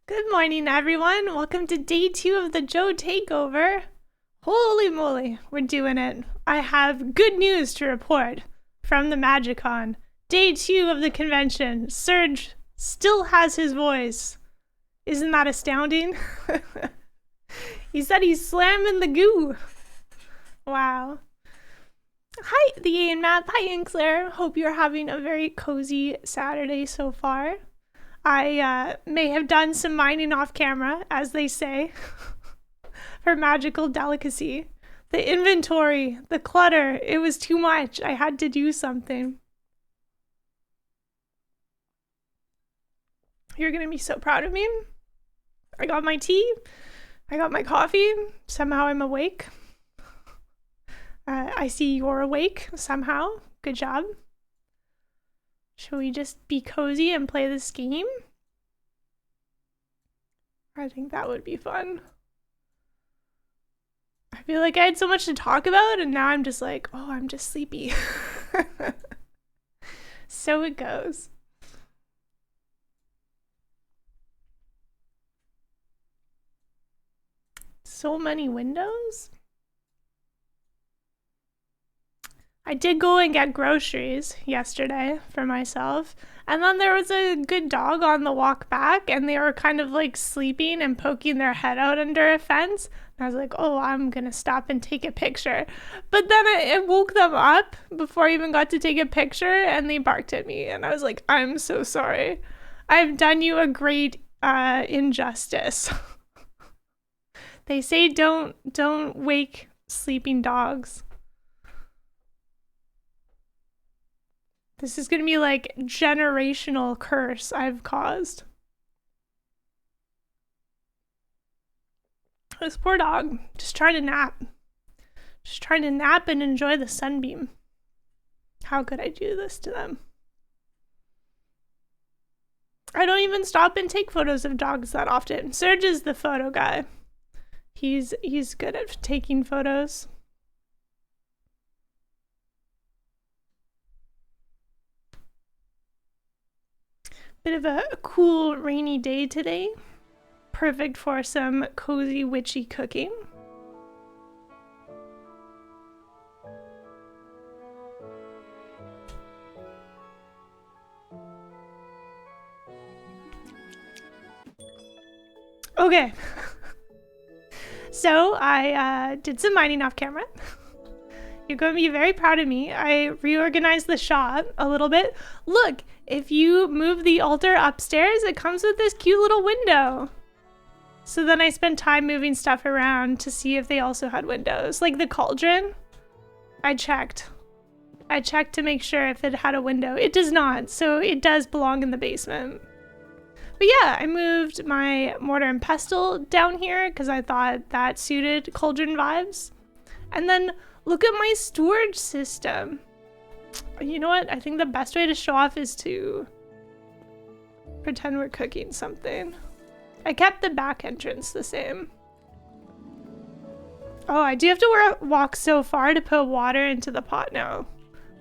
Good morning, everyone. Welcome to day 2 of the Joe Takeover. Holy moly, we're doing it. I have good news to report from the MagicCon. Day 2 of the convention. Serge still has his voice. Isn't that astounding? He said he's slamming the goo. Wow. Hi, the Ian Map. Hi, Inkler. Hope you're having a very cozy Saturday so far. I may have done some mining off camera, as they say, for magical delicacy. The inventory, the clutter, it was too much. I had to do something. You're gonna be so proud of me. I got my tea. I got my coffee. Somehow I'm awake. I see you're awake somehow. Good job. Should we just be cozy and play this game? I think that would be fun. I feel like I had so much to talk about and now I'm just like, oh, I'm just sleepy. So it goes. So many windows? I did go and get groceries yesterday for myself, and then there was a good dog on the walk back, and they were kind of like sleeping and poking their head out under a fence. And I was like, oh, I'm gonna stop and take a picture. But then it woke them up before I even got to take a picture, and they barked at me, and I was like, I'm so sorry. I've done you a great injustice. They say don't wake sleeping dogs. This is gonna be like generational curse I've caused. This poor dog, just trying to nap. Just trying to nap and enjoy the sunbeam. How could I do this to them? I don't even stop and take photos of dogs that often. Serge is the photo guy. He's good at taking photos. Bit of a cool rainy day today. Perfect for some cozy witchy cooking. Okay. So I did some mining off camera. You're going to be very proud of me. I reorganized the shop a little bit. Look, if you move the altar upstairs, it comes with this cute little window. So then I spent time moving stuff around to see if they also had windows. Like the cauldron, I checked. I checked to make sure if it had a window. It does not, so it does belong in the basement. But yeah, I moved my mortar and pestle down here because I thought that suited cauldron vibes. And then look at my storage system. You know what? I think the best way to show off is to pretend we're cooking something. I kept the back entrance the same. Oh, I do have to walk so far to put water into the pot now.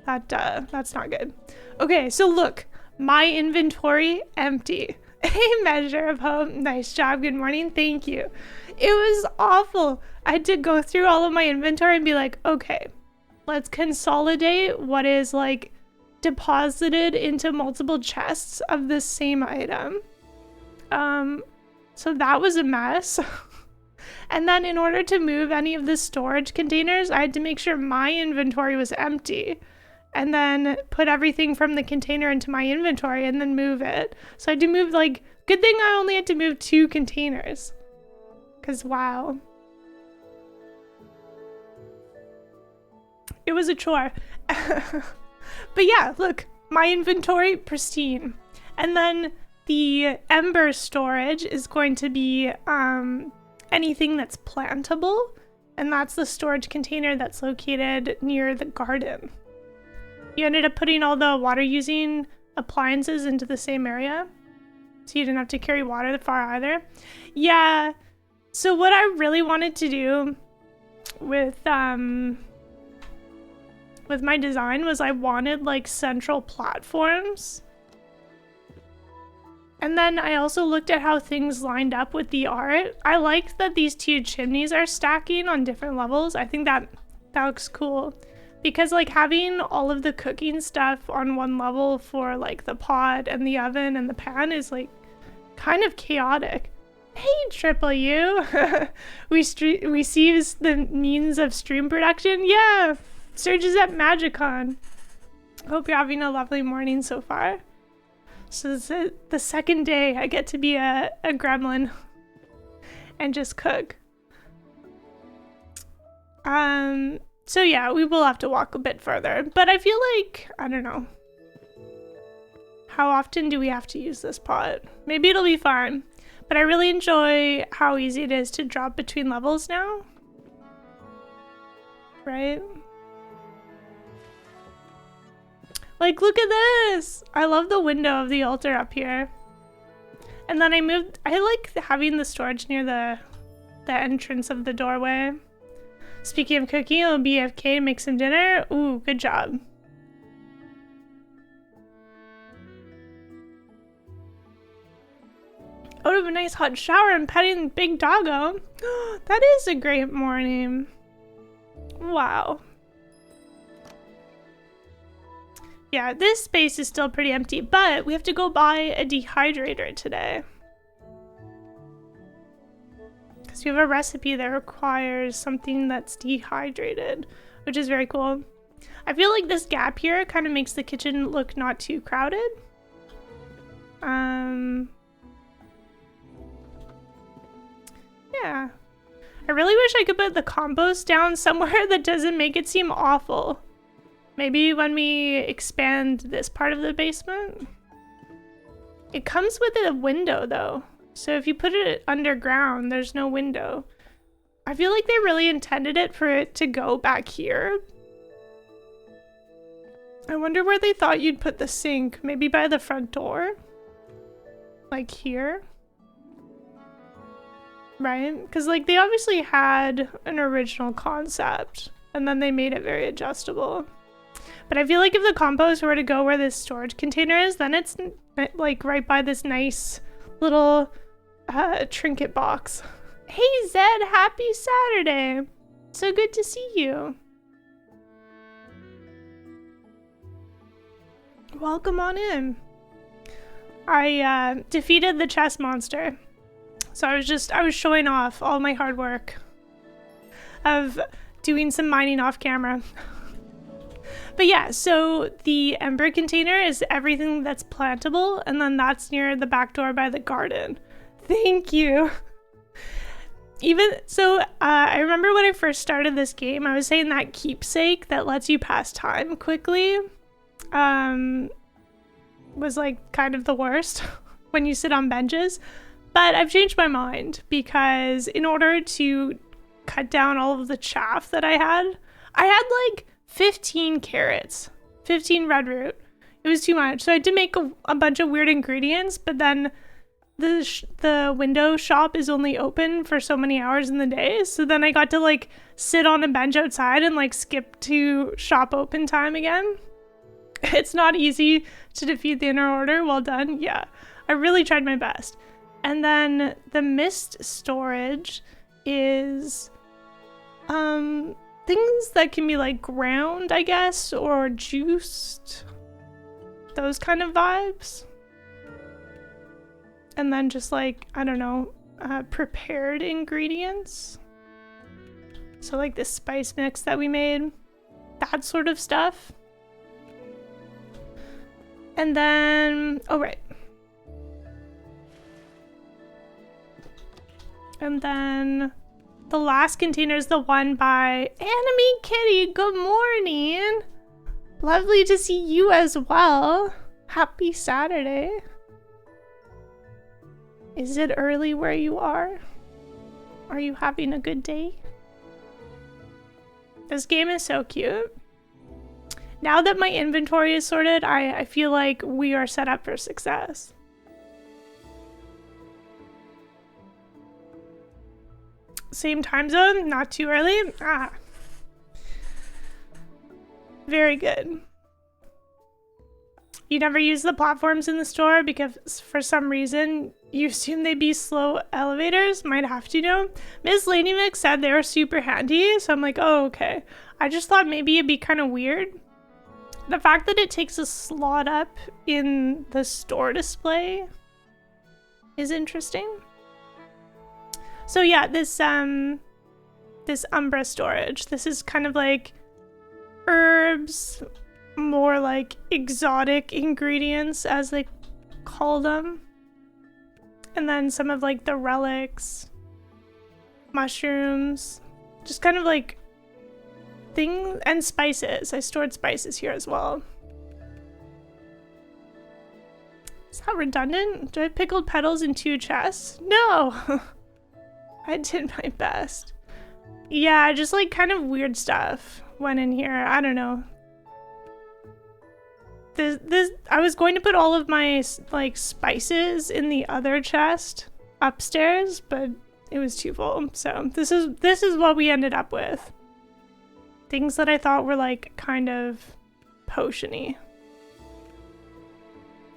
That's not good. Okay, so look, my inventory empty. A measure of hope. Nice job. Good morning. Thank you. It was awful. I had to go through all of my inventory and be like, okay, let's consolidate what is like deposited into multiple chests of the same item. So that was a mess. And then in order to move any of the storage containers, I had to make sure my inventory was empty. And then put everything from the container into my inventory and then move it. So I had to move, like, good thing I only had to move 2 containers. Because, wow. It was a chore. But yeah, look, my inventory, pristine. And then the ember storage is going to be anything that's plantable. And that's the storage container that's located near the garden. You ended up putting all the water-using appliances into the same area, so you didn't have to carry water far either. Yeah, so what I really wanted to do with my design was I wanted like central platforms And then I also looked at how things lined up with the art. I liked that these two chimneys are stacking on different levels. I think that looks cool. Because like having all of the cooking stuff on one level for like the pot and the oven and the pan is like kind of chaotic. Hey, Triple U. we sees the means of stream production. Yeah, Surge is at MagicCon. Hope you're having a lovely morning so far. So this is the second day I get to be a gremlin and just cook. So yeah, we will have to walk a bit further, but I feel like, I don't know. How often do we have to use this pot? Maybe it'll be fine, but I really enjoy how easy it is to drop between levels now. Right? Like, look at this! I love the window of the altar up here. And then I like having the storage near the entrance of the doorway. Speaking of cooking, I'll be AFK to make some dinner. Ooh, good job. Out of a nice hot shower and petting big doggo. That is a great morning. Wow. Yeah, this space is still pretty empty, but we have to go buy a dehydrator today. Because we have a recipe that requires something that's dehydrated, which is very cool. I feel like this gap here kind of makes the kitchen look not too crowded. Yeah. I really wish I could put the compost down somewhere that doesn't make it seem awful. Maybe when we expand this part of the basement. It comes with a window though. So if you put it underground, there's no window. I feel like they really intended it for it to go back here. I wonder where they thought you'd put the sink. Maybe by the front door? Like here? Right? Because like they obviously had an original concept and then they made it very adjustable. But I feel like if the compost were to go where this storage container is, then it's like right by this nice little trinket box. Hey Zed, happy Saturday! So good to see you. Welcome on in. I defeated the chest monster. So I was showing off all my hard work of doing some mining off camera. But yeah, so the ember container is everything that's plantable, and then that's near the back door by the garden. Thank you. Even so, I remember when I first started this game, I was saying that keepsake that lets you pass time quickly was like kind of the worst when you sit on benches. But I've changed my mind because in order to cut down all of the chaff that I had like 15 carrots, 15 red root. It was too much. So I did make a bunch of weird ingredients, but then the window shop is only open for so many hours in the day. So then I got to like sit on a bench outside and like skip to shop open time again. It's not easy to defeat the inner order. Well done. Yeah, I really tried my best. And then the mist storage is things that can be like ground, I guess, or juiced. Those kind of vibes. And then just like, I don't know, prepared ingredients. So like this spice mix that we made, that sort of stuff. And then, oh right. And then the last container is the one by Anime Kitty. Good morning. Lovely to see you as well. Happy Saturday. Is it early where you are? Are you having a good day? This game is so cute. Now that my inventory is sorted, I feel like we are set up for success. Same time zone, not too early. Ah. Very good. you never use the platforms in the store because for some reason you assume they'd be slow elevators. Might have to know. Miss Lady Mix said they were super handy, so I'm like, oh, okay. I just thought maybe it'd be kind of weird. The fact that it takes a slot up in the store display is interesting. So yeah, this Umbra storage. This is kind of like herbs, more like exotic ingredients as they call them. And then some of like the relics, mushrooms, just kind of like things, and spices. I stored spices here as well. Is that redundant? Do I have pickled petals in 2 chests? No! I did my best. Yeah, just like kind of weird stuff went in here. I don't know. I was going to put all of my like spices in the other chest upstairs, but it was too full. So this is what we ended up with. Things that I thought were like kind of potion-y.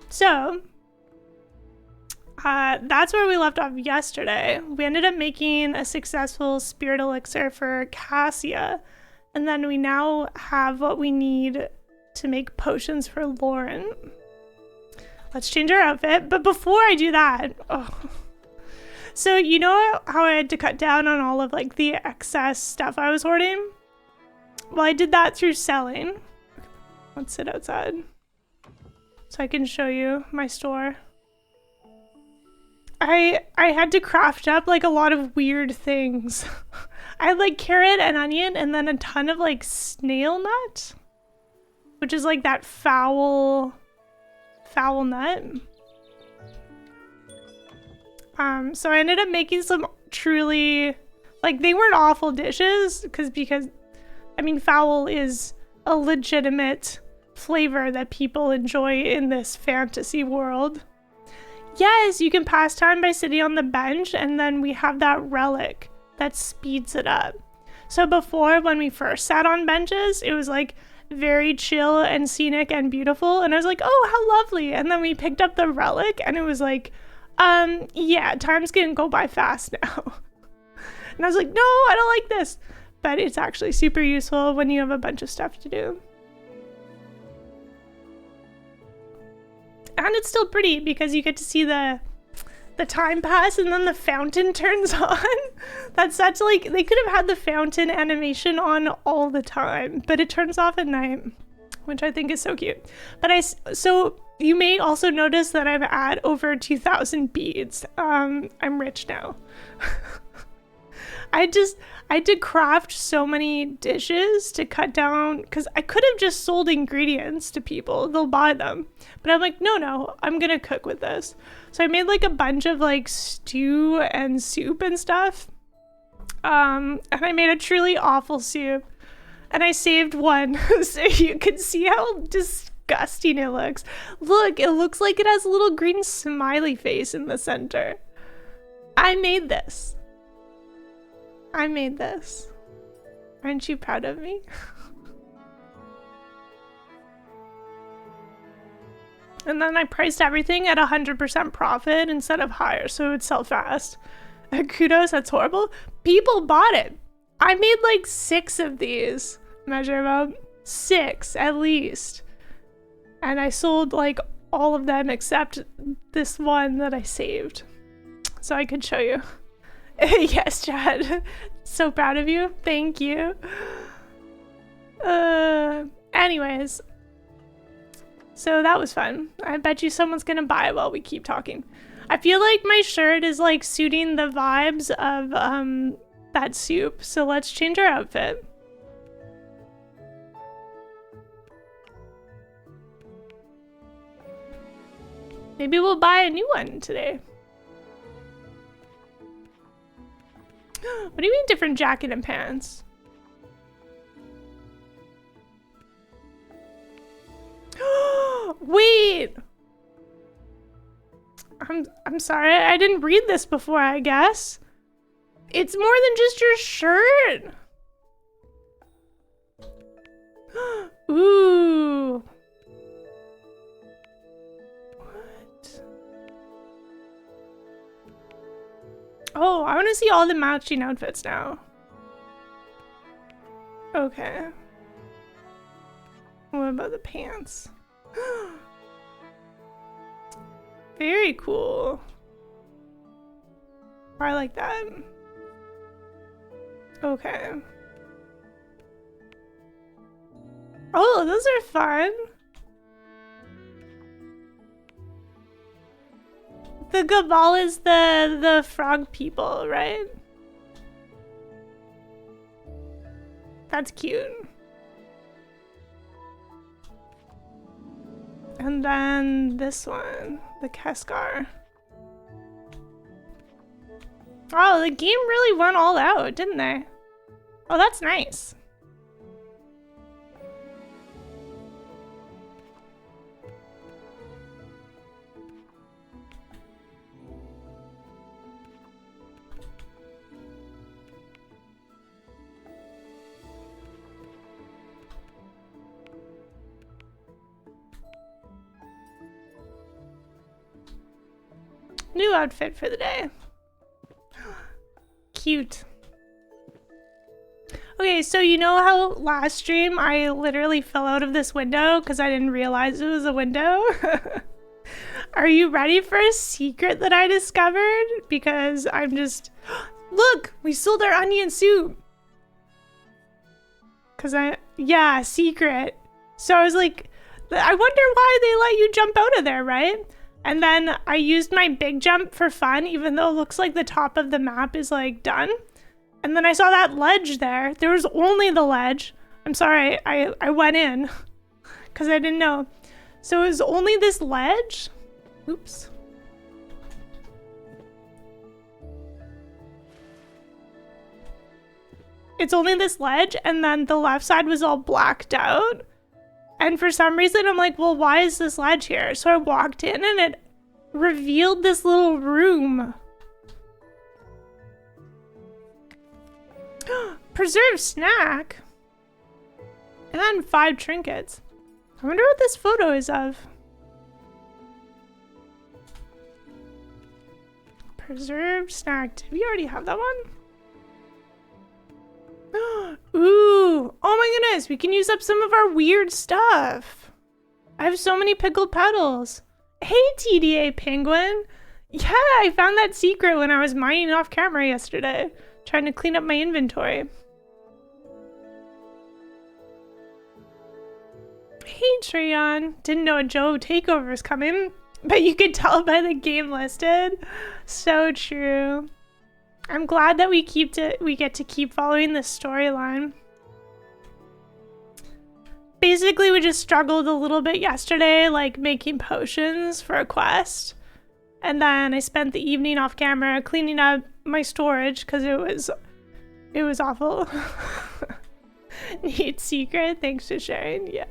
So that's where we left off yesterday. We ended up making a successful spirit elixir for Cassia, and then we now have what we need to make potions for Lauren. Let's change our outfit, but before I do that, so you know how I had to cut down on all of like the excess stuff I was hoarding? Well, I did that through selling. Let's sit outside so I can show you my store. I had to craft up like a lot of weird things. I had like carrot and onion and then a ton of like snail nut, which is like that foul nut. So I ended up making some truly, like, they weren't awful dishes because I mean, foul is a legitimate flavor that people enjoy in this fantasy world. Yes, you can pass time by sitting on the bench, and then we have that relic that speeds it up. So before, when we first sat on benches, it was like very chill and scenic and beautiful, and I was like, oh, how lovely. And then we picked up the relic and it was like, yeah, time's gonna go by fast now. And I was like, no, I don't like this. But it's actually super useful when you have a bunch of stuff to do. And it's still pretty because you get to see the time pass and then the fountain turns on. That's such like, they could have had the fountain animation on all the time, but it turns off at night, which I think is so cute. But so you may also notice that I'm at over 2,000 beads. I'm rich now. I did craft so many dishes to cut down, because I could have just sold ingredients to people. They'll buy them. But I'm like, no, I'm going to cook with this. So I made like a bunch of like stew and soup and stuff. And I made a truly awful soup. And I saved one so you can see how disgusting it looks. Look, it looks like it has a little green smiley face in the center. I made this. Aren't you proud of me? And then I priced everything at 100% profit instead of higher, so it would sell fast. Kudos, that's horrible. People bought it. I made like 6 of these. Measure about 6 at least. And I sold like all of them except this one that I saved. So I could show you. Yes, Chad. So proud of you. Thank you. Anyways. So that was fun. I bet you someone's gonna buy it while we keep talking. I feel like my shirt is like suiting the vibes of that soup. So let's change our outfit. Maybe we'll buy a new one today. What do you mean different jacket and pants? Wait! I'm sorry, I didn't read this before, I guess. It's more than just your shirt. Ooh. Oh, I want to see all the matching outfits now. Okay. What about the pants? Very cool. I like that. Okay. Oh, those are fun. The Gabal is the frog people, right? That's cute. And then this one, the Keskar. Oh, the game really went all out, didn't they? Oh, that's nice. New outfit for the day. Cute. Okay, so you know how last stream I literally fell out of this window because I didn't realize it was a window? Are you ready for a secret that I discovered? Because I'm just... Look! We sold our onion soup! Yeah, secret. So I was like, I wonder why they let you jump out of there, right? And then I used my big jump for fun, even though it looks like the top of the map is like done. And then I saw that ledge there. There was only the ledge. I'm sorry, I went in because I didn't know. So it was only this ledge. Oops. It's only this ledge, and then the left side was all blacked out. And for some reason, I'm like, well, why is this ledge here? So I walked in and it revealed this little room. Preserved snack. And 5 trinkets. I wonder what this photo is of. Preserved snack. Did we already have that one? Ooh, oh my goodness, we can use up some of our weird stuff. I have so many pickled petals. Hey, TDA Penguin. Yeah, I found that secret when I was mining off camera yesterday, trying to clean up my inventory. Hey, Treon. Didn't know a Joe takeover was coming, but you could tell by the game listed. So true. I'm glad that we get to keep following this storyline. Basically, we just struggled a little bit yesterday, like making potions for a quest. And then I spent the evening off camera cleaning up my storage because it was awful. Neat secret, thanks for sharing. Yeah.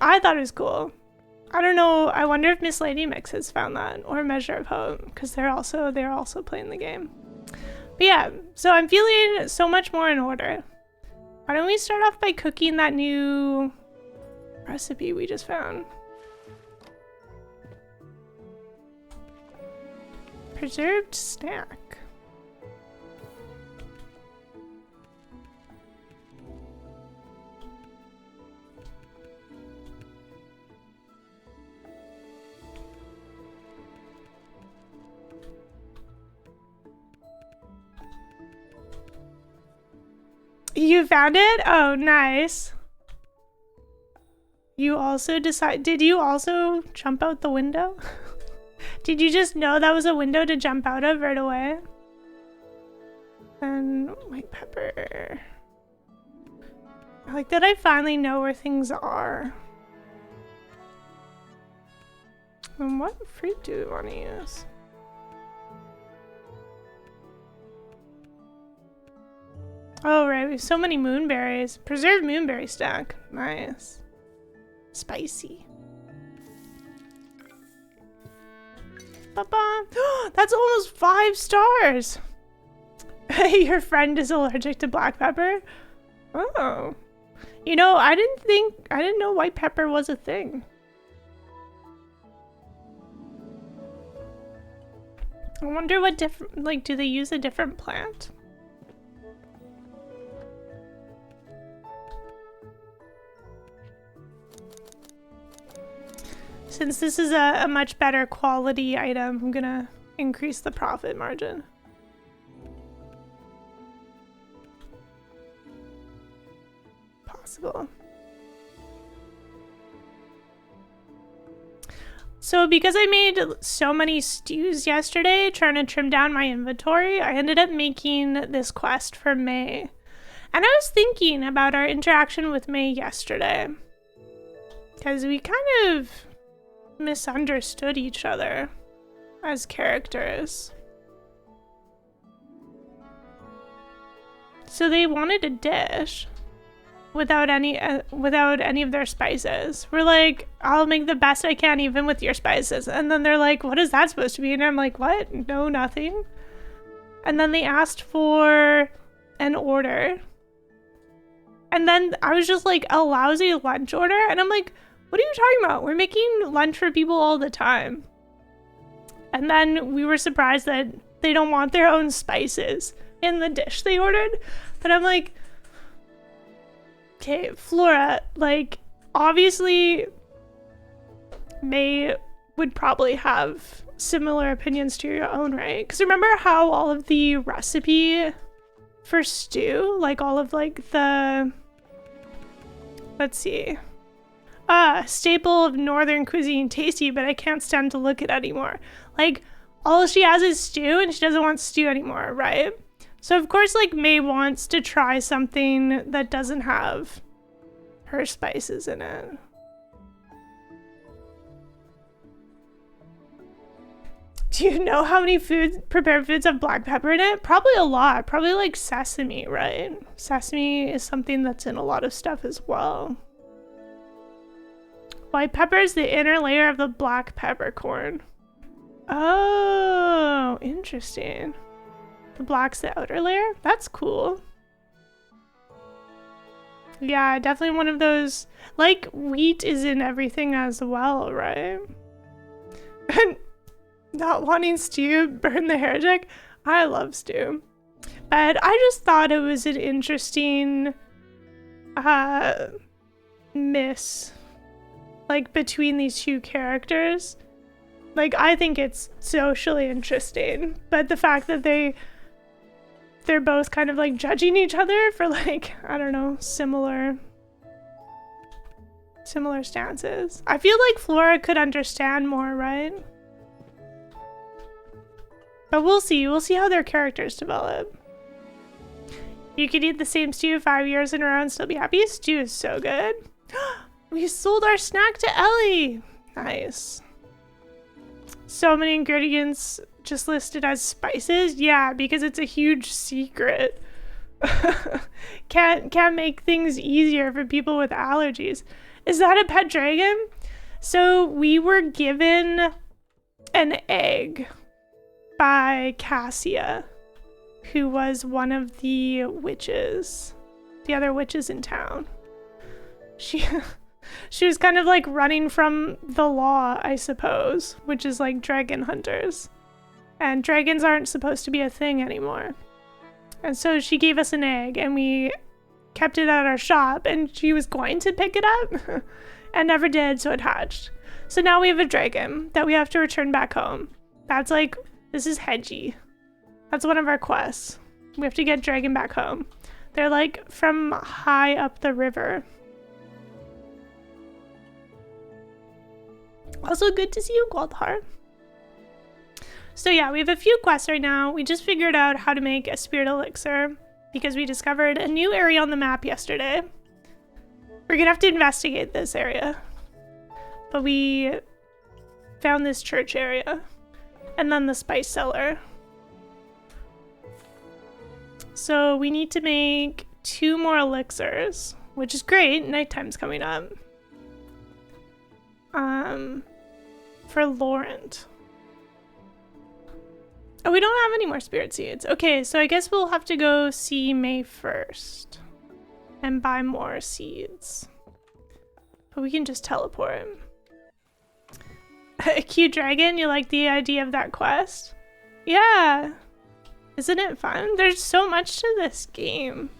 I thought it was cool. I don't know. I wonder if Miss Lady Mix has found that, or Measure of Hope, because they're also playing the game. But yeah, so I'm feeling so much more in order. Why don't we start off by cooking that new recipe we just found? Preserved snack. You found it? Oh, nice. You also did you also jump out the window? Did you just know that was a window to jump out of right away? And white pepper. I like that I finally know where things are. And what fruit do we want to use? Oh, right. We have so many moonberries. Preserved moonberry stack. Nice. Spicy. Ba-ba. That's almost 5 stars. Your friend is allergic to black pepper? Oh. You know, I didn't know white pepper was a thing. I wonder what different, like, do they use a different plant? Since this is a much better quality item, I'm gonna increase the profit margin. Possible. So because I made so many stews yesterday trying to trim down my inventory, I ended up making this quest for May. And I was thinking about our interaction with May yesterday, because we kind of misunderstood each other as characters. So they wanted a dish without any of their spices. We're like, I'll make the best I can even with your spices. And then they're like, what is that supposed to be? And I'm like, what? No, nothing. And then they asked for an order. And then I was just like, a lousy lunch order? And I'm like, what are you talking about? We're making lunch for people all the time. And then we were surprised that they don't want their own spices in the dish they ordered. But I'm like, okay, Flora, like, obviously May would probably have similar opinions to your own, right? Because remember how all of the recipe for stew, like all of like the, let's see, staple of northern cuisine, tasty, but I can't stand to look at anymore. Like, all she has is stew and she doesn't want stew anymore, right? So of course, like, May wants to try something that doesn't have her spices in it. Do you know how many prepared foods have black pepper in it? Probably a lot. Probably like sesame, right? Sesame is something that's in a lot of stuff as well. White pepper is the inner layer of the black peppercorn. Oh, interesting. The black's the outer layer? That's cool. Yeah, definitely one of those, like, wheat is in everything as well, right? And not wanting stew, burn the hair check. I love stew. But I just thought it was an interesting miss, like, between these two characters. Like, I think it's socially interesting, but the fact that they're both kind of like judging each other for, like, I don't know, similar stances. I feel like Flora could understand more, right? But we'll see. We'll see how their characters develop. You could eat the same stew 5 years in a row and still be happy. Stew is so good. We sold our snack to Ellie. Nice. So many ingredients just listed as spices. Yeah, because it's a huge secret. Can't make things easier for people with allergies. Is that a pet dragon? So we were given an egg by Cassia, who was one of the witches, the other witches in town. She was kind of like running from the law, I suppose, which is like dragon hunters. And dragons aren't supposed to be a thing anymore. And so she gave us an egg and we kept it at our shop, and she was going to pick it up and never did, so it hatched. So now we have a dragon that we have to return back home. That's like, this is Hedgie. That's one of our quests. We have to get dragon back home. They're like from high up the river. Also, good to see you, Gwaldhar. So yeah, we have a few quests right now. We just figured out how to make a spirit elixir because we discovered a new area on the map yesterday. We're gonna have to investigate this area. But we found this church area and then the spice cellar. So we need to make 2 more elixirs, which is great. Nighttime's coming up. For Laurent. Oh, we don't have any more spirit seeds. Okay, so I guess we'll have to go see May first and buy more seeds. But we can just teleport. A cute dragon? You like the idea of that quest? Yeah. Isn't it fun? There's so much to this game.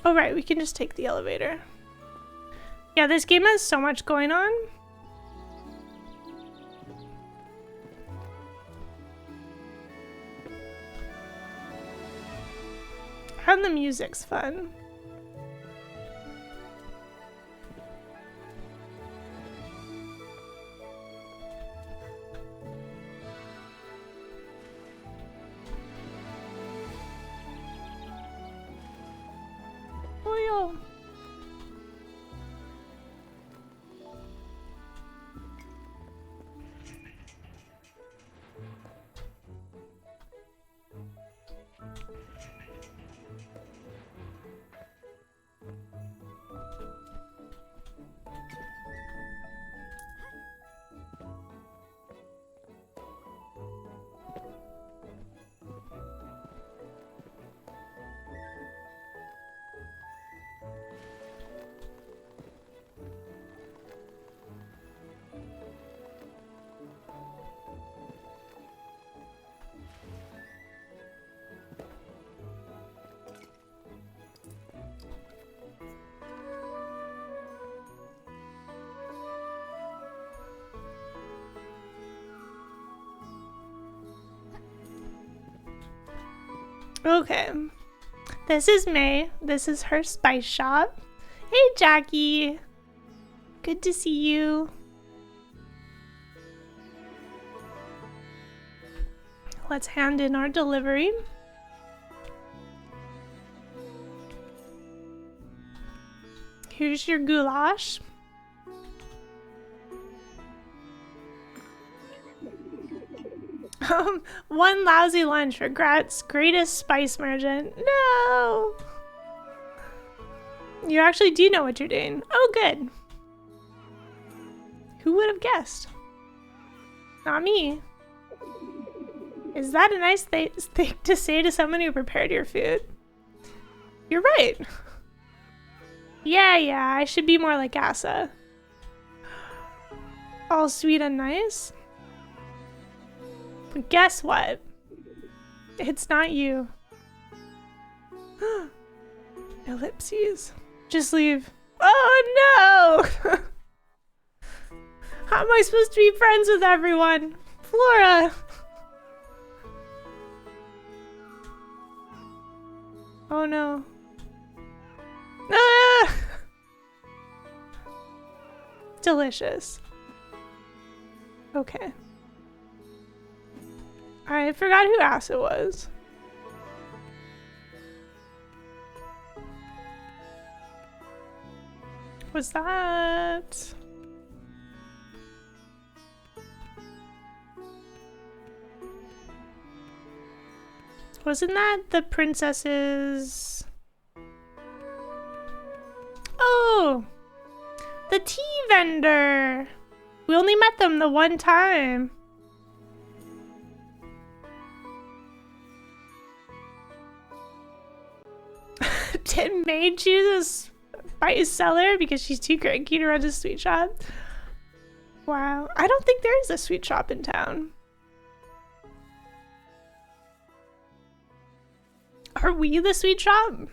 Oh, right. We can just take the elevator. Yeah, this game has so much going on. And the music's fun. Oh, yeah. Okay. This is May. This is her spice shop. Hey, Jackie. Good to see you. Let's hand in our delivery. Here's your goulash. One lousy lunch regrets greatest spice merchant. No! You actually do know what you're doing. Oh, good. Who would have guessed? Not me. Is that a nice thing to say to someone who prepared your food? You're right. Yeah, I should be more like Asa. All sweet and nice. But guess what? It's not you. Ellipses. Just leave. Oh no! How am I supposed to be friends with everyone? Flora! Oh no. Ah! Delicious. Okay. I forgot who Asa was. Was that... Wasn't that the princess's... Oh! The tea vendor! We only met them the one time. Did May choose a spice seller because she's too cranky to run a sweet shop? Wow. I don't think there is a sweet shop in town. Are we the sweet shop?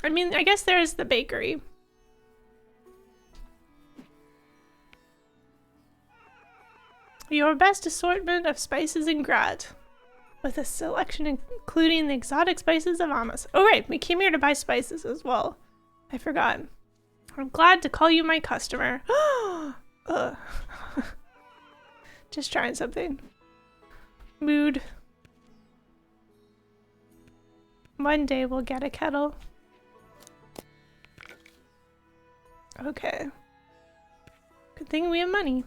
I mean, I guess there's the bakery. Your best assortment of spices in Grat, with a selection including the exotic spices of Amos. Oh right, we came here to buy spices as well. I forgot. I'm glad to call you my customer. Just trying something. Mood. One day we'll get a kettle. Okay. Good thing we have money.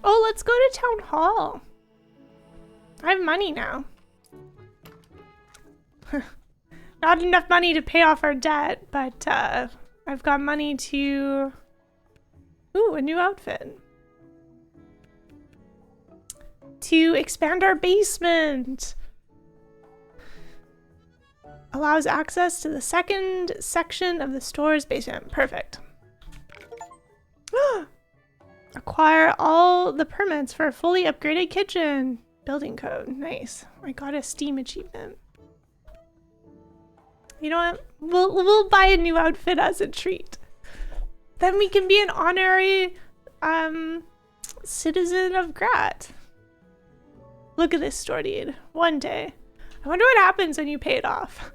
Oh, let's go to town hall. I have money now. Not enough money to pay off our debt, but I've got money to... Ooh, a new outfit. to expand our basement. Allows access to the second section of the store's basement. Perfect. Acquire all the permits for a fully upgraded kitchen. Building code. Nice. I got a Steam achievement. You know what? We'll buy a new outfit as a treat. Then we can be an honorary citizen of Grat. Look at this store deed. One day. I wonder what happens when you pay it off.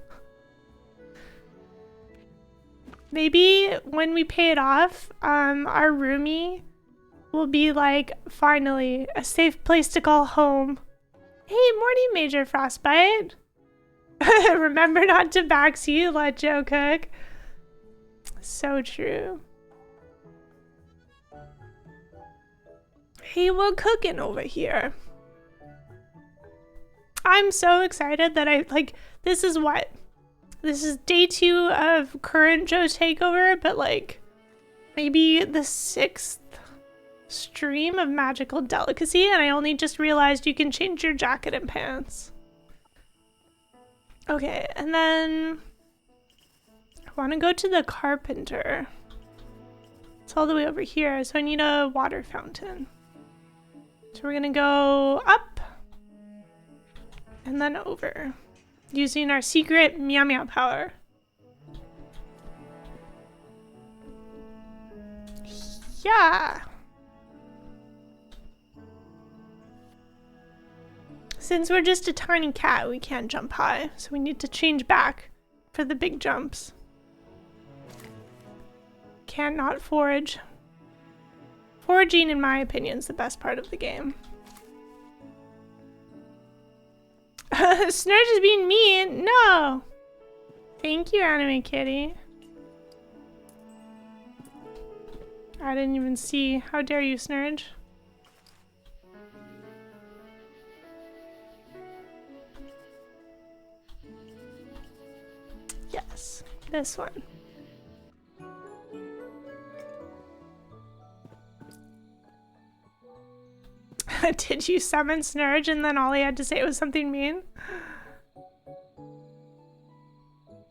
Maybe when we pay it off, our roomie will be like, finally, a safe place to call home. Hey, morning, Major Frostbite. Remember not to backseat, let Joe cook. So true. Hey, we're cooking over here. I'm so excited that this is what? This is day 2 of current Joe takeover, but like maybe the 6th stream of Magical Delicacy, and I only just realized you can change your jacket and pants. Okay, and then I want to go to the carpenter. It's all the way over here, so I need a water fountain. So we're gonna go up and then over using our secret meow meow power. Yeah. Since we're just a tiny cat, we can't jump high, so we need to change back for the big jumps. Can't not forage. Foraging, in my opinion, is the best part of the game. Snurge is being mean. No. Thank you, Anime Kitty. I didn't even see. How dare you, Snurge? Yes, this one. Did you summon Snurge and then all he had to say was something mean?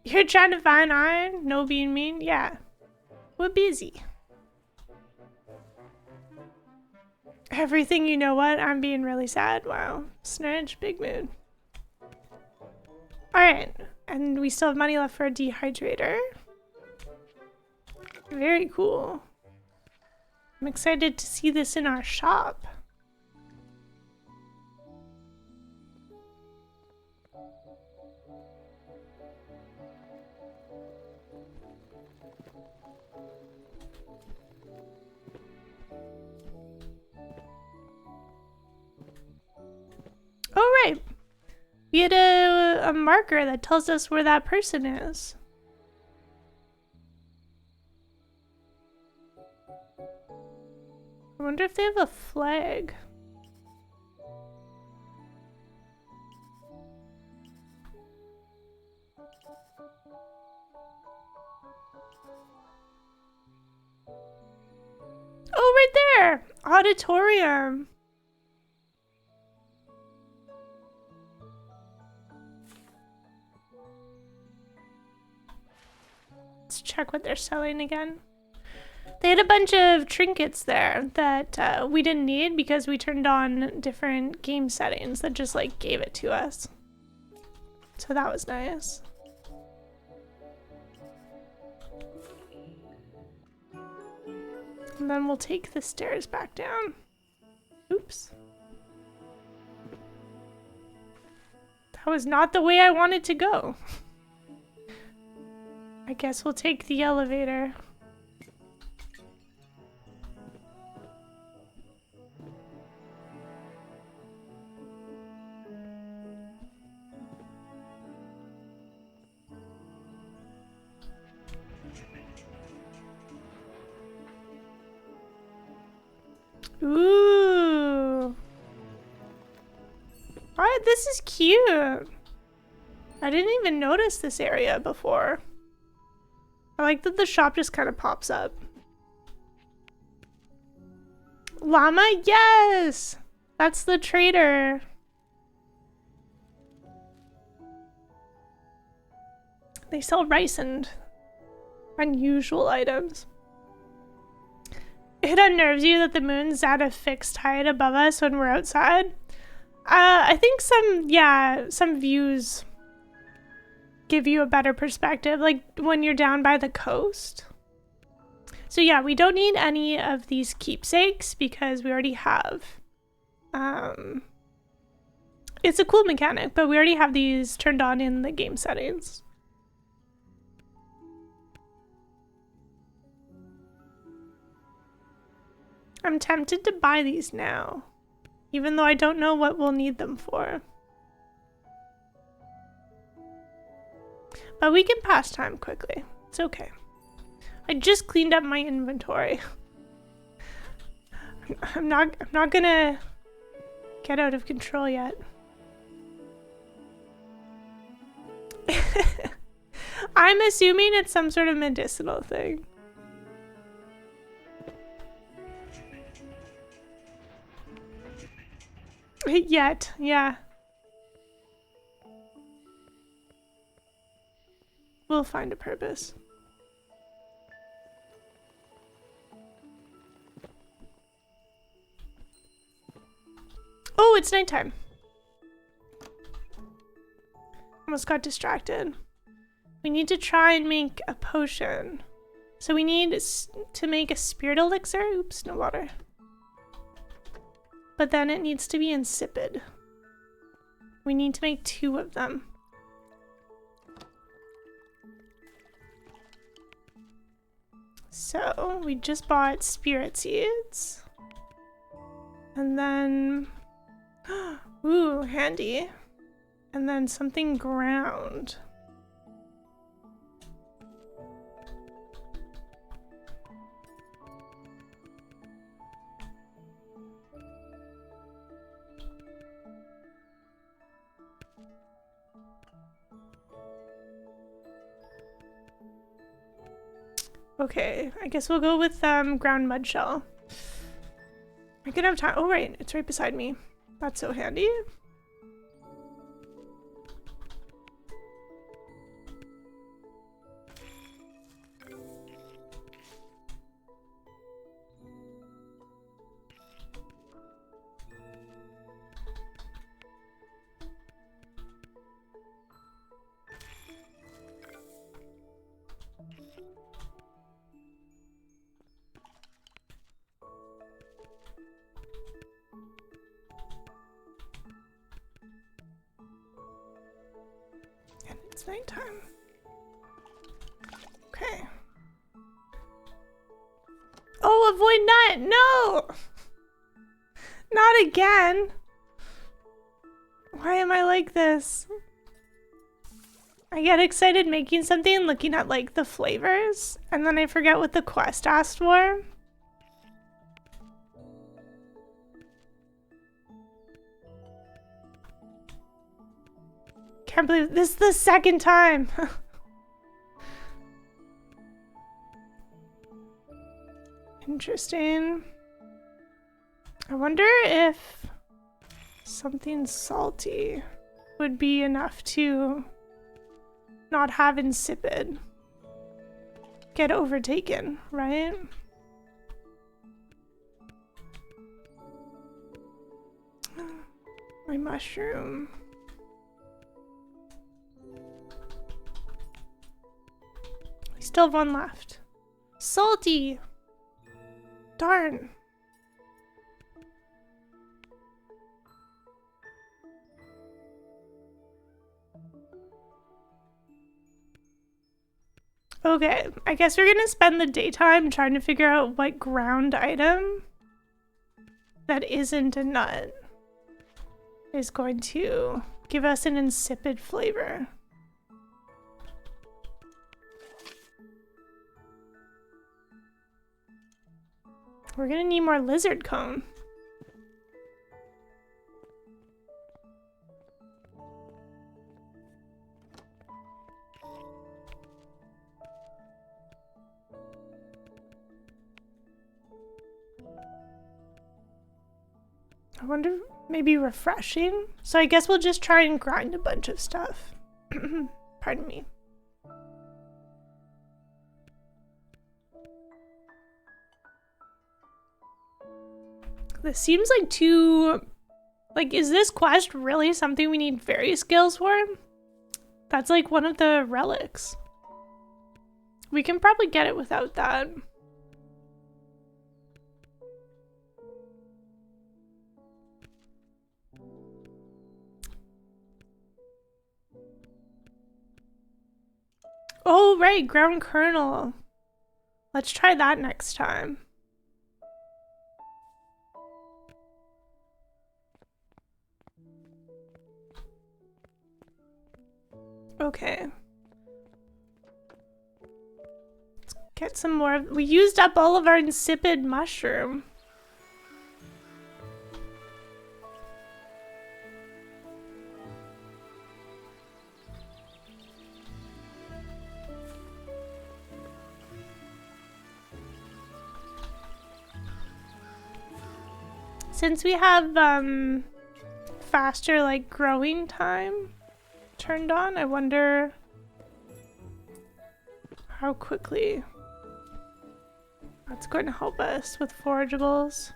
You're trying to find iron? No being mean? Yeah. We're busy. Everything, you know what? I'm being really sad. Wow. Snurge, big mood. Alright. And we still have money left for a dehydrator. Very cool. I'm excited to see this in our shop. Oh, right. We had a marker that tells us where that person is. I wonder if they have a flag. Oh, right there! Auditorium. Let's check what they're selling again. They had a bunch of trinkets there that we didn't need because we turned on different game settings that just like gave it to us. So that was nice. And then we'll take the stairs back down. Oops. That was not the way I wanted to go. I guess we'll take the elevator. Ooh. Alright, this is cute. I didn't even notice this area before. I like that the shop just kind of pops up. Llama? Yes! That's the trader. They sell rice and unusual items. It unnerves you that the moon's at a fixed height above us when we're outside. I think some views give you a better perspective, like when you're down by the coast. So yeah, we don't need any of these keepsakes because we already have. It's a cool mechanic, but we already have these turned on in the game settings. I'm tempted to buy these now, even though I don't know what we'll need them for. But we can pass time quickly. It's okay. I just cleaned up my inventory. I'm not gonna get out of control yet. I'm assuming it's some sort of medicinal thing. Yet, yeah. We'll find a purpose. Oh, it's nighttime. Almost got distracted. We need to try and make a potion. So we need to make a spirit elixir. Oops, no water. But then it needs to be insipid. We need to make 2 of them. So we just bought spirit seeds. And then, ooh, handy. And then something ground. Okay, I guess we'll go with ground mud shell. I could have time. Oh, right, it's right beside me. That's so handy. It's nighttime. Okay. Oh, avoid nut! No! Not again! Why am I like this? I get excited making something and looking at like the flavors, and then I forget what the quest asked for. Can't believe this is the second time. Interesting. I wonder if something salty would be enough to not have insipid get overtaken, right? My mushroom. We still have 1 left. Salty! Darn. Okay, I guess we're gonna spend the daytime trying to figure out what ground item that isn't a nut is going to give us an insipid flavor. We're gonna need more lizard cone. I wonder, maybe refreshing? So I guess we'll just try and grind a bunch of stuff. Pardon me. This seems like too... Like, is this quest really something we need fairy skills for? That's like one of the relics. We can probably get it without that. Oh, right, ground kernel. Let's try that next time. Okay. Let's get some more. We used up all of our insipid mushroom. Since we have faster like growing time turned on, I wonder how quickly that's going to help us with forageables.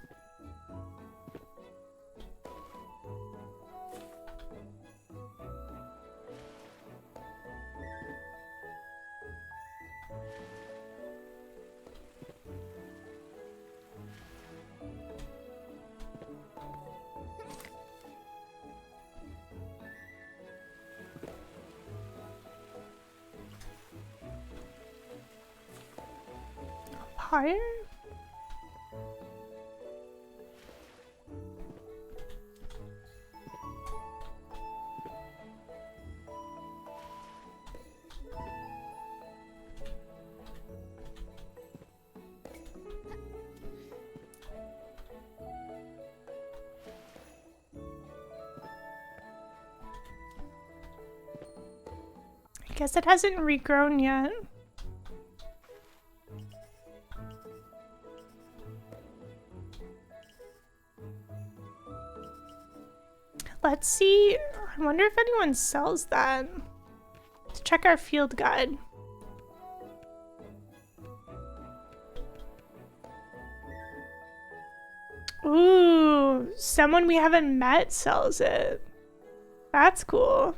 Higher? I guess it hasn't regrown yet. Let's see. I wonder if anyone sells that. Let's check our field guide. Ooh, someone we haven't met sells it. That's cool.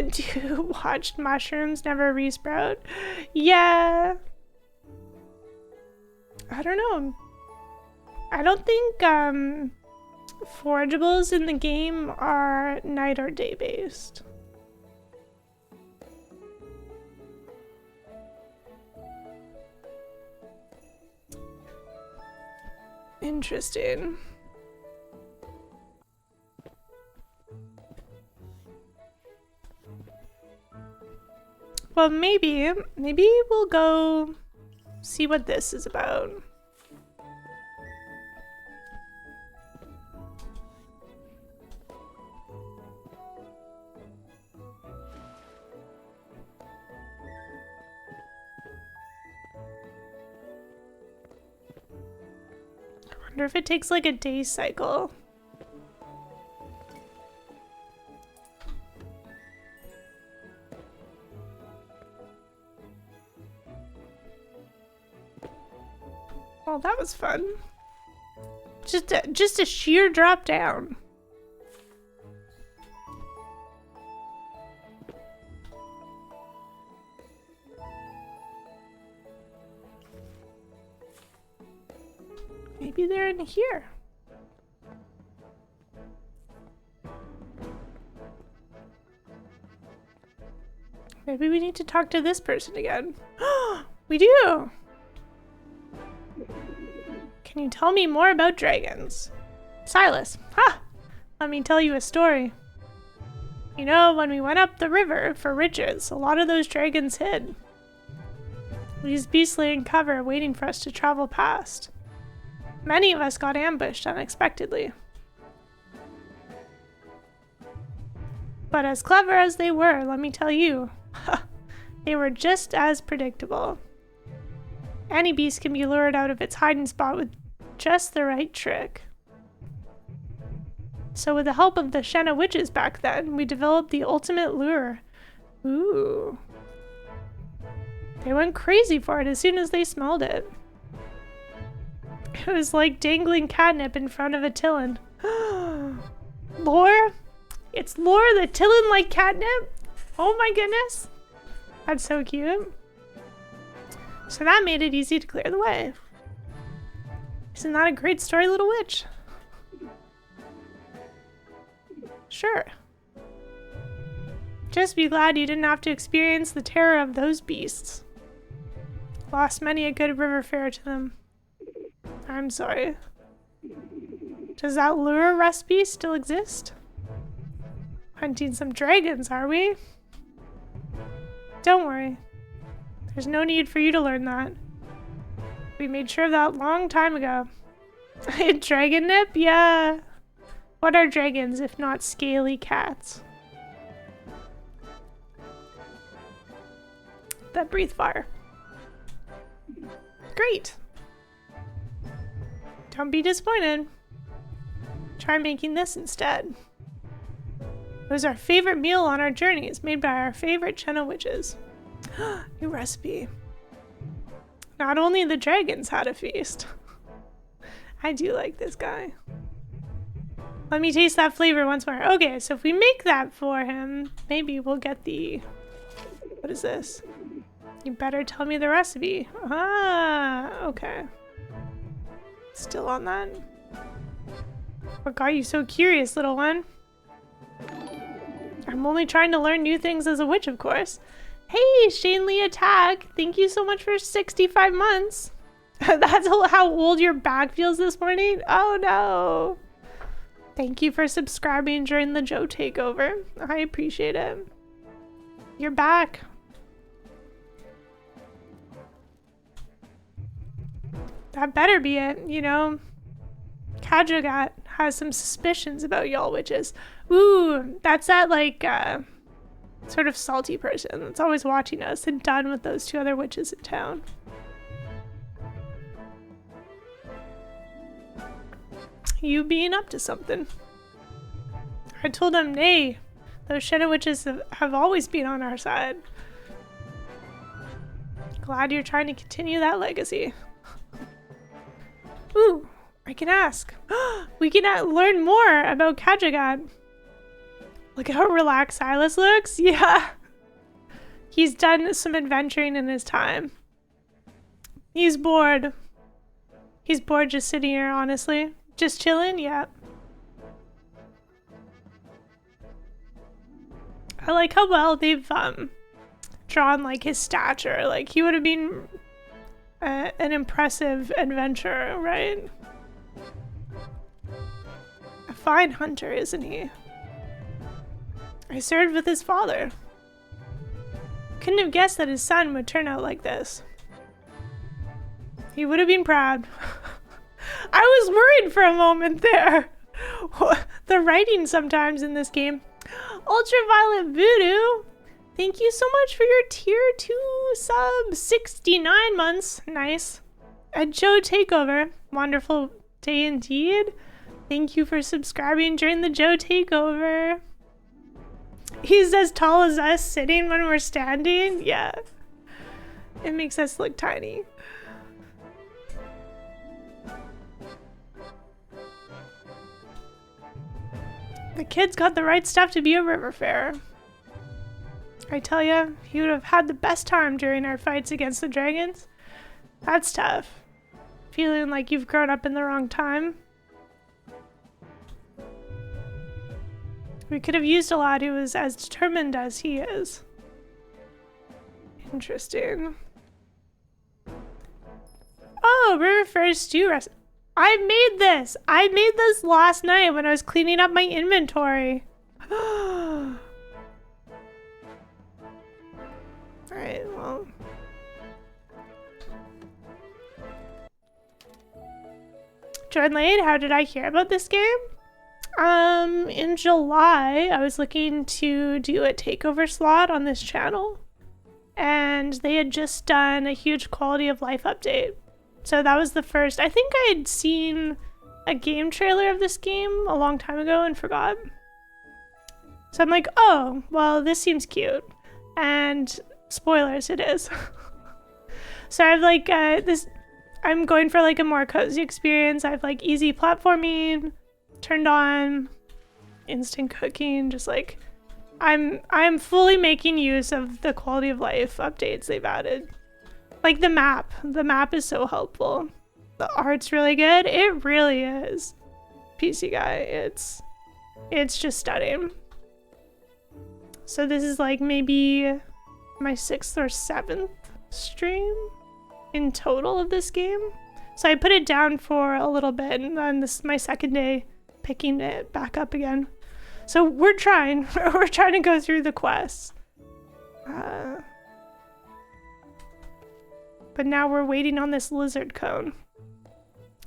Dude, watched mushrooms never resprout. Yeah. I don't know. I don't think forageables in the game are night or day based. Interesting. Well, maybe we'll go see what this is about. I wonder if it takes like a day cycle. Well, that was fun. Just a sheer drop down. Maybe they're in here. Maybe we need to talk to this person again. We do! Can you tell me more about dragons? Silas, ha! Let me tell you a story. You know, when we went up the river for riches, a lot of those dragons hid. These beasts lay in cover, waiting for us to travel past. Many of us got ambushed unexpectedly. But as clever as they were, let me tell you, they were just as predictable. Any beast can be lured out of its hiding spot with just the right trick. So with the help of the Shenna witches back then, we developed the ultimate lure. Ooh. They went crazy for it as soon as they smelled it. It was like dangling catnip in front of a Tillin. Lore? It's lore the Tillin like catnip? Oh my goodness. That's so cute. So that made it easy to clear the way. Isn't that a great story, little witch? Sure. Just be glad you didn't have to experience the terror of those beasts. Lost many a good river fare to them. I'm sorry. Does that lure recipe still exist? Hunting some dragons, are we? Don't worry. There's no need for you to learn that. We made sure of that long time ago. Dragon nip? Yeah. What are dragons if not scaly cats? That breathe fire. Great. Don't be disappointed. Try making this instead. It was our favorite meal on our journeys, made by our favorite Shenna witches. New recipe. Not only the dragons had a feast. I do like this guy. Let me taste that flavor once more. Okay, so if we make that for him, maybe we'll get the... What is this? You better tell me the recipe. Ah, okay. Still on that. What got you so curious, little one? I'm only trying to learn new things as a witch, of course. Hey, Shane Lee Attack. Thank you so much for 65 months. That's how old your back feels this morning? Oh, no. Thank you for subscribing during the Joe takeover. I appreciate it. You're back. That better be it, you know. Kajagat has some suspicions about y'all witches. Ooh, that's that, like, sort of salty person that's always watching us and done with those two other witches in town. You being up to something. I told him, nay, those Shenna witches have always been on our side. Glad you're trying to continue that legacy. Ooh, I can ask. We can learn more about Kajagat. Look at how relaxed Silas looks. Yeah. He's done some adventuring in his time. He's bored. He's bored just sitting here, honestly. Just chilling? Yeah. I like how well they've drawn like his stature. Like he would have been an impressive adventurer, right? A fine hunter, isn't he? I served with his father. Couldn't have guessed that his son would turn out like this. He would have been proud. I was worried for a moment there. The writing sometimes in this game. Ultraviolet Voodoo, thank you so much for your tier 2 sub. 69 months. Nice. A Joe takeover. Wonderful day indeed. Thank you for subscribing during the Joe takeover. He's as tall as us sitting when we're standing. Yeah. It makes us look tiny. The kid's got the right stuff to be a river farer. I tell ya, he would have had the best time during our fights against the dragons. That's tough. Feeling like you've grown up in the wrong time. We could have used a lad who was as determined as he is. Interesting. Oh, river farer stew recipe. I made this! I made this last night when I was cleaning up my inventory. Alright, well. Join late, how did I hear about this game? In July, I was looking to do a takeover slot on this channel, and they had just done a huge quality of life update. So that was the first. I think I had seen a game trailer of this game a long time ago and forgot. So I'm like, oh, well, this seems cute. And spoilers, it is. So I've like I'm going for like a more cozy experience. I have like easy platforming, turned on, instant cooking, just like I'm fully making use of the quality of life updates they've added. Like the map is so helpful. The art's really good. It really is. PC guy, it's just stunning. So this is like maybe my 6th or 7th stream in total of this game. So I put it down for a little bit, and then this is my 2nd day picking it back up again. So we're trying. We're trying to go through the quests. But now we're waiting on this lizard cone.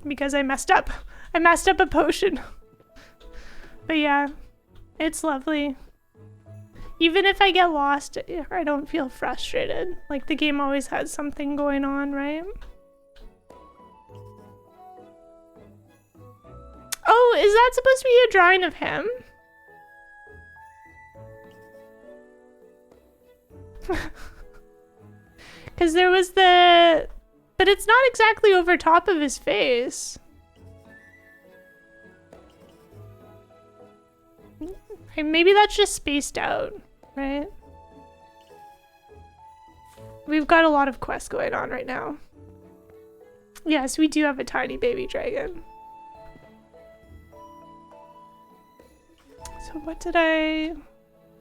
Because I messed up. I messed up a potion. But yeah, it's lovely. Even if I get lost, I don't feel frustrated. Like the game always has something going on, right? Oh, is that supposed to be a drawing of him? Because there was the... But it's not exactly over top of his face. Maybe that's just spaced out, right? We've got a lot of quests going on right now. Yes, we do have a tiny baby dragon. So what did I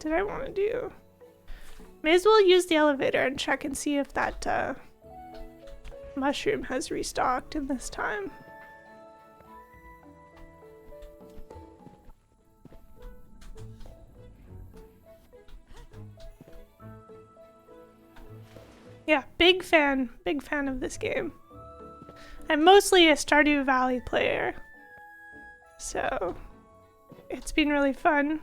want to do? May as well use the elevator and check and see if that mushroom has restocked in this time. Yeah, big fan of this game. I'm mostly a Stardew Valley player, so it's been really fun.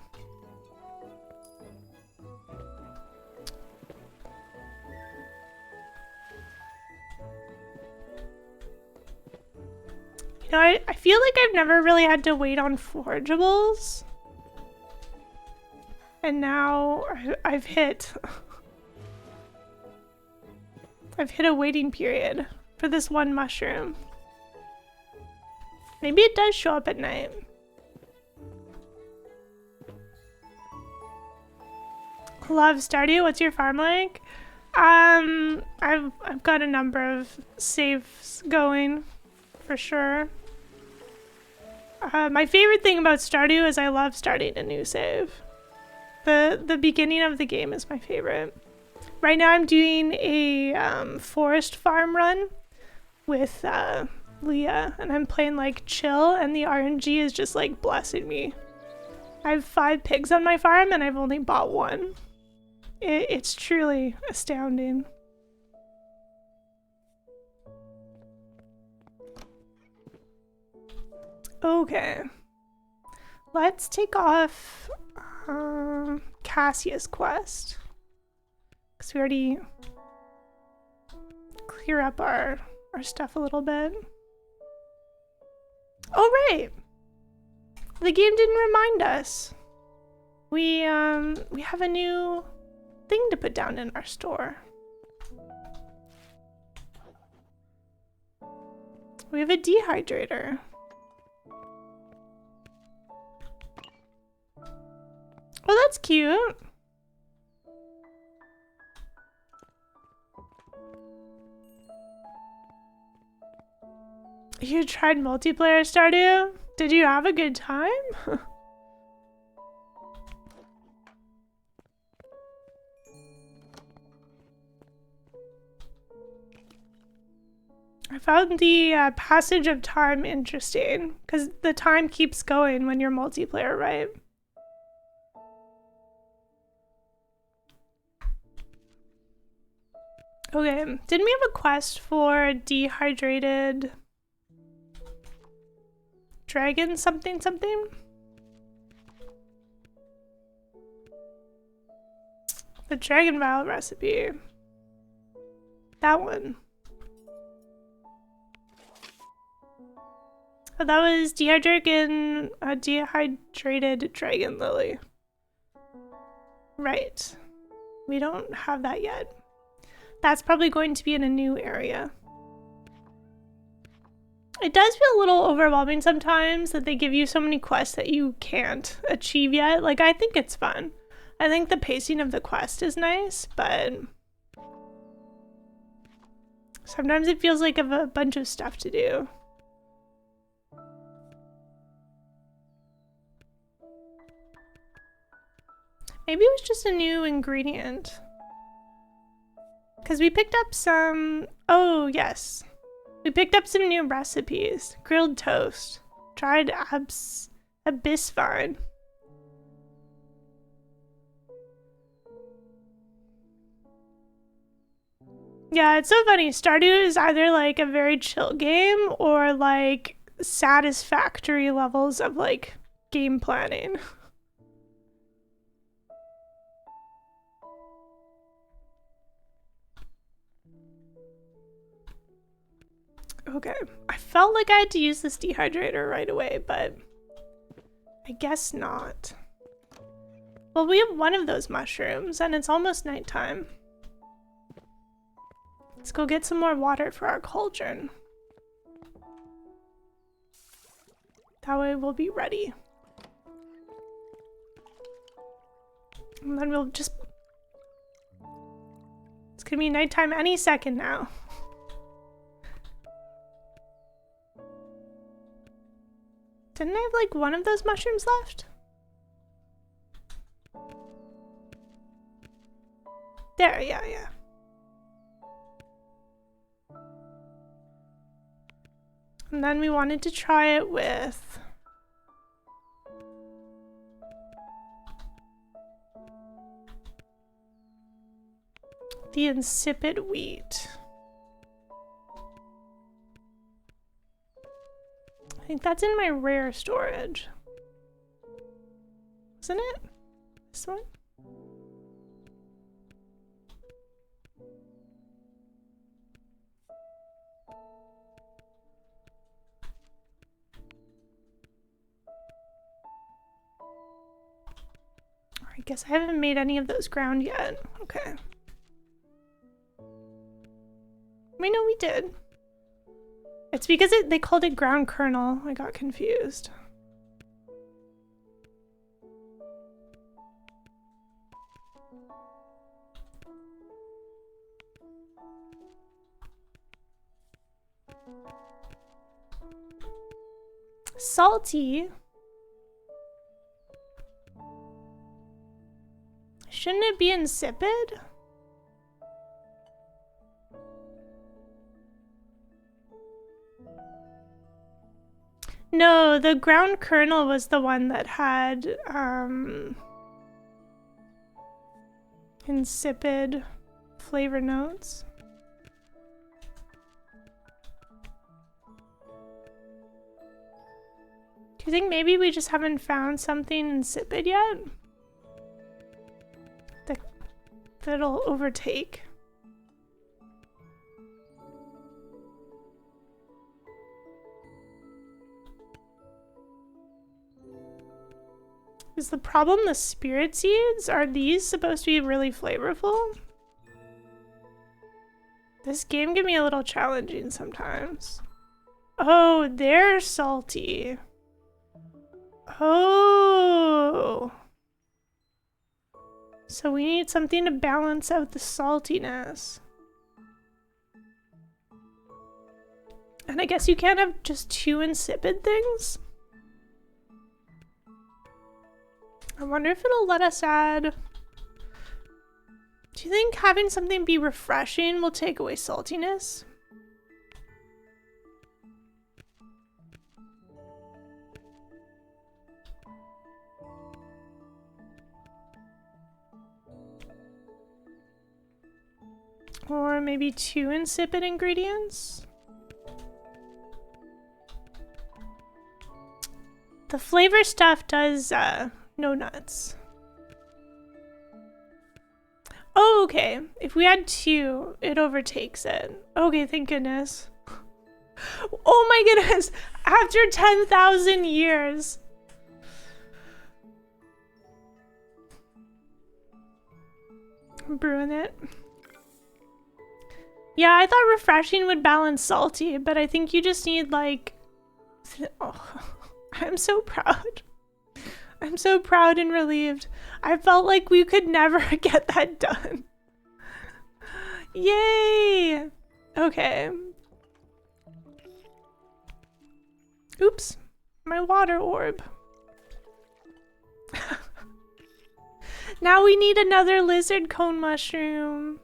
You know, I feel like I've never really had to wait on forageables. And now I've hit a waiting period for this one mushroom. Maybe it does show up at night. Love Stardew. What's your farm like? I've got a number of saves going, for sure. My favorite thing about Stardew is I love starting a new save. The beginning of the game is my favorite. Right now I'm doing a forest farm run with Leah, and I'm playing like chill, and the RNG is just like blessing me. I have 5 pigs on my farm and I've only bought 1. It's truly astounding. Okay. Let's take off Cassia's quest. Because we already clear up our stuff a little bit. Oh, right. The game didn't remind us. We have a new thing to put down in our store. We have a dehydrator. Oh, that's cute. You tried multiplayer Stardew? Did you have a good time? I found the passage of time interesting, because the time keeps going when you're multiplayer, right? Okay, didn't we have a quest for dehydrated dragon something something? The Dragon Vile recipe. That one. Oh, that was dehydrated dragon lily. Right. We don't have that yet. That's probably going to be in a new area. It does feel a little overwhelming sometimes that they give you so many quests that you can't achieve yet. Like, I think it's fun. I think the pacing of the quest is nice, but sometimes it feels like a bunch of stuff to do. Maybe it was just a new ingredient. Because we picked up some... Oh, yes. We picked up some new recipes. Grilled toast. Dried abyss vine. Yeah, it's so funny. Stardew is either like a very chill game or like satisfactory levels of like game planning. Okay, I felt like I had to use this dehydrator right away, but I guess not. Well, we have one of those mushrooms and it's almost nighttime. Let's go get some more water for our cauldron. That way we'll be ready. And then we'll just... It's gonna be nighttime any second now. Didn't I have like one of those mushrooms left? There, yeah. And then we wanted to try it with the insipid wheat. I think that's in my rare storage. Isn't it? This one? I guess I haven't made any of those ground yet. Okay. We know we did. It's because they called it ground kernel. I got confused. Salty. Shouldn't it be insipid? No, the ground kernel was the one that had insipid flavor notes. Do you think maybe we just haven't found something insipid yet? That'll overtake. Is the problem the spirit seeds? Are these supposed to be really flavorful? This game can be a little challenging sometimes. Oh, they're salty. Oh. So we need something to balance out the saltiness. And I guess you can't have just two insipid things? I wonder if it'll let us add... Do you think having something be refreshing will take away saltiness? Or maybe two insipid ingredients? The flavor stuff does no nuts. Okay, if we had 2, it overtakes it. Okay, thank goodness. Oh my goodness! After 10,000 years! I'm brewing it. Yeah, I thought refreshing would balance salty, but I think you just need like... Oh, I'm so proud. I'm so proud and relieved. I felt like we could never get that done. Yay! Okay. Oops. My water orb. Now we need another lizard cone mushroom.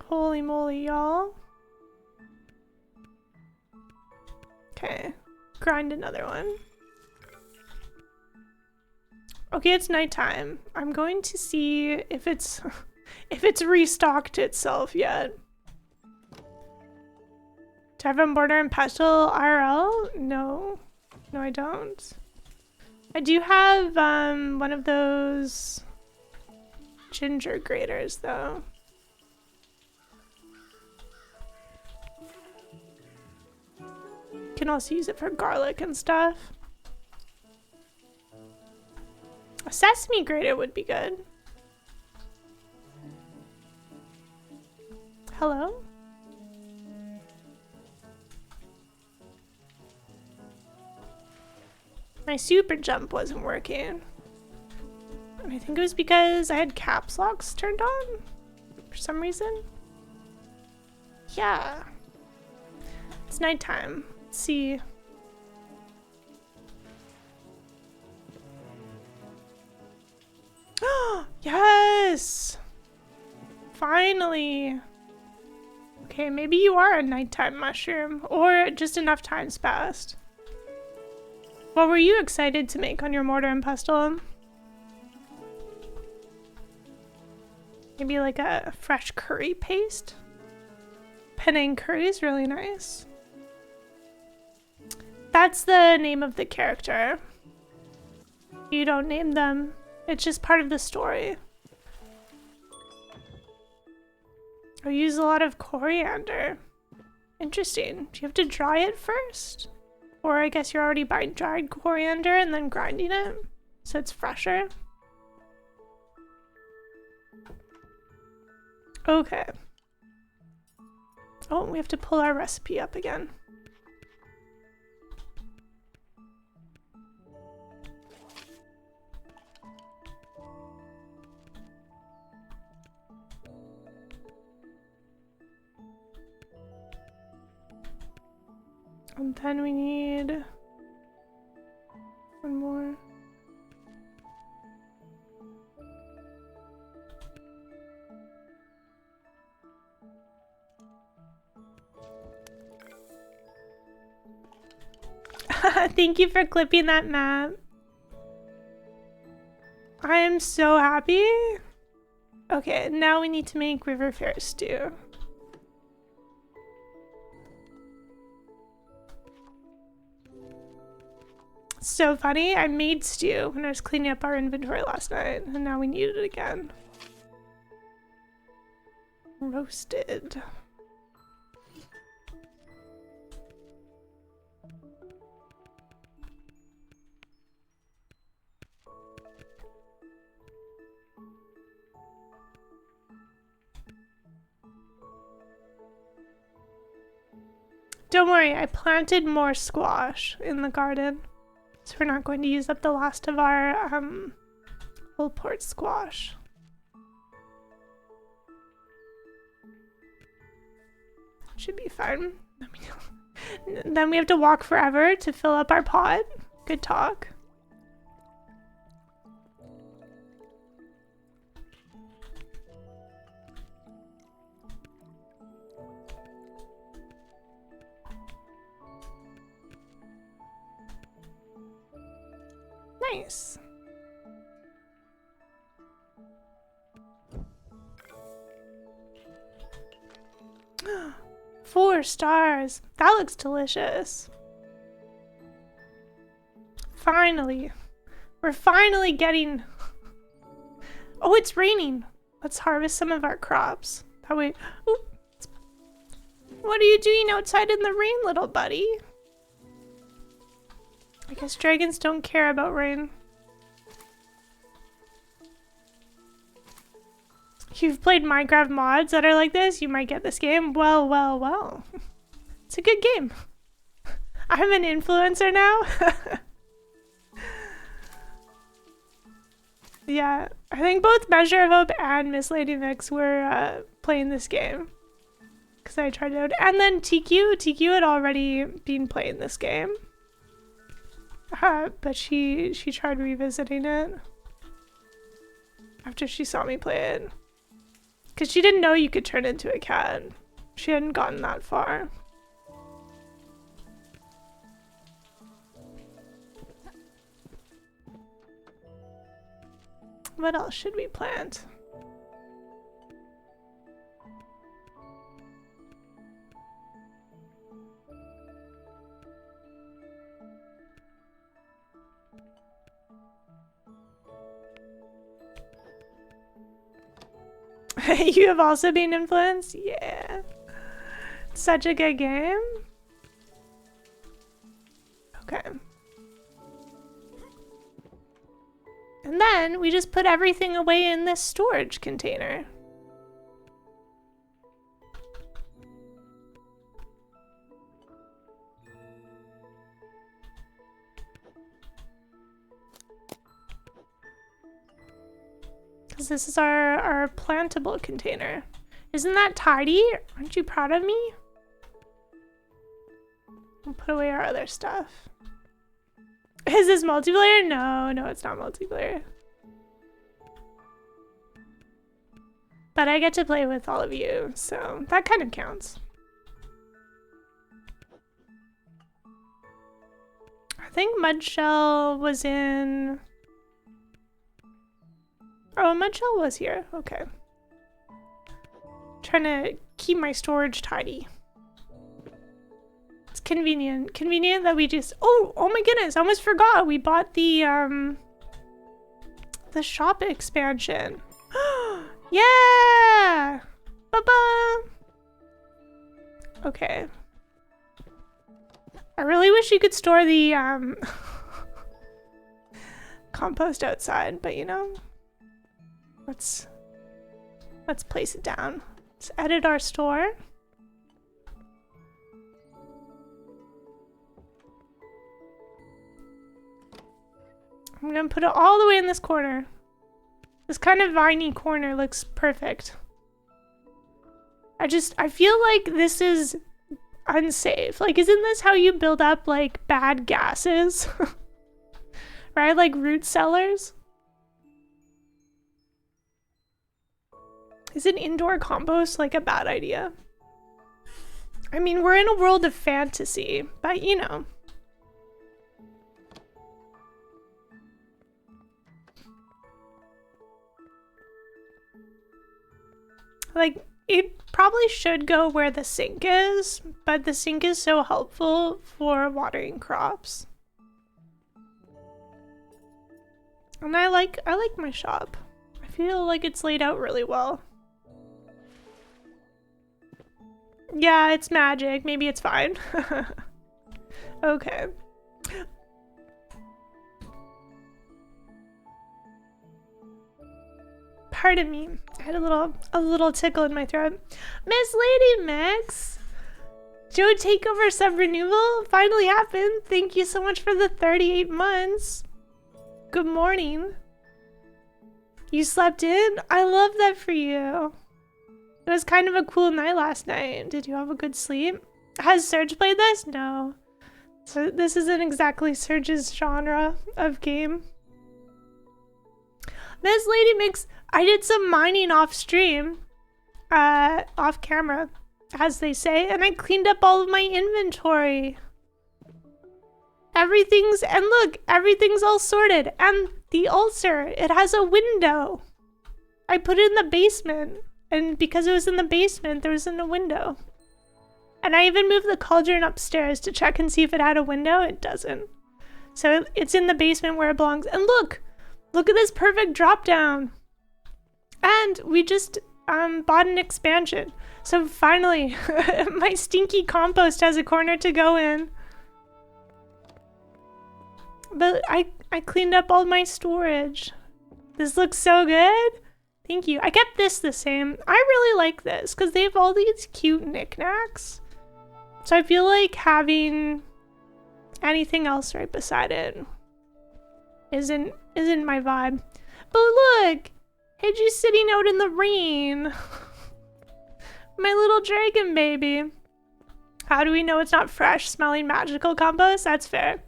Holy moly, y'all. Okay. Grind another one. Okay, it's nighttime. I'm going to see if it's if it's restocked itself yet. Do I have a mortar and pestle IRL? No. No, I don't. I do have one of those ginger graters though. Can also use it for garlic and stuff. A sesame grater would be good. Hello? My super jump wasn't working. And I think it was because I had caps locks turned on for some reason. Yeah. It's nighttime. Let's see. Yes! Finally! Okay, maybe you are a nighttime mushroom, or just enough time's passed. What were you excited to make on your mortar and pestle? Maybe like a fresh curry paste? Penang curry is really nice. That's the name of the character. You don't name them. It's just part of the story. I use a lot of coriander. Interesting. Do you have to dry it first? Or I guess you're already buying dried coriander and then grinding it, so it's fresher. Okay. Oh, we have to pull our recipe up again. And then we need one more. Thank you for clipping that map. I am so happy. Okay, now we need to make river fair stew. So funny, I made stew when I was cleaning up our inventory last night, and now we need it again. Roasted. Don't worry, I planted more squash in the garden. So we're not going to use up the last of our old port squash. Should be fine. Then we have to walk forever to fill up our pot. Good talk. Nice. Four stars. That looks delicious. Finally. We're finally getting... Oh, it's raining. Let's harvest some of our crops. That way. Ooh. What are you doing outside in the rain, little buddy? I guess dragons don't care about rain. You've played Minecraft mods that are like this, you might get this game. Well, well, well. It's a good game. I'm an influencer now. Yeah, I think both Measure of Hope and Miss Lady Mix were playing this game. Because I tried it out. And then TQ had already been playing this game. But she tried revisiting it after she saw me play it. Because she didn't know you could turn into a cat. She hadn't gotten that far. What else should we plant? You have also been influenced? Yeah. Such a good game. Okay. And then we just put everything away in this storage container. Because this is our plantable container. Isn't that tidy? Aren't you proud of me? We'll put away our other stuff. Is this multiplayer? No, it's not multiplayer. But I get to play with all of you, so that kind of counts. I think Mudshell was in... Oh, Mudshell was here. Okay. Trying to keep my storage tidy. It's convenient. Convenient that we just... Oh my goodness, I almost forgot. We bought the shop expansion. Yeah! Ba-ba! Okay. I really wish you could store the compost outside, but you know, let's place it down. Let's edit our store. I'm gonna put it all the way in this corner. This kind of viney corner looks perfect. I feel like this is unsafe. Like, isn't this how you build up like bad gases? Right? Like root cellars? Isn't indoor compost like a bad idea? I mean, we're in a world of fantasy, but you know. Like, it probably should go where the sink is, but the sink is so helpful for watering crops. And I like my shop. I feel like it's laid out really well. Yeah, it's magic. Maybe it's fine. Okay. Pardon me. I had a little tickle in my throat. Miss Lady Mix! Joe Takeover sub renewal finally happened. Thank you so much for the 38 months. Good morning. You slept in? I love that for you. It was kind of a cool night last night. Did you have a good sleep? Has Serge played this? No. So this isn't exactly Serge's genre of game. Miss Lady Mix, I did some mining off stream, off camera, as they say, and I cleaned up all of my inventory. And look, everything's all sorted. And the ulcer, it has a window. I put it in the basement, and because it was in the basement, there wasn't a window. And I even moved the cauldron upstairs to check and see if it had a window. It doesn't. So it's in the basement where it belongs. And look at this perfect drop down. And we just bought an expansion. So finally, my stinky compost has a corner to go in. But I cleaned up all my storage. This looks so good. Thank you. I kept this the same. I really like this because they have all these cute knickknacks. So I feel like having anything else right beside it isn't my vibe. But look, hey, just sitting out in the rain. My little dragon baby. How do we know it's not fresh smelling magical compost? That's fair.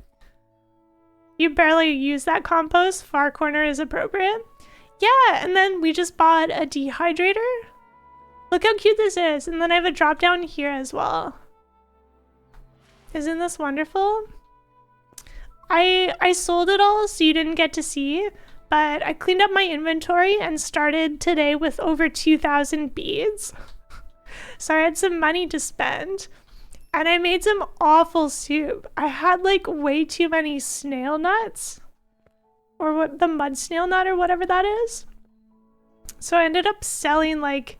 You barely use that compost. Far corner is appropriate. Yeah, and then we just bought a dehydrator. Look how cute this is. And then I have a drop down here as well. Isn't this wonderful? I sold it all so you didn't get to see, but I cleaned up my inventory and started today with over 2,000 beads. So I had some money to spend. And I made some awful soup. I had like way too many snail nuts. Or what, the mud snail nut or whatever that is. So I ended up selling a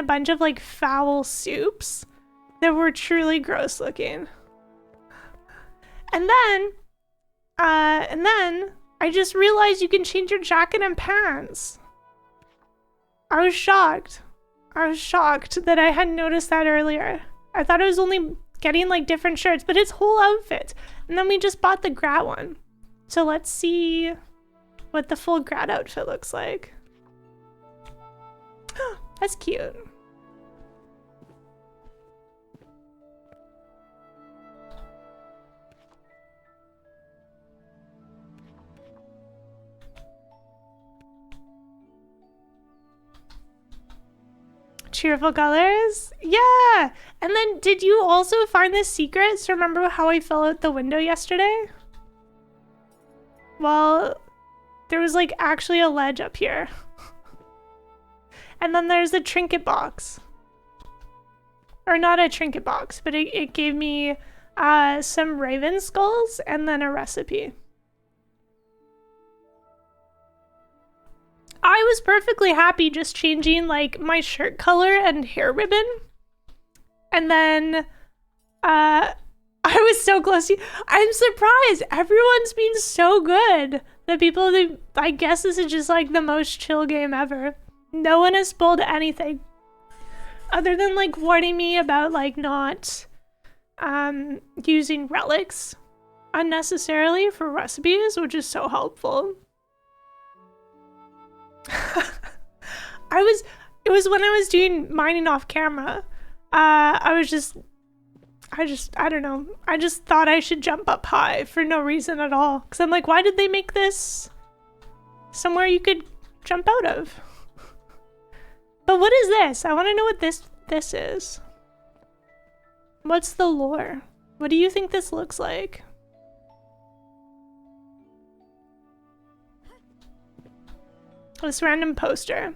bunch of like foul soups that were truly gross looking. And then I just realized you can change your jacket and pants. I was shocked that I hadn't noticed that earlier. I thought I was only getting like different shirts, but it's whole outfit. And then we just bought the Grat one. So let's see what the full Grat outfit looks like. That's cute. Cheerful colors? Yeah! And then did you also find the secrets? Remember how I fell out the window yesterday? Well, there was like actually a ledge up here. And then there's a trinket box. Or not a trinket box, but it gave me some raven skulls and then a recipe. I was perfectly happy just changing like my shirt color and hair ribbon. And then I was so close to you. I'm surprised. Everyone's been so good. I guess this is just like the most chill game ever. No one has spoiled anything. Other than like warning me about like not using relics unnecessarily for recipes, which is so helpful. It was when I was doing mining off camera. I don't know. I just thought I should jump up high for no reason at all. Because I'm like, why did they make this somewhere you could jump out of? But what is this? I want to know what this is. What's the lore? What do you think this looks like? This random poster.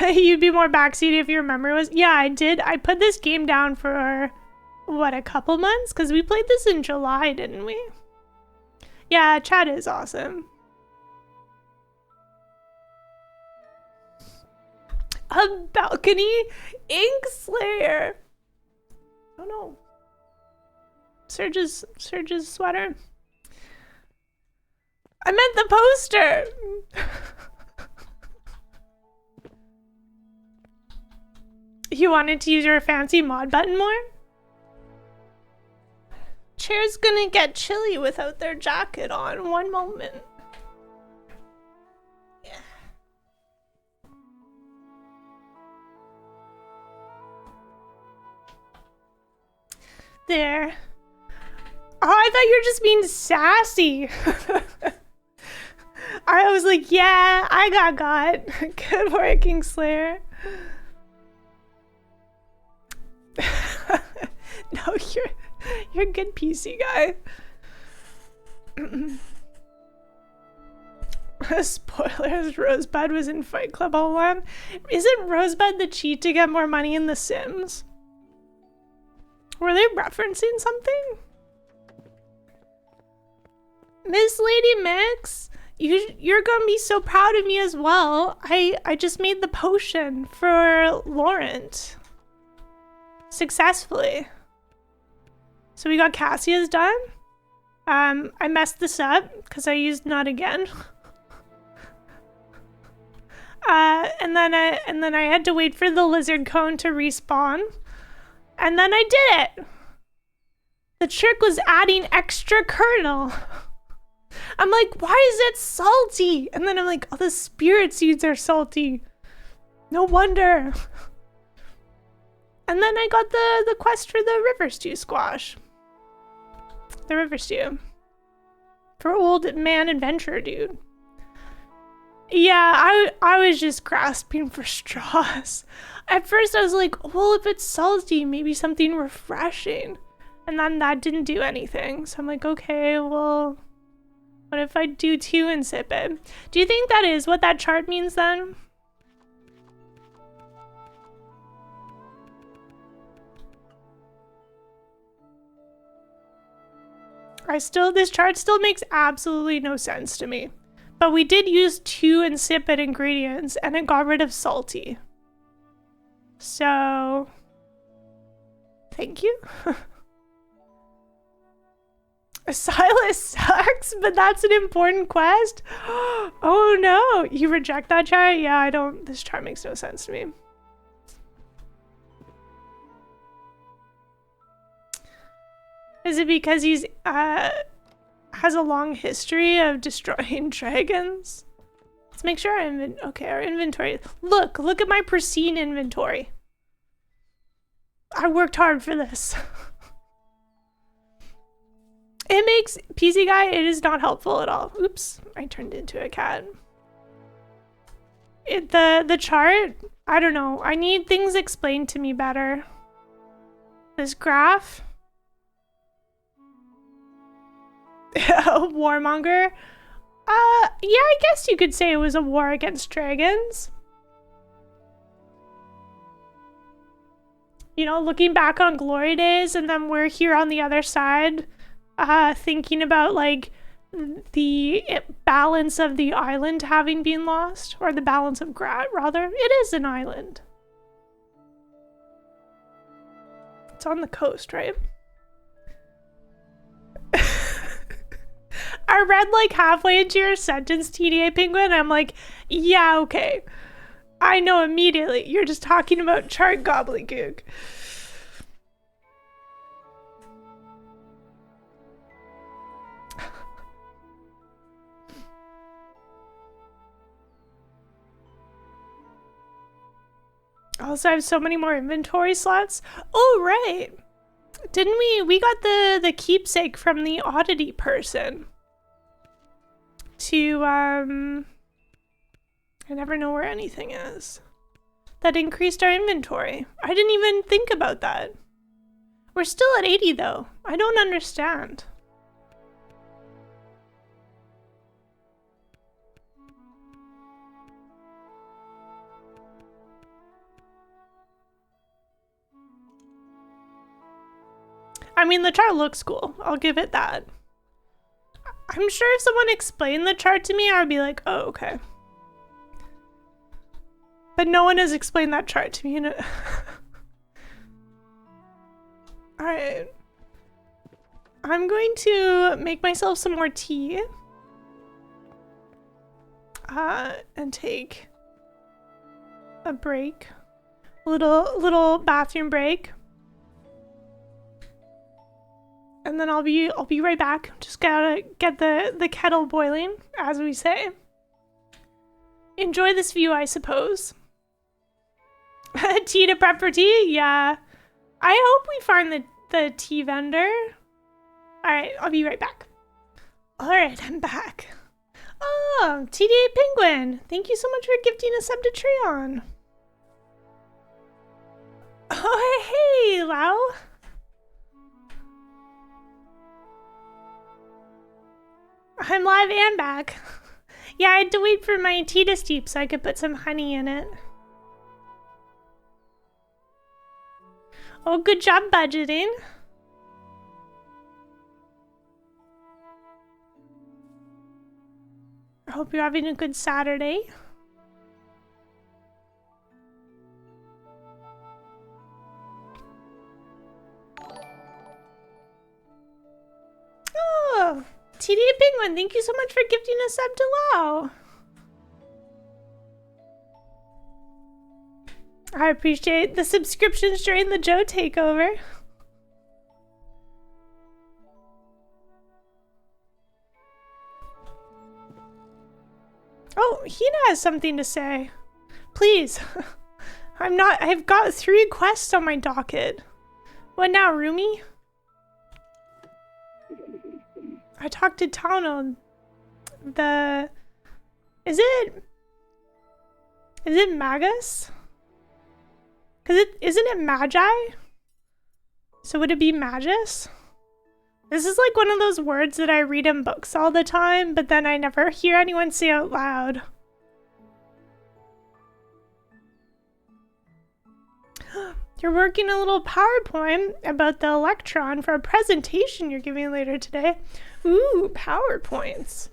You'd be more backseaty if your memory was... Yeah, I did. I put this game down for, what, a couple months? Because we played this in July, didn't we? Yeah, chat is awesome. A balcony ink slayer. Oh no. Serge's sweater. I meant the poster. You wanted to use your fancy mod button more? Chair's gonna get chilly without their jacket on. One moment. Yeah. There. Oh, I thought you were just being sassy. I was like, yeah, I got. Good working, Slayer. No, you're a good PC guy. Spoilers, Rosebud was in Fight Club all along. Isn't Rosebud the cheat to get more money in The Sims? Were they referencing something? Miss Lady Mix, you're gonna be so proud of me as well. I just made the potion for Laurent successfully. So we got Cassia's done. I messed this up because I used not again. And then I had to wait for the lizard cone to respawn. And then I did it. The trick was adding extra kernel. I'm like, why is it salty? And then I'm like, oh, the spirit seeds are salty. No wonder. And then I got the quest for the river stew squash. The river stew. For old man adventurer dude. Yeah, I was just grasping for straws. At first I was like, well, if it's salty, maybe something refreshing. And then that didn't do anything. So I'm like, okay, well, what if I do too insipid? Do you think that is what that chart means then? This chart still makes absolutely no sense to me. But we did use 2 insipid ingredients and it got rid of salty. So, thank you. Silas sucks, but that's an important quest. Oh no, you reject that chart? Yeah, I don't, this chart makes no sense to me. Is it because he's, has a long history of destroying dragons? Let's make sure our inventory. Look at my pristine inventory. I worked hard for this. It makes, PC guy, it is not helpful at all. Oops, I turned into a cat. The chart, I don't know. I need things explained to me better. This graph. A warmonger. Yeah, I guess you could say it was a war against dragons. You know, looking back on glory days, and then we're here on the other side, thinking about like the balance of the island having been lost, or the balance of Grat, rather. It is an island. It's on the coast, right? I read like halfway into your sentence, TDA Penguin. I'm like, yeah, okay. I know immediately. You're just talking about chart gobbledygook. Also, I have so many more inventory slots. Oh, right. Didn't we got the keepsake from the oddity person. To, I never know where anything is. That increased our inventory. I didn't even think about that. We're still at 80 though. I don't understand. I mean, the chart looks cool. I'll give it that. I'm sure if someone explained the chart to me, I would be like, oh, okay. But no one has explained that chart to me. Alright. I'm going to make myself some more tea. And take a break. A little bathroom break. And then I'll be right back. Just gotta get the kettle boiling, as we say. Enjoy this view, I suppose. Tea to prep for tea? Yeah. I hope we find the tea vendor. Alright, I'll be right back. Alright, I'm back. Oh, TDA Penguin. Thank you so much for gifting a sub to Treon. Oh, hey, Lau. I'm live and back. Yeah, I had to wait for my tea to steep so I could put some honey in it. Oh, good job budgeting. I hope you're having a good Saturday. Oh, TD Penguin, thank you so much for gifting a sub to Lau. I appreciate the subscriptions during the Joe takeover. Oh, Hina has something to say. Please. I've got 3 quests on my docket. What now, Rumi? I talked to Tano. Is it Magus? Isn't it Magi? So would it be Magus? This is like one of those words that I read in books all the time, but then I never hear anyone say out loud. You're working a little PowerPoint about the electron for a presentation you're giving later today. Ooh, PowerPoints.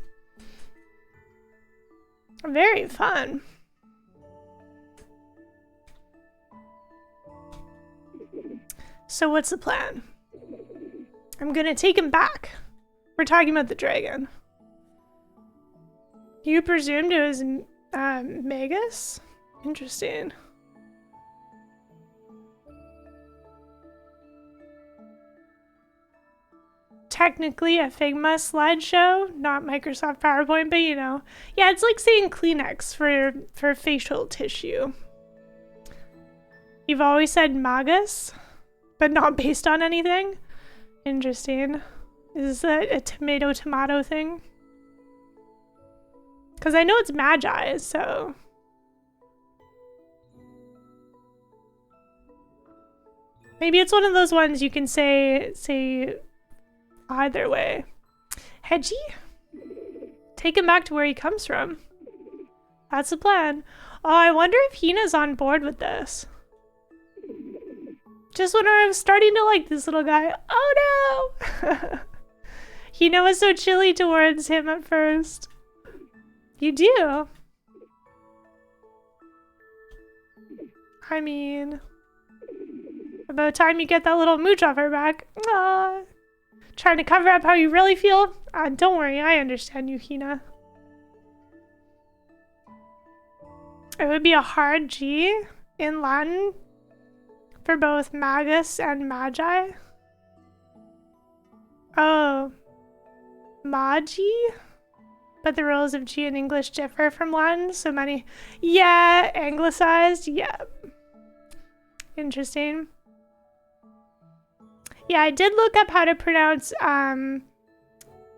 Very fun. So what's the plan? I'm gonna take him back. We're talking about the dragon. You presumed it was Magus? Interesting. Technically a Figma slideshow, not Microsoft PowerPoint, but you know. Yeah, it's like saying Kleenex for facial tissue. You've always said Magus, but not based on anything? Interesting. Is this a tomato thing? Because I know it's Magi, so... Maybe it's one of those ones you can say either way. Hedgie? Take him back to where he comes from. That's the plan. Oh, I wonder if Hina's on board with this. Just when I was starting to like this little guy. Oh no! Hina was so chilly towards him at first. You do? I mean... About time you get that little mooch off her back. Aww. Trying to cover up how you really feel? Don't worry, I understand you, Hina. It would be a hard G in Latin for both Magus and Magi. Oh. Magi? But the rules of G in English differ from Latin, so many... Yeah, anglicized, yeah. Interesting. Yeah, I did look up how to pronounce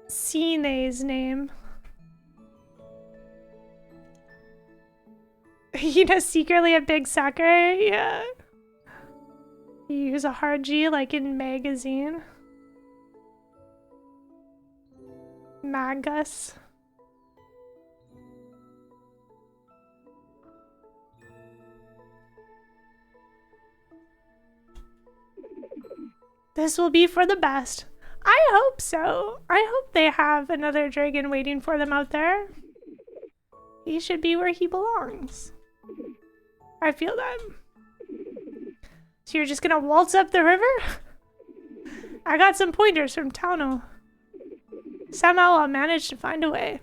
Sine's name. You know, secretly a big sucker, yeah. You use a hard G like in magazine. Magus. This will be for the best. I hope so. I hope they have another dragon waiting for them out there. He should be where he belongs. I feel that. So you're just gonna waltz up the river? I got some pointers from Tano. Somehow I'll manage to find a way.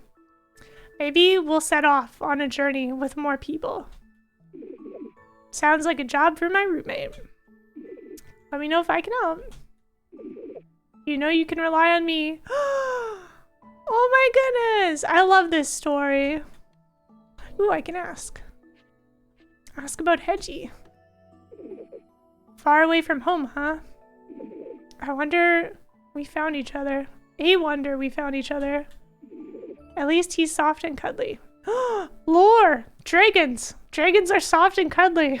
Maybe we'll set off on a journey with more people. Sounds like a job for my roommate. Let me know if I can help. You know you can rely on me. Oh my goodness! I love this story. Ooh, I can ask. Ask about Hedgie. Far away from home, huh? I wonder we found each other. A wonder we found each other. At least he's soft and cuddly. Lore! Dragons! Dragons are soft and cuddly.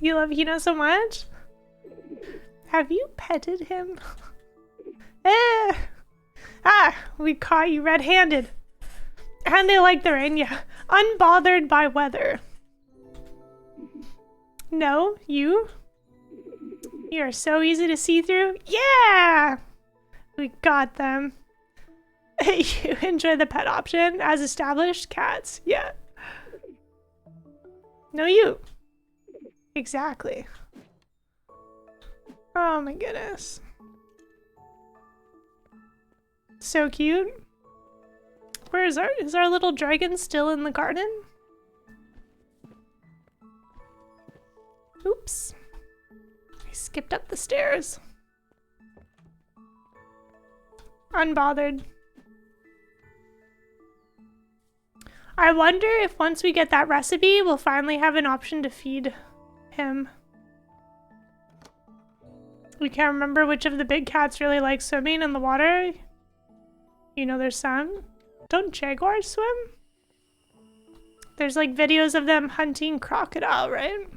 You love Hina so much? Have you petted him? Eh! Ah! We caught you red-handed. And they like the rain, yeah. Unbothered by weather. No, you? You are so easy to see through. Yeah! We got them. You enjoy the pet option as established cats. Yeah. No, you. Exactly. Oh my goodness. So cute. Where is our little dragon still in the garden? Oops. I skipped up the stairs. Unbothered. I wonder if once we get that recipe, we'll finally have an option to feed him. We can't remember which of the big cats really like swimming in the water. You know there's some. Don't jaguars swim? There's like videos of them hunting crocodile, right?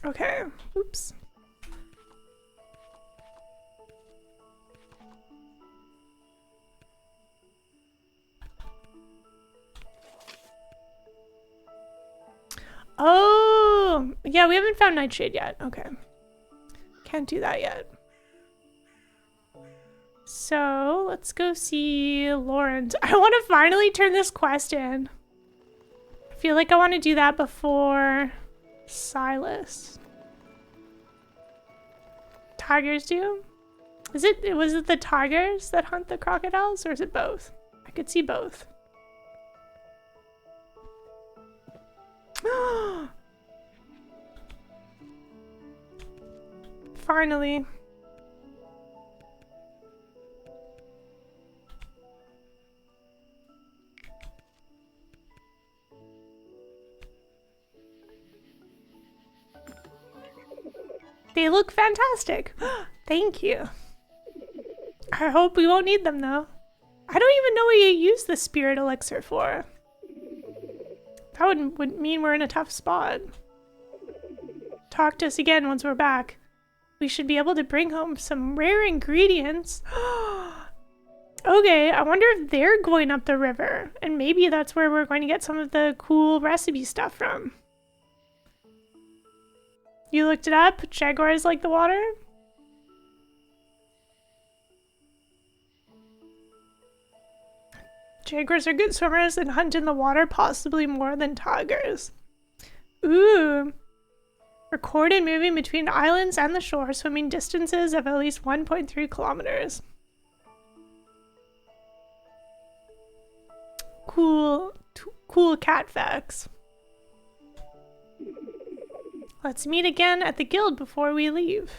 Okay, oops. Oh, yeah, we haven't found Nightshade yet. Okay. Can't do that yet. So, let's go see Lawrence. I want to finally turn this quest in. I feel like I want to do that before Silas. Tigers do? Was it the tigers that hunt the crocodiles, or is it both? I could see both. Finally. They look fantastic. Thank you. I hope we won't need them though. I don't even know what you use the spirit elixir for. That would mean we're in a tough spot. Talk to us again once we're back. We should be able to bring home some rare ingredients. Okay, I wonder if they're going up the river. And maybe that's where we're going to get some of the cool recipe stuff from. You looked it up? Jaguars like the water? Jaguars are good swimmers and hunt in the water, possibly more than tigers. Ooh. Recorded moving between islands and the shore, swimming distances of at least 1.3 kilometers. Cool cat facts. Let's meet again at the guild before we leave.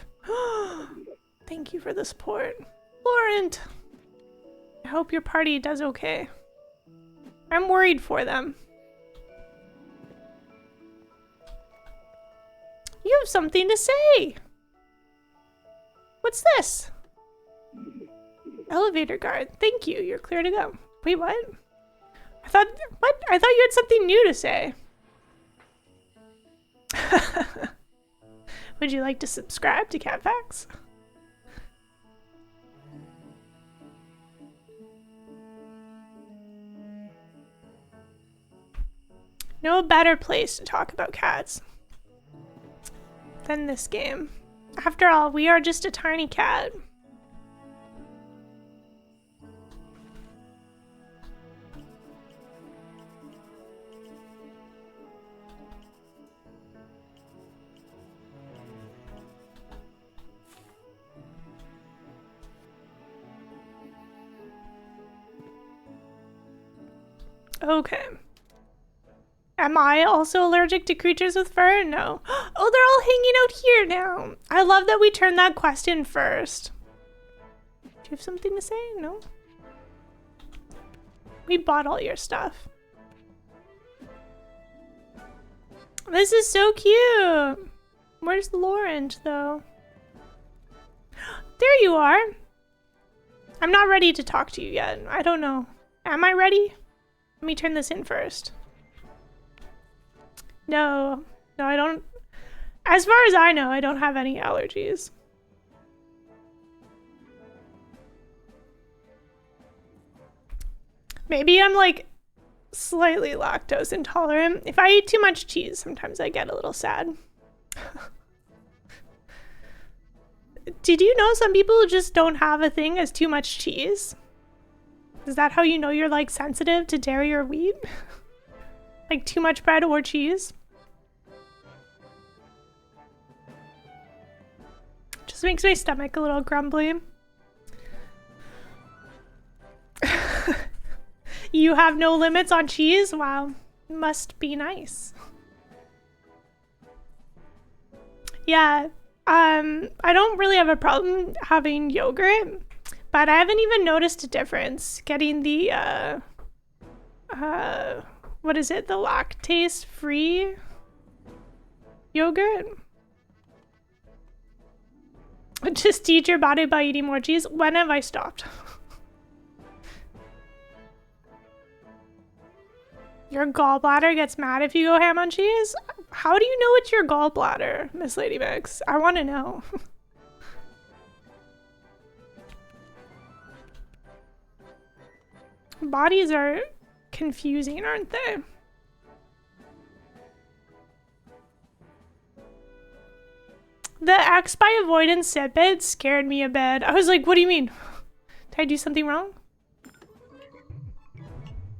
Thank you for the support. Laurent! I hope your party does okay. I'm worried for them. You have something to say! What's this? Elevator guard. Thank you. You're clear to go. Wait, what? What? I thought you had something new to say. Would you like to subscribe to Cat Facts? No better place to talk about cats than this game. After all, we are just a tiny cat. Okay. Am I also allergic to creatures with fur? No. Oh, they're all hanging out here now. I love that we turned that quest in first. Do you have something to say? No? We bought all your stuff. This is so cute. Where's Laurent, though? There you are. I'm not ready to talk to you yet. I don't know. Am I ready? Let me turn this in first. No, I don't. As far as I know, I don't have any allergies. Maybe I'm like slightly lactose intolerant. If I eat too much cheese, sometimes I get a little sad. Did you know some people just don't have a thing as too much cheese? Is that how you know you're like sensitive to dairy or wheat? Like too much bread or cheese? Just makes my stomach a little grumbly. You have no limits on cheese? Wow, must be nice. Yeah, I don't really have a problem having yogurt, but I haven't even noticed a difference getting the, what is it? The lactase-free yogurt? Just teach your body by eating more cheese. When have I stopped? Your gallbladder gets mad if you go ham on cheese? How do you know it's your gallbladder, Miss Lady Mix? I want to know. Bodies are confusing, aren't they? The X by avoidance sip scared me a bit. I was like, what do you mean? Did I do something wrong?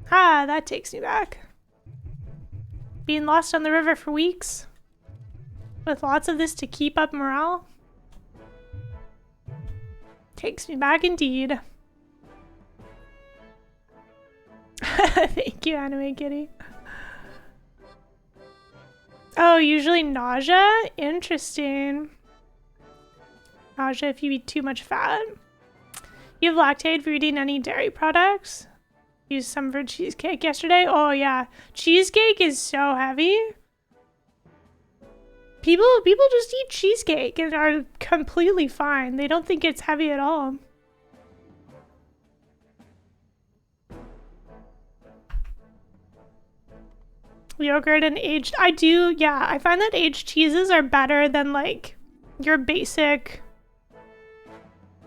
Ah, that takes me back. Being lost on the river for weeks. With lots of this to keep up morale. Takes me back indeed. Thank you, Anime Kitty. Oh, usually nausea? Interesting. Nausea if you eat too much fat. You have Lactaid for eating any dairy products? Used some for cheesecake yesterday. Oh yeah, cheesecake is so heavy. People just eat cheesecake and are completely fine. They don't think it's heavy at all. Yogurt and aged, I do, yeah. I find that aged cheeses are better than like your basic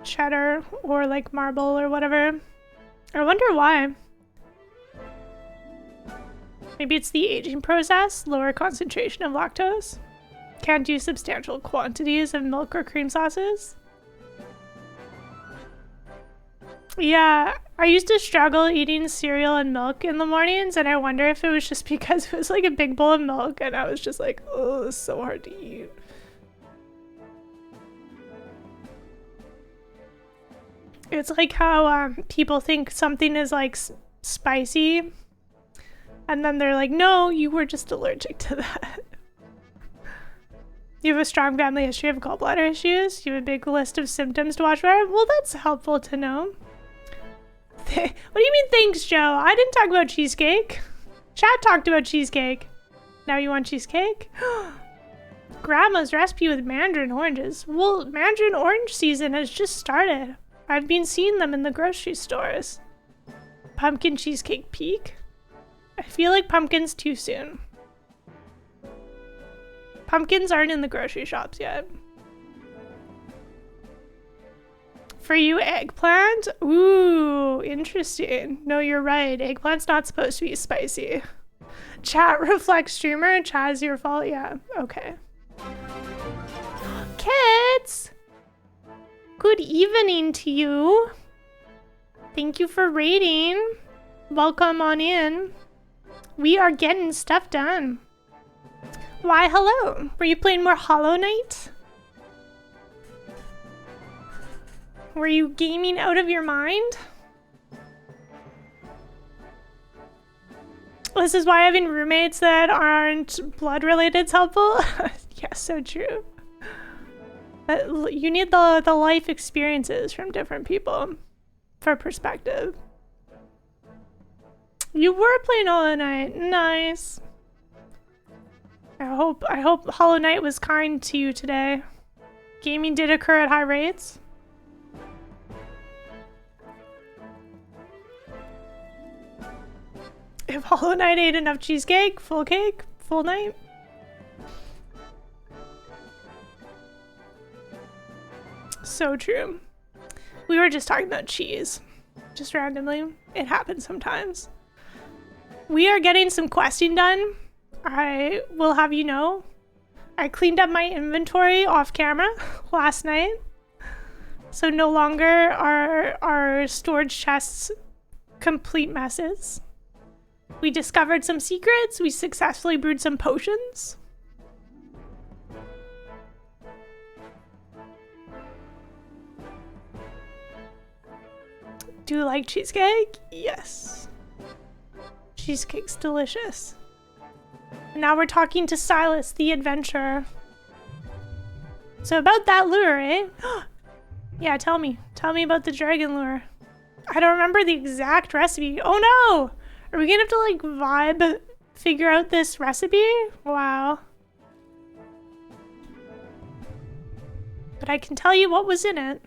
cheddar or like marble or whatever. I wonder why. Maybe it's the aging process, lower concentration of lactose. Can't do substantial quantities of milk or cream sauces. Yeah, I used to struggle eating cereal and milk in the mornings, and I wonder if it was just because it was like a big bowl of milk and I was just like, oh, it's so hard to eat. It's like how people think something is like spicy, and then they're like, no, you were just allergic to that. You have a strong family history of gallbladder issues? You have a big list of symptoms to watch for? Well, that's helpful to know. What do you mean thanks, Joe? I didn't talk about cheesecake. Chat talked about cheesecake. Now you want cheesecake? Grandma's recipe with mandarin oranges. Well, mandarin orange season has just started. I've been seeing them in the grocery stores. Pumpkin cheesecake peak? I feel like pumpkin's too soon. Pumpkins aren't in the grocery shops yet. For you, eggplant? Ooh, interesting. No, you're right. Eggplant's not supposed to be spicy. Chat reflects streamer. Chat is your fault. Yeah, okay. Kids! Good evening to you. Thank you for raiding. Welcome on in. We are getting stuff done. Why, hello. Were you playing more Hollow Knight? Were you gaming out of your mind? This is why having roommates that aren't blood related is helpful. Yeah, so true. You need the life experiences from different people for perspective. You were playing Hollow Knight. Nice. I hope Hollow Knight was kind to you today. Gaming did occur at high rates. If Hollow Knight ate enough cheesecake, full night. So true. We were just talking about cheese. Just randomly. It happens sometimes. We are getting some questing done. I will have you know. I cleaned up my inventory off camera last night. So no longer are our storage chests complete messes. We discovered some secrets. We successfully brewed some potions. Do you like cheesecake? Yes. Cheesecake's delicious. And now we're talking to Silas, the adventurer. So about that lure, eh? Yeah, tell me. Tell me about the dragon lure. I don't remember the exact recipe. Oh no! Are we gonna have to like vibe figure out this recipe? Wow. But I can tell you what was in it.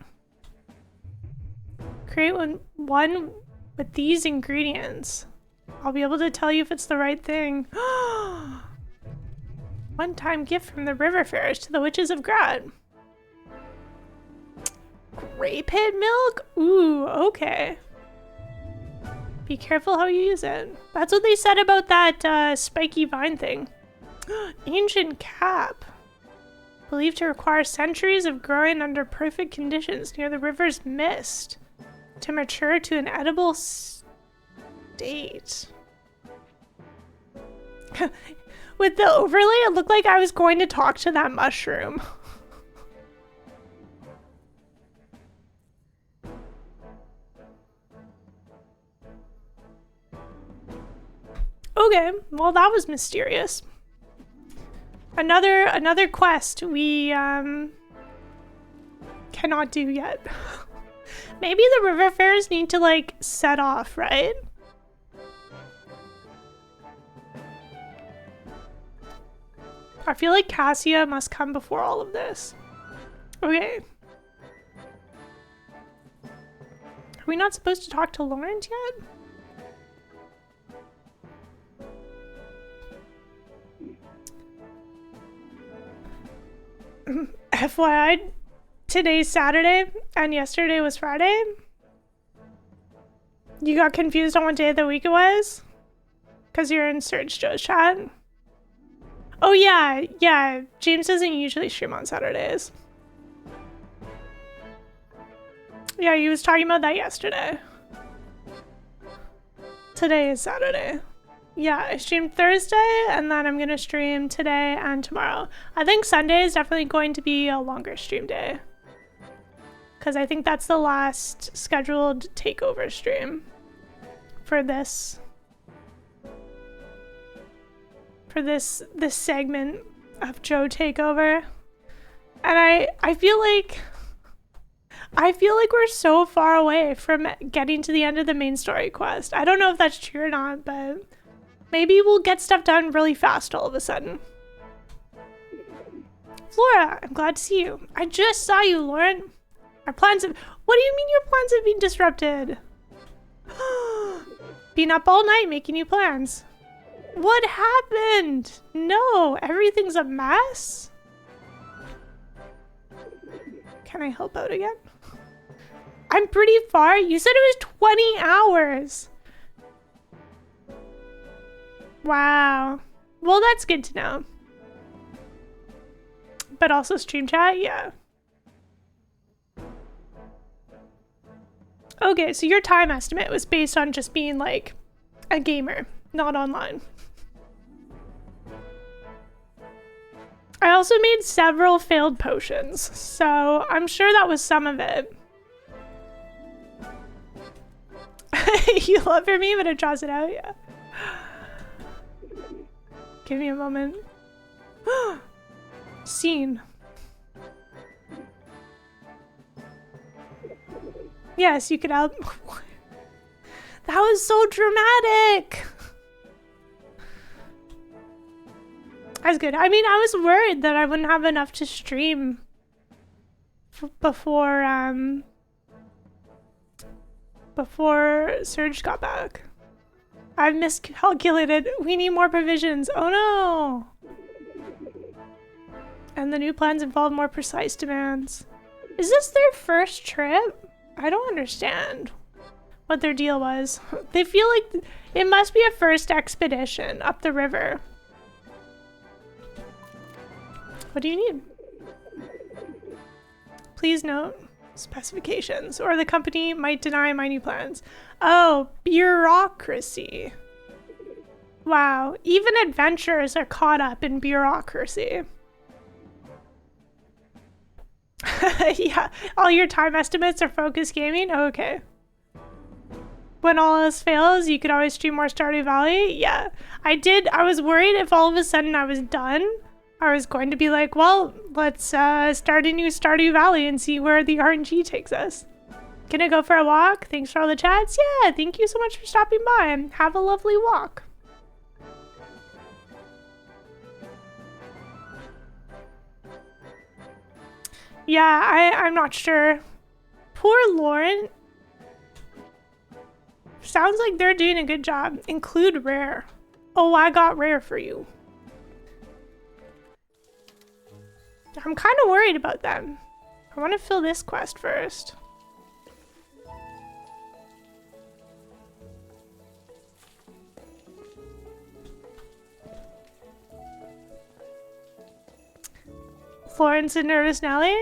Create one with these ingredients. I'll be able to tell you if it's the right thing. One-time gift from the river fairs to the witches of Grad. Grape head milk? Ooh, okay. Be careful how you use it. That's what they said about that spiky vine thing. Ancient cap. Believed to require centuries of growing under perfect conditions near the river's mist to mature to an edible state. With the overlay, it looked like I was going to talk to that mushroom. Okay, well that was mysterious. Another quest we cannot do yet. Maybe the river fairs need to like set off, right? I feel like Cassia must come before all of this. Okay. Are we not supposed to talk to Laurent yet? FYI, today's Saturday and yesterday was Friday. You got confused on what day of the week it was? Because you're in Serge Joe's chat? Oh yeah, James doesn't usually stream on Saturdays. Yeah, he was talking about that yesterday. Today is Saturday. Yeah, I streamed Thursday, and then I'm gonna stream today and tomorrow. I think Sunday is definitely going to be a longer stream day. Because I think that's the last scheduled takeover stream for this. For this segment of Joe Takeover. And I feel like we're so far away from getting to the end of the main story quest. I don't know if that's true or not, but maybe we'll get stuff done really fast all of a sudden. Flora, I'm glad to see you. I just saw you, Lauren. Our plans have... What do you mean your plans have been disrupted? Been up all night making new plans. What happened? No, everything's a mess. Can I help out again? I'm pretty far. You said it was 20 hours. Wow. Well, that's good to know. But also stream chat, yeah. Okay, so your time estimate was based on just being like a gamer, not online. I also made several failed potions, so I'm sure that was some of it. You love your meme, but it draws it out, yeah. Give me a moment. Scene. Yes, you could help. That was so dramatic. That's good. I mean, I was worried that I wouldn't have enough to stream before Serge got back. I've miscalculated. We need more provisions. Oh no. And the new plans involve more precise demands. Is this their first trip? I don't understand what their deal was. They feel like it must be a first expedition up the river. What do you need? Please note, specifications, or the company might deny my new plans. Oh, bureaucracy. Wow, even adventurers are caught up in bureaucracy. Yeah, all your time estimates are focus gaming? Okay. When all else fails, you could always stream more Stardew Valley? Yeah, I was worried if all of a sudden I was done, I was going to be like, well, let's start a new Stardew Valley and see where the RNG takes us. Can I go for a walk? Thanks for all the chats. Yeah, thank you so much for stopping by and have a lovely walk. Yeah, I'm not sure. Poor Lauren. Sounds like they're doing a good job. Include rare. Oh, I got rare for you. I'm kind of worried about them. I want to fill this quest first. Florence and Nervous Nelly?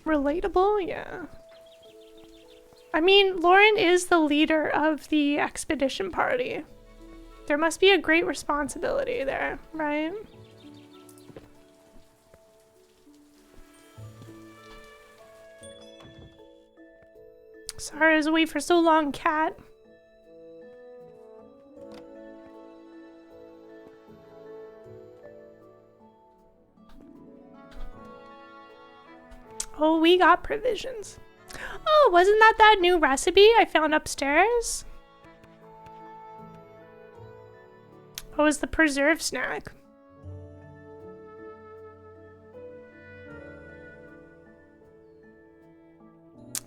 Relatable? Yeah. I mean, Lauren is the leader of the expedition party. There must be a great responsibility there, right? Sorry I was away for so long, cat. Oh, we got provisions. Oh, wasn't that new recipe I found upstairs? Oh, it was the preserved snack.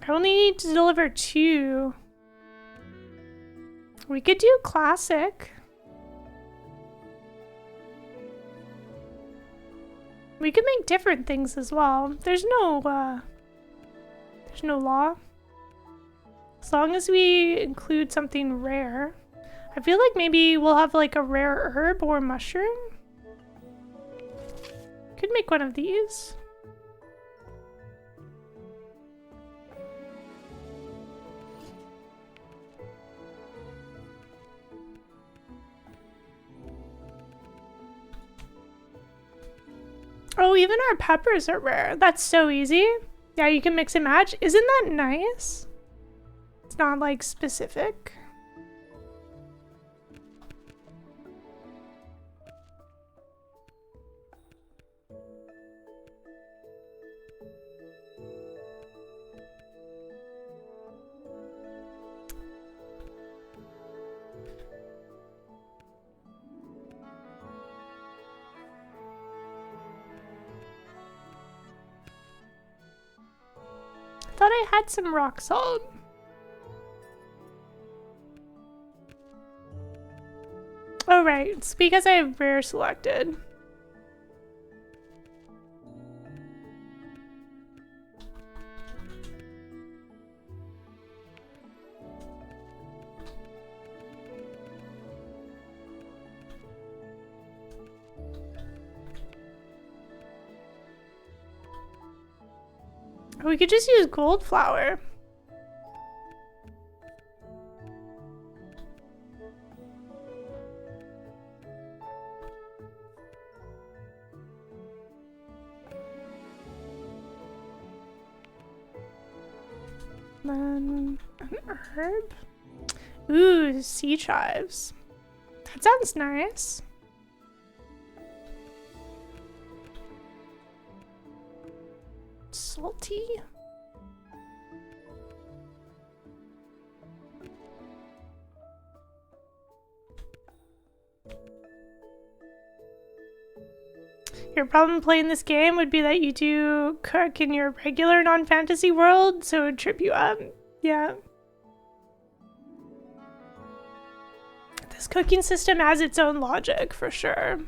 I only need to deliver 2. We could do classic. We could make different things as well. There's no law. As long as we include something rare. I feel like maybe we'll have like a rare herb or mushroom. Could make one of these. Oh, even our peppers are rare. That's so easy. Yeah, you can mix and match. Isn't that nice? It's not like specific. Thought I had some rock salt. Oh right, it's because I have rare selected. We could just use gold flour. Then an herb. Ooh, sea chives. That sounds nice. Salty. Your problem playing this game would be that you do cook in your regular non-fantasy world, so it would trip you up. Yeah. This cooking system has its own logic, for sure.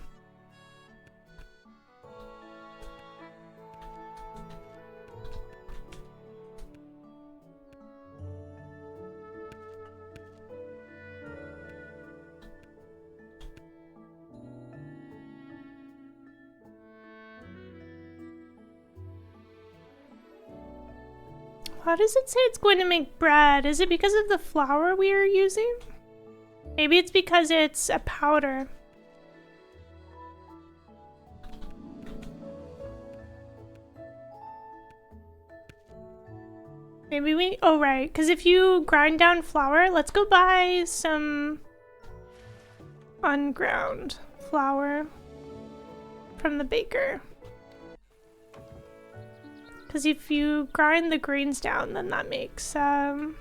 How does it say it's going to make bread? Is it because of the flour we are using? Maybe it's because it's a powder. Maybe we, oh right, because if you grind down flour, let's go buy some unground flour from the baker. Because if you grind the grains down, then that makes it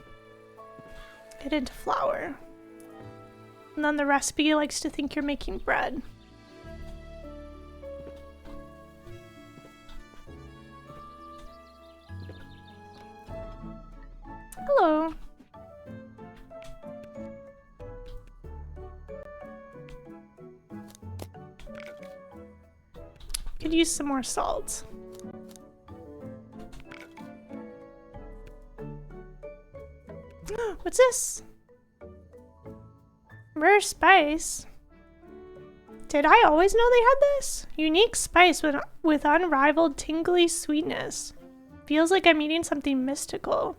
into flour. And then the recipe likes to think you're making bread. Hello. Could use some more salt. What's this? Rare spice? Did I always know they had this? Unique spice with unrivaled tingly sweetness. Feels like I'm eating something mystical.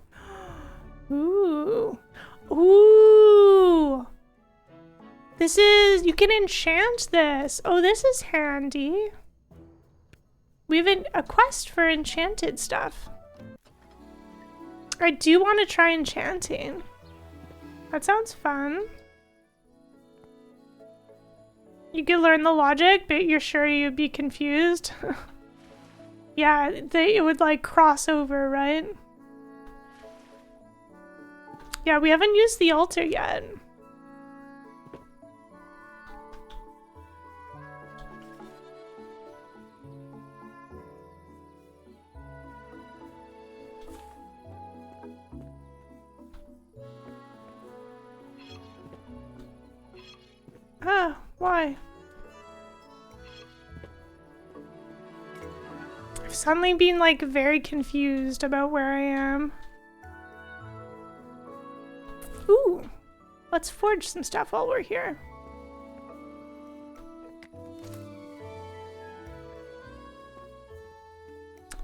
Ooh. Ooh. This is, you can enchant this. Oh, this is handy. We have a quest for enchanted stuff. I do want to try enchanting. That sounds fun. You could learn the logic, but you're sure you'd be confused? Yeah, it would like cross over, right? Yeah, we haven't used the altar yet. Ah, why? I've suddenly been like very confused about where I am. Ooh, let's forge some stuff while we're here.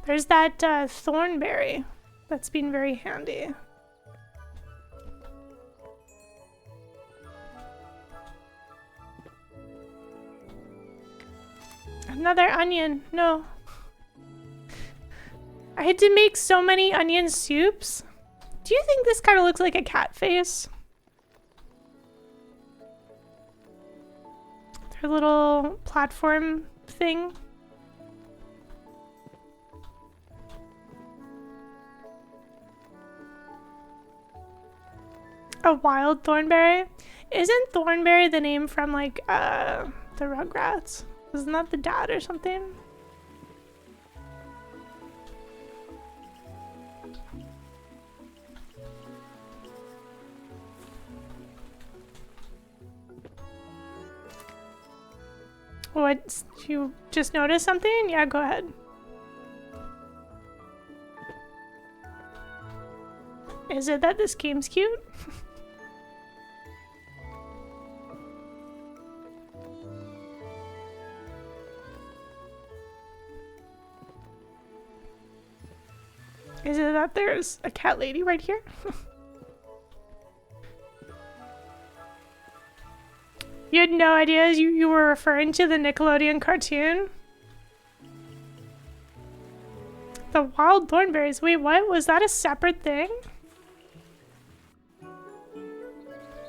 There's that thornberry that's been very handy. Another onion, no. I had to make so many onion soups. Do you think this kind of looks like a cat face? Their little platform thing. A wild thornberry? Isn't thornberry the name from like the Rugrats? Isn't that the dad or something? What? You just noticed something? Yeah, go ahead. Is it that this game's cute? Is it that there's a cat lady right here? You had no idea you were referring to the Nickelodeon cartoon? The wild thornberries. Wait, what? Was that a separate thing?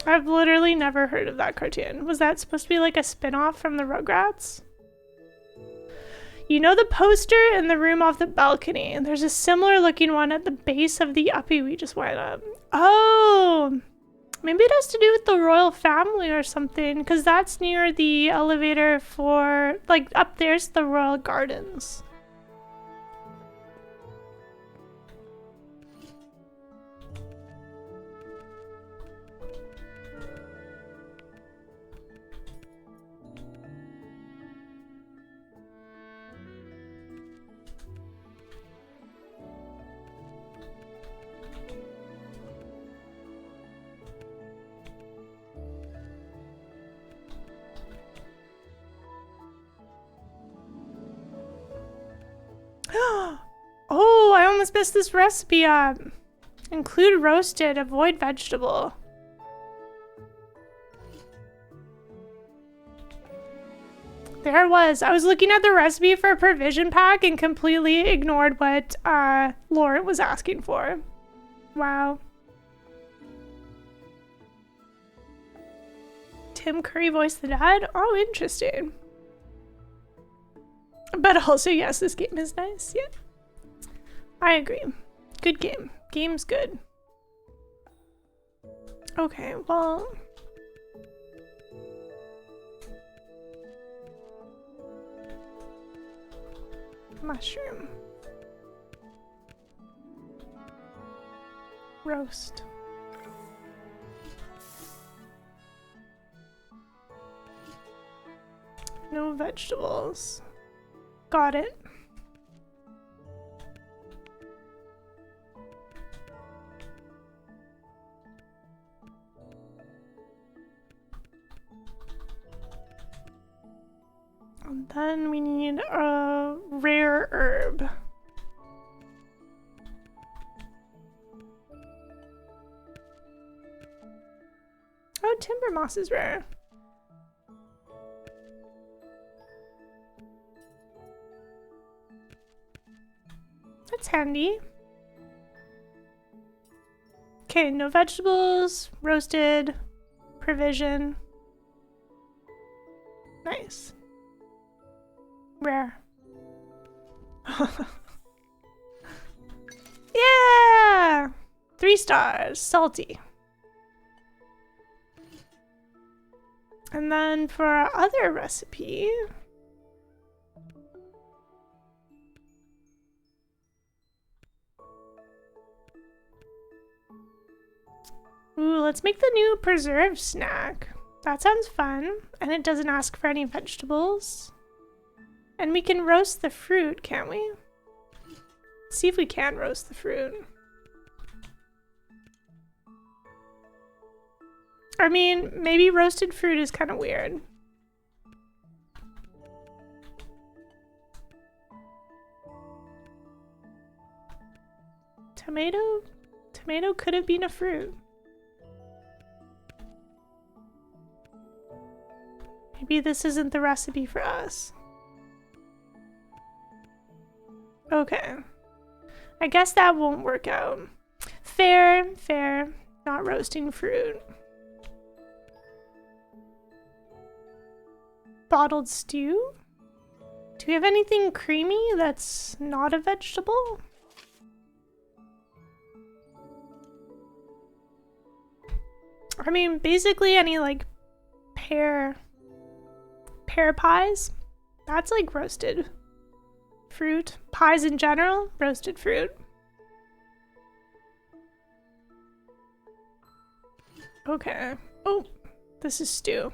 I've literally never heard of that cartoon. Was that supposed to be like a spin-off from the Rugrats? You know the poster in the room off the balcony, and there's a similar looking one at the base of the uppie we just went up. Oh, maybe it has to do with the royal family or something, because that's near the elevator for, like, up there's the royal gardens. must mess this recipe up. Include roasted, avoid vegetable. There it was. I was looking at the recipe for a provision pack and completely ignored what Lauren was asking for. Wow. Tim Curry voiced the dad? Oh, interesting. But also, yes, this game is nice. Yeah. I agree. Good game. Game's good. Okay, well... mushroom. Roast. No vegetables. Got it. And then we need a rare herb. Oh, timber moss is rare. That's handy. Okay, no vegetables, roasted, provision. Nice. Rare. Yeah! 3 stars. Salty. And then for our other recipe... ooh, let's make the new preserve snack. That sounds fun. And it doesn't ask for any vegetables. And we can roast the fruit, can't we? Let's see if we can roast the fruit. I mean, maybe roasted fruit is kind of weird. Tomato? Tomato could have been a fruit. Maybe this isn't the recipe for us. Okay. I guess that won't work out. Fair, fair. Not roasting fruit. Bottled stew? Do we have anything creamy that's not a vegetable? I mean, basically any like pear pies, that's like roasted fruit. Pies in general, roasted fruit. Okay. Oh, this is stew.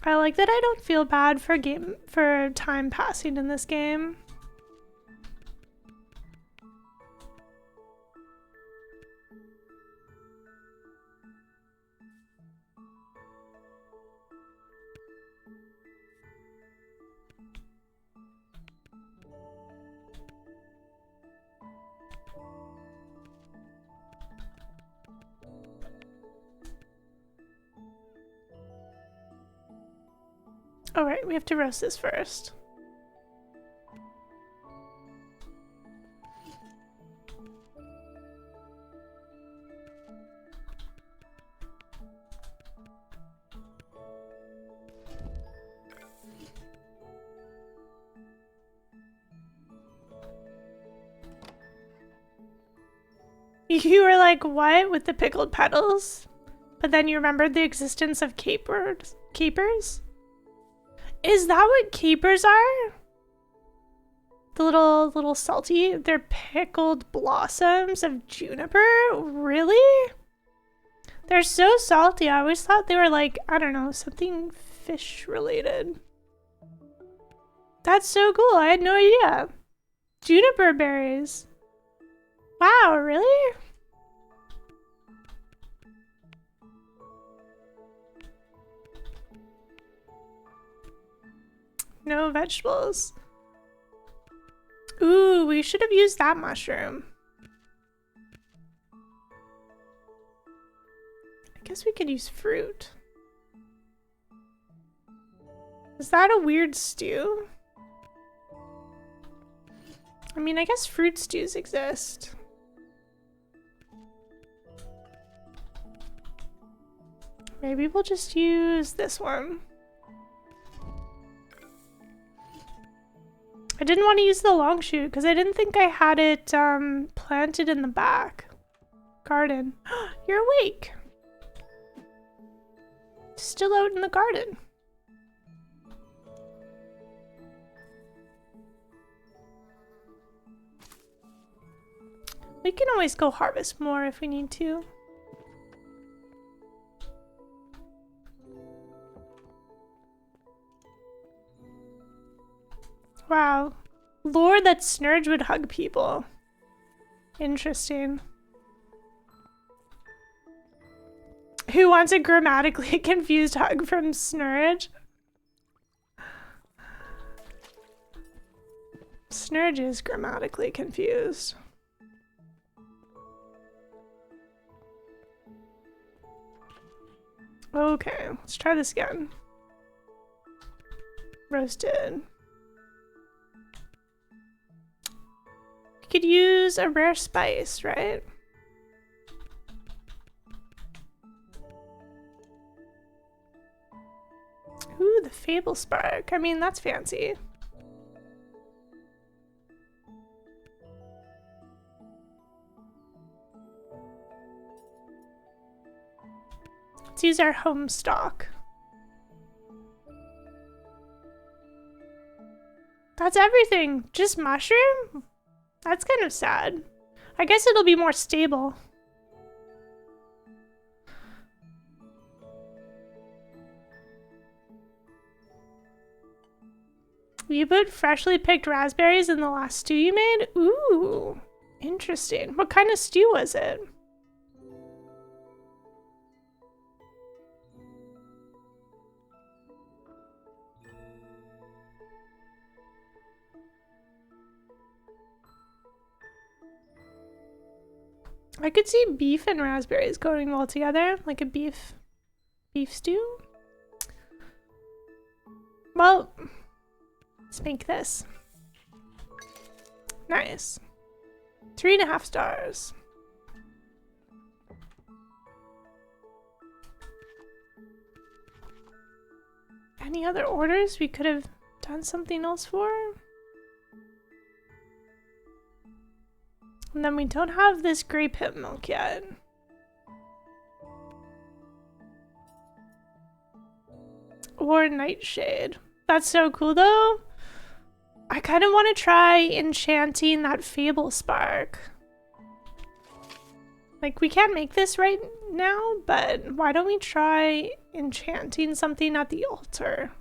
I like that I don't feel bad for time passing in this game. All right, we have to roast this first. You were like, what with the pickled petals? But then you remembered the existence of capers? Capers? Is that what capers are? The little salty? They're pickled blossoms of juniper? Really? They're so salty. I always thought they were like, I don't know, something fish related. That's so cool. I had no idea. Juniper berries. Wow, really? no vegetables. Ooh, we should have used that mushroom. I guess we could use fruit. Is that a weird stew? I mean, I guess fruit stews exist. Maybe we'll just use this one. I didn't want to use the long shoot because I didn't think I had it planted in the back garden. You're awake. Still out in the garden. We can always go harvest more if we need to. Wow. Lore that Snurge would hug people. Interesting. Who wants a grammatically confused hug from Snurge? Snurge is grammatically confused. Okay, let's try this again. Roasted. We could use a rare spice, right? Ooh, the Fable Spark. I mean, that's fancy. Let's use our home stock. That's everything. Just mushroom? That's kind of sad. I guess it'll be more stable. You put freshly picked raspberries in the last stew you made? Ooh, interesting. What kind of stew was it? I could see beef and raspberries going well together, like a beef stew. Well, let's make this. Nice. 3.5 stars. Any other orders we could have done something else for? And then we don't have this grape hip milk yet. Or nightshade. That's so cool though. I kind of want to try enchanting that Fable Spark. Like, we can't make this right now, but why don't we try enchanting something at the altar?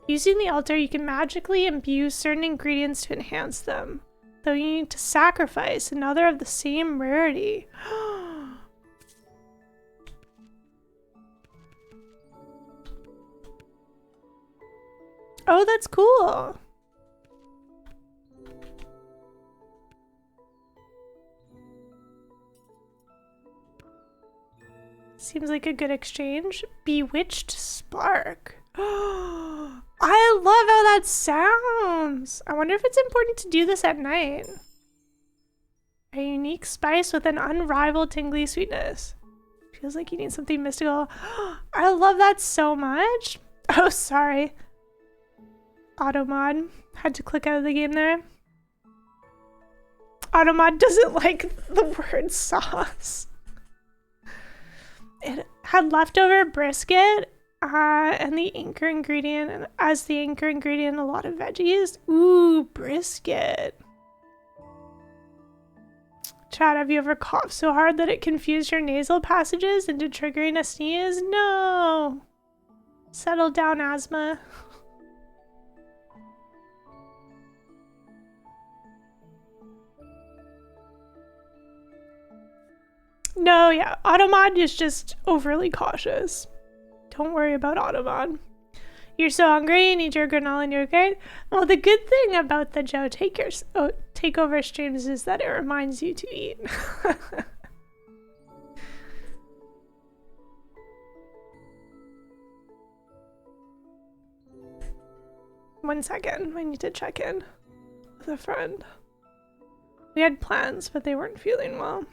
Using the altar, you can magically imbue certain ingredients to enhance them, though you need to sacrifice another of the same rarity. Oh, that's cool. Seems like a good exchange. Bewitched Spark. I love how that sounds. I wonder if it's important to do this at night. A unique spice with an unrivaled tingly sweetness. Feels like you need something mystical. I love that so much. Oh, sorry. Automod. Had to click out of the game there. Automod doesn't like the word sauce. It had leftover brisket and the anchor ingredient, and as the anchor ingredient, a lot of veggies. Ooh, brisket. Chad, have you ever coughed so hard that it confused your nasal passages into triggering a sneeze? No. Settle down, asthma. No, yeah, Automod is just overly cautious. Don't worry about Automod. You're so hungry, you need your granola and yogurt. Well, the good thing about the Joe takeover streams is that it reminds you to eat. 1 second, I need to check in with a friend. We had plans, but they weren't feeling well.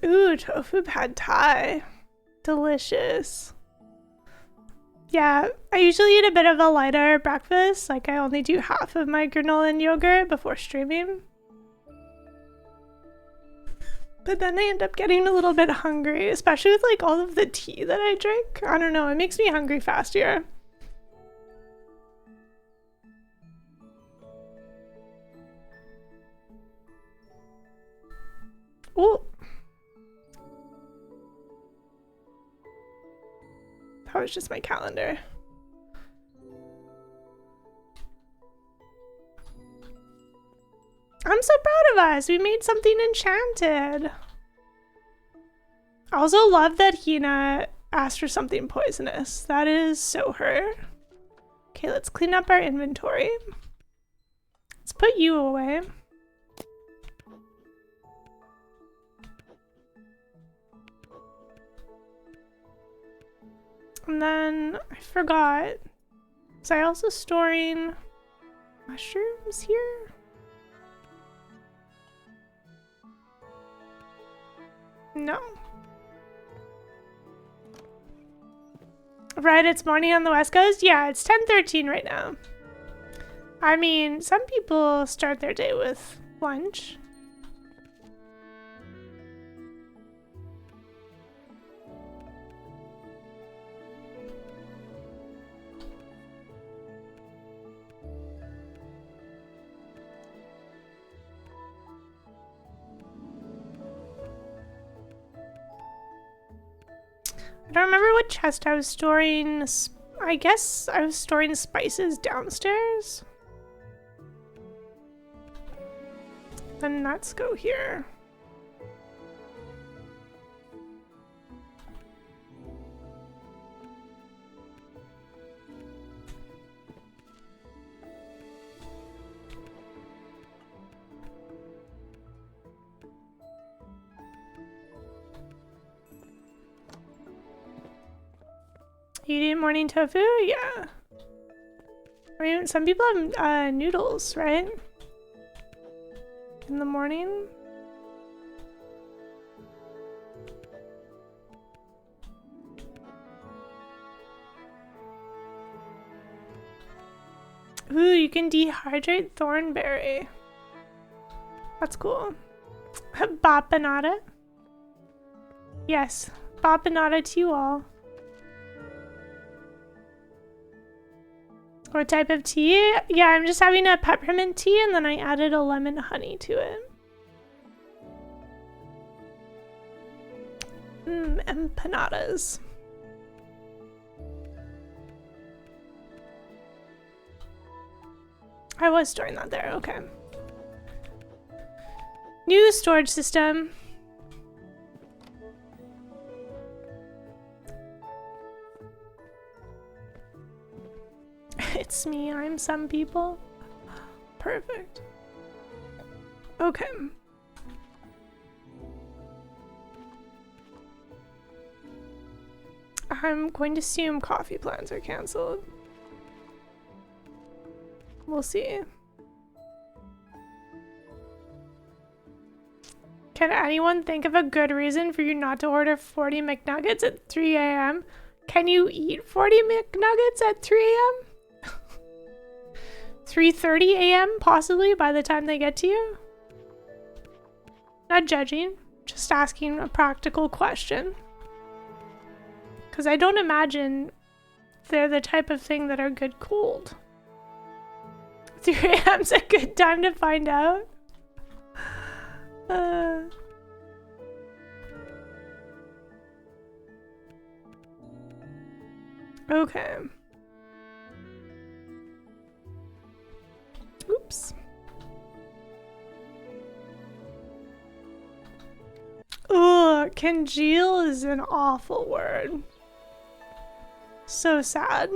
Ooh, tofu pad thai. Delicious. Yeah, I usually eat a bit of a lighter breakfast. Like, I only do half of my granola and yogurt before streaming. But then I end up getting a little bit hungry, especially with like all of the tea that I drink. I don't know, it makes me hungry faster. Ooh. That was just my calendar. I'm so proud of us. We made something enchanted. I also love that Hina asked for something poisonous. That is so her. Okay, let's clean up our inventory. Let's put you away. And then I forgot. Was I also storing mushrooms here? No. Right, it's morning on the West Coast? Yeah, it's 10:13 right now. I mean, some people start their day with lunch. I don't remember what chest I was storing. I guess I was storing spices downstairs. Then let's go here. You eat morning tofu? Yeah. I mean, some people have noodles, right? In the morning? Ooh, you can dehydrate thornberry. That's cool. Bapanada? Yes, bapanada to you all. What type of tea? Yeah, I'm just having a peppermint tea and then I added a lemon honey to it. Empanadas. I was storing that there, okay. New storage system. It's me, I'm some people. Perfect. Okay. I'm going to assume coffee plans are canceled. We'll see. Can anyone think of a good reason for you not to order 40 McNuggets at 3 a.m.? Can you eat 40 McNuggets at 3 a.m.? 3:30 a.m. possibly by the time they get to you? Not judging, just asking a practical question. Because I don't imagine they're the type of thing that are good cold. 3 a.m.'s a good time to find out. Okay. Oops. Ugh, congeal is an awful word. So sad.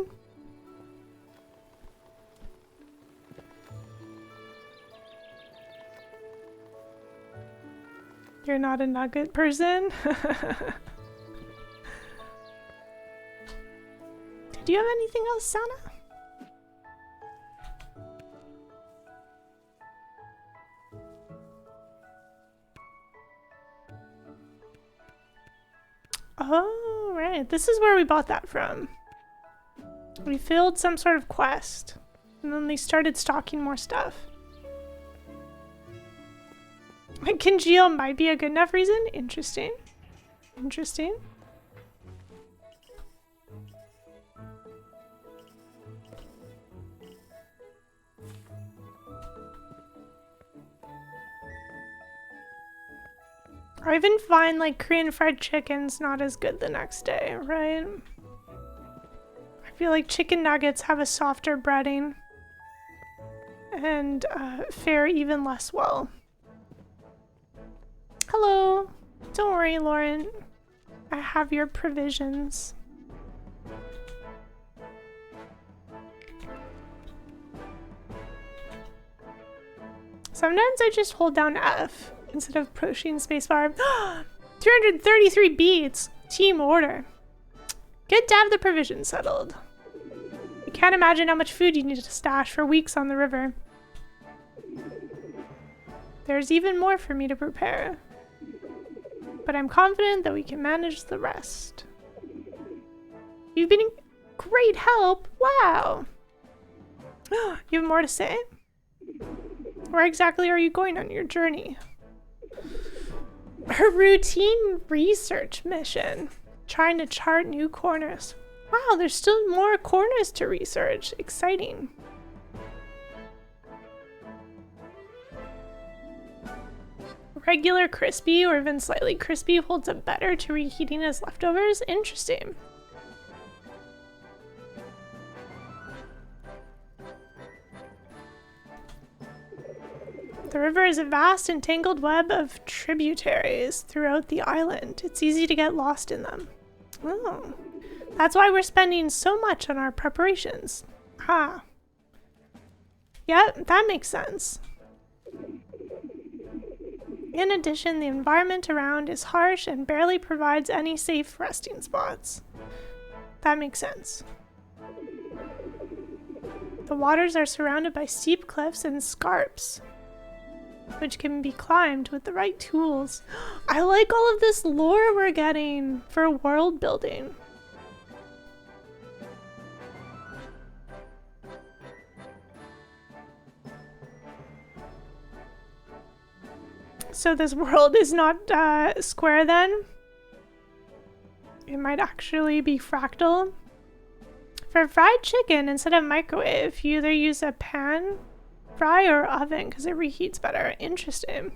You're not a nugget person? Do you have anything else, Sana? Oh, right. This is where we bought that from. We filled some sort of quest, and then they started stocking more stuff. Congeal might be a good enough reason. Interesting. Interesting. I even find like Korean fried chicken's not as good the next day, right? I feel like chicken nuggets have a softer breading and fare even less well. Hello. Don't worry, Lauren. I have your provisions. Sometimes I just hold down F instead of pushing spacebar. 333 beats. Team order. Good to have the provisions settled. You can't imagine how much food you need to stash for weeks on the river. There's even more for me to prepare. But I'm confident that we can manage the rest. You've been great help. Wow. You have more to say? Where exactly are you going on your journey? A routine research mission. Trying to chart new corners. Wow, there's still more corners to research. Exciting. Regular crispy or even slightly crispy holds up better to reheating as leftovers. Interesting. The river is a vast and tangled web of tributaries throughout the island. It's easy to get lost in them. Oh, that's why we're spending so much on our preparations. Ha. Yeah, that makes sense. In addition, the environment around is harsh and barely provides any safe resting spots. That makes sense. The waters are surrounded by steep cliffs and scarps, which can be climbed with the right tools. I like all of this lore we're getting for world building. So this world is not square then? It might actually be fractal. For fried chicken, instead of microwave, you either use a pan fry or oven because it reheats better. Interesting.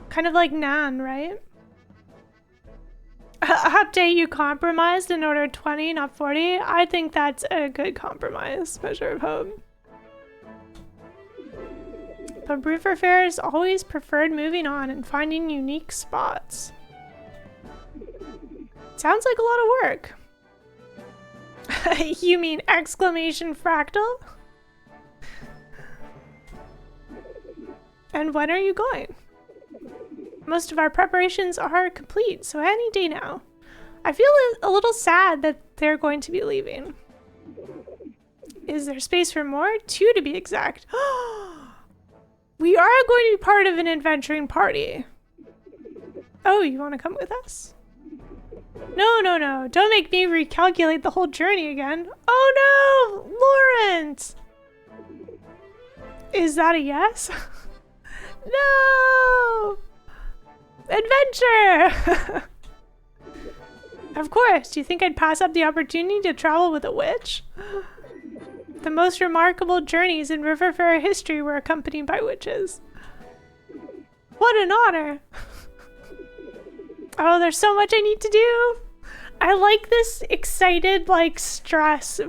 Kind of like naan, right? Update, you compromised and ordered 20, not 40. I think that's a good compromise, measure of hope. But brew for fairs always preferred moving on and finding unique spots. Sounds like a lot of work. You mean exclamation fractal? And when are you going? Most of our preparations are complete, so any day now. I feel a little sad that they're going to be leaving. Is there space for more? 2 to be exact. We are going to be part of an adventuring party. Oh, you want to come with us? No. Don't make me recalculate the whole journey again. Oh no! Lawrence! Is that a yes? No! Adventure! Of course, do you think I'd pass up the opportunity to travel with a witch? The most remarkable journeys in Riverfair history were accompanied by witches. What an honor! Oh, there's so much I need to do! I like this excited, like, stress.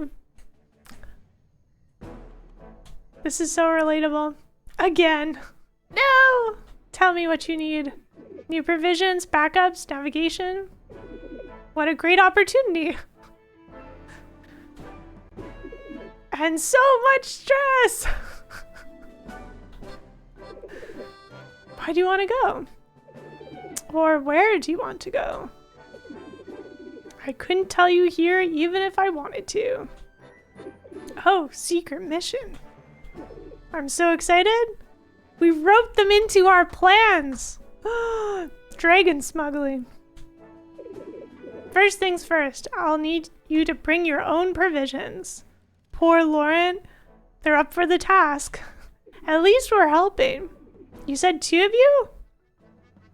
This is so relatable. Again. No! Tell me what you need. New provisions, backups, navigation. What a great opportunity. And so much stress! Why do you want to go? Or where do you want to go? I couldn't tell you here even if I wanted to. Oh, secret mission. I'm so excited. We roped them into our plans. Dragon smuggling. First things first, I'll need you to bring your own provisions. Poor Lauren, they're up for the task. At least we're helping. You said 2 of you?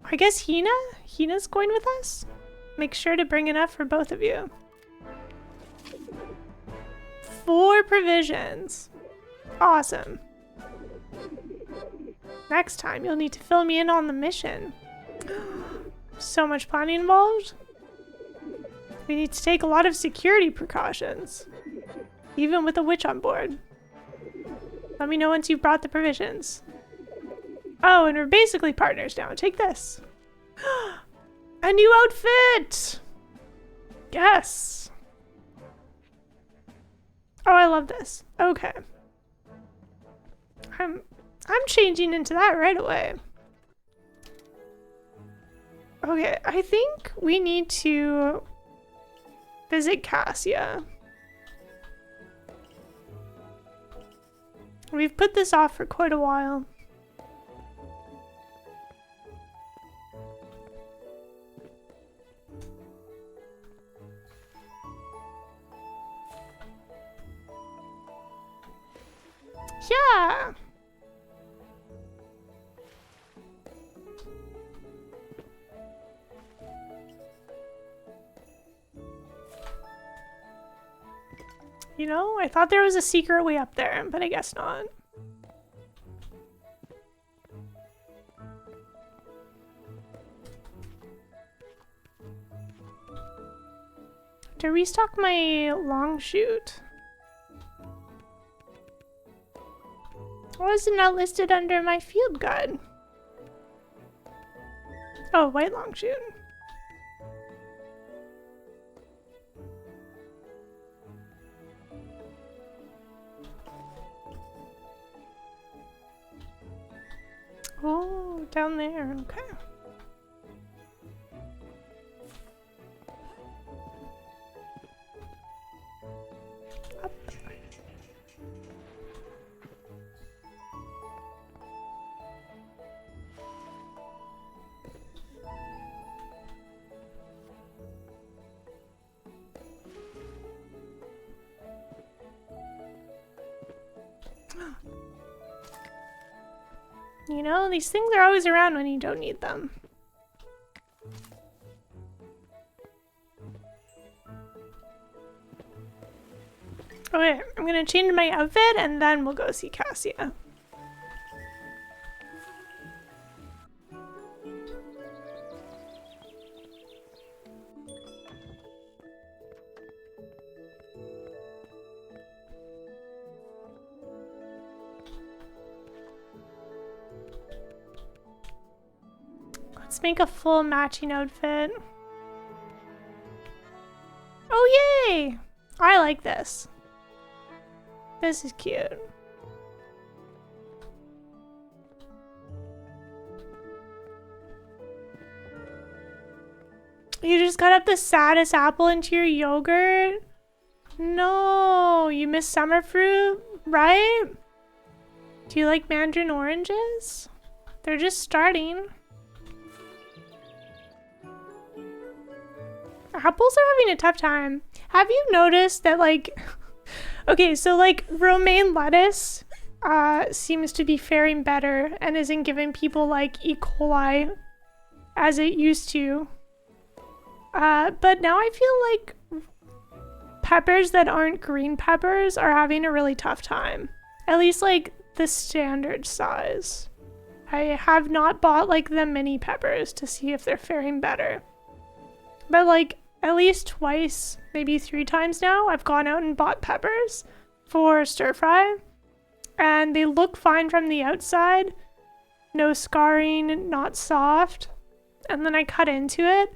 I guess Hina's going with us? Make sure to bring enough for both of you. 4 provisions. Awesome. Next time, you'll need to fill me in on the mission. So much planning involved. We need to take a lot of security precautions, even with a witch on board. Let me know once you've brought the provisions. Oh, and we're basically partners now. Take this. A new outfit! Yes. Oh, I love this. Okay. I'm changing into that right away. Okay, I think we need to visit Cassia. We've put this off for quite a while. Yeah. You know, I thought there was a secret way up there, but I guess not. To restock my long shoot. Why is it not listed under my field guide? Oh, white long shoot. Oh, down there, okay. Up. You know, these things are always around when you don't need them. Okay, I'm gonna change my outfit and then we'll go see Cassia. Let's make a full matching outfit. Oh, yay! I like this. This is cute. You just got up the saddest apple into your yogurt? No, you missed summer fruit, right? Do you like mandarin oranges? They're just starting. Apples are having a tough time. Have you noticed that, like, okay, so like romaine lettuce seems to be faring better and isn't giving people like E. coli as it used to. But now I feel like peppers that aren't green peppers are having a really tough time. At least like the standard size. I have not bought like the mini peppers to see if they're faring better. But like at least twice, maybe 3 times now, I've gone out and bought peppers for stir fry. And they look fine from the outside. No scarring, not soft. And then I cut into it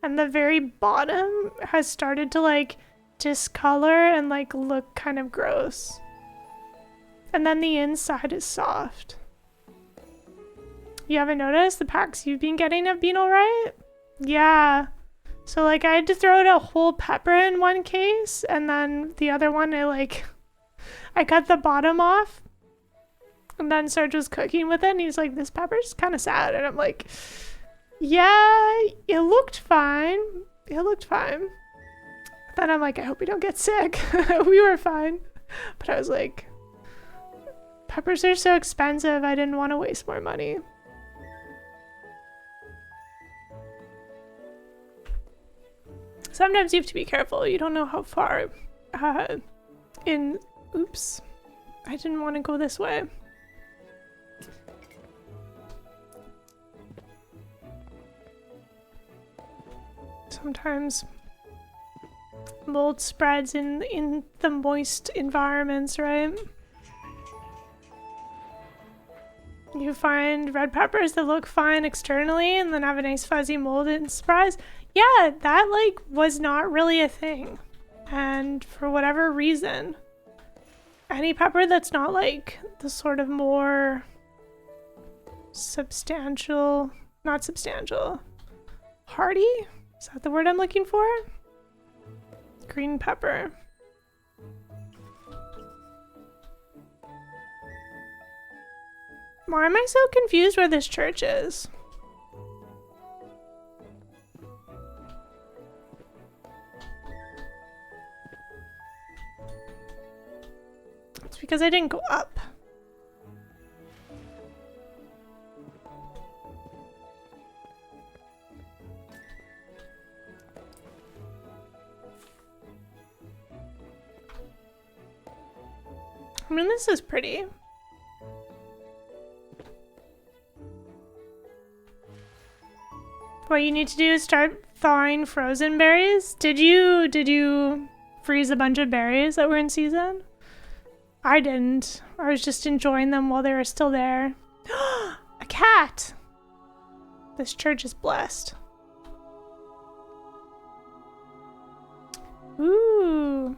and the very bottom has started to like discolor and like look kind of gross. And then the inside is soft. You haven't noticed the packs you've been getting have been alright? Yeah. So like I had to throw out a whole pepper in one case and then the other one I cut the bottom off. And then Serge was cooking with it and he's like, this pepper's kind of sad. And I'm like, yeah, it looked fine. It looked fine. Then I'm like, I hope we don't get sick. We were fine. But I was like, peppers are so expensive. I didn't want to waste more money. Sometimes you have to be careful. You don't know how far oops. I didn't want to go this way. Sometimes mold spreads in the moist environments, right? You find red peppers that look fine externally and then have a nice fuzzy mold and surprise. Yeah, that like was not really a thing. And for whatever reason, any pepper that's not like the sort of more substantial, not substantial, hardy? Is that the word I'm looking for? Green pepper. Why am I so confused where this church is? It's because I didn't go up. I mean, this is pretty. What you need to do is start thawing frozen berries. Did you freeze a bunch of berries that were in season? I didn't. I was just enjoying them while they were still there. A cat! This church is blessed. Ooh.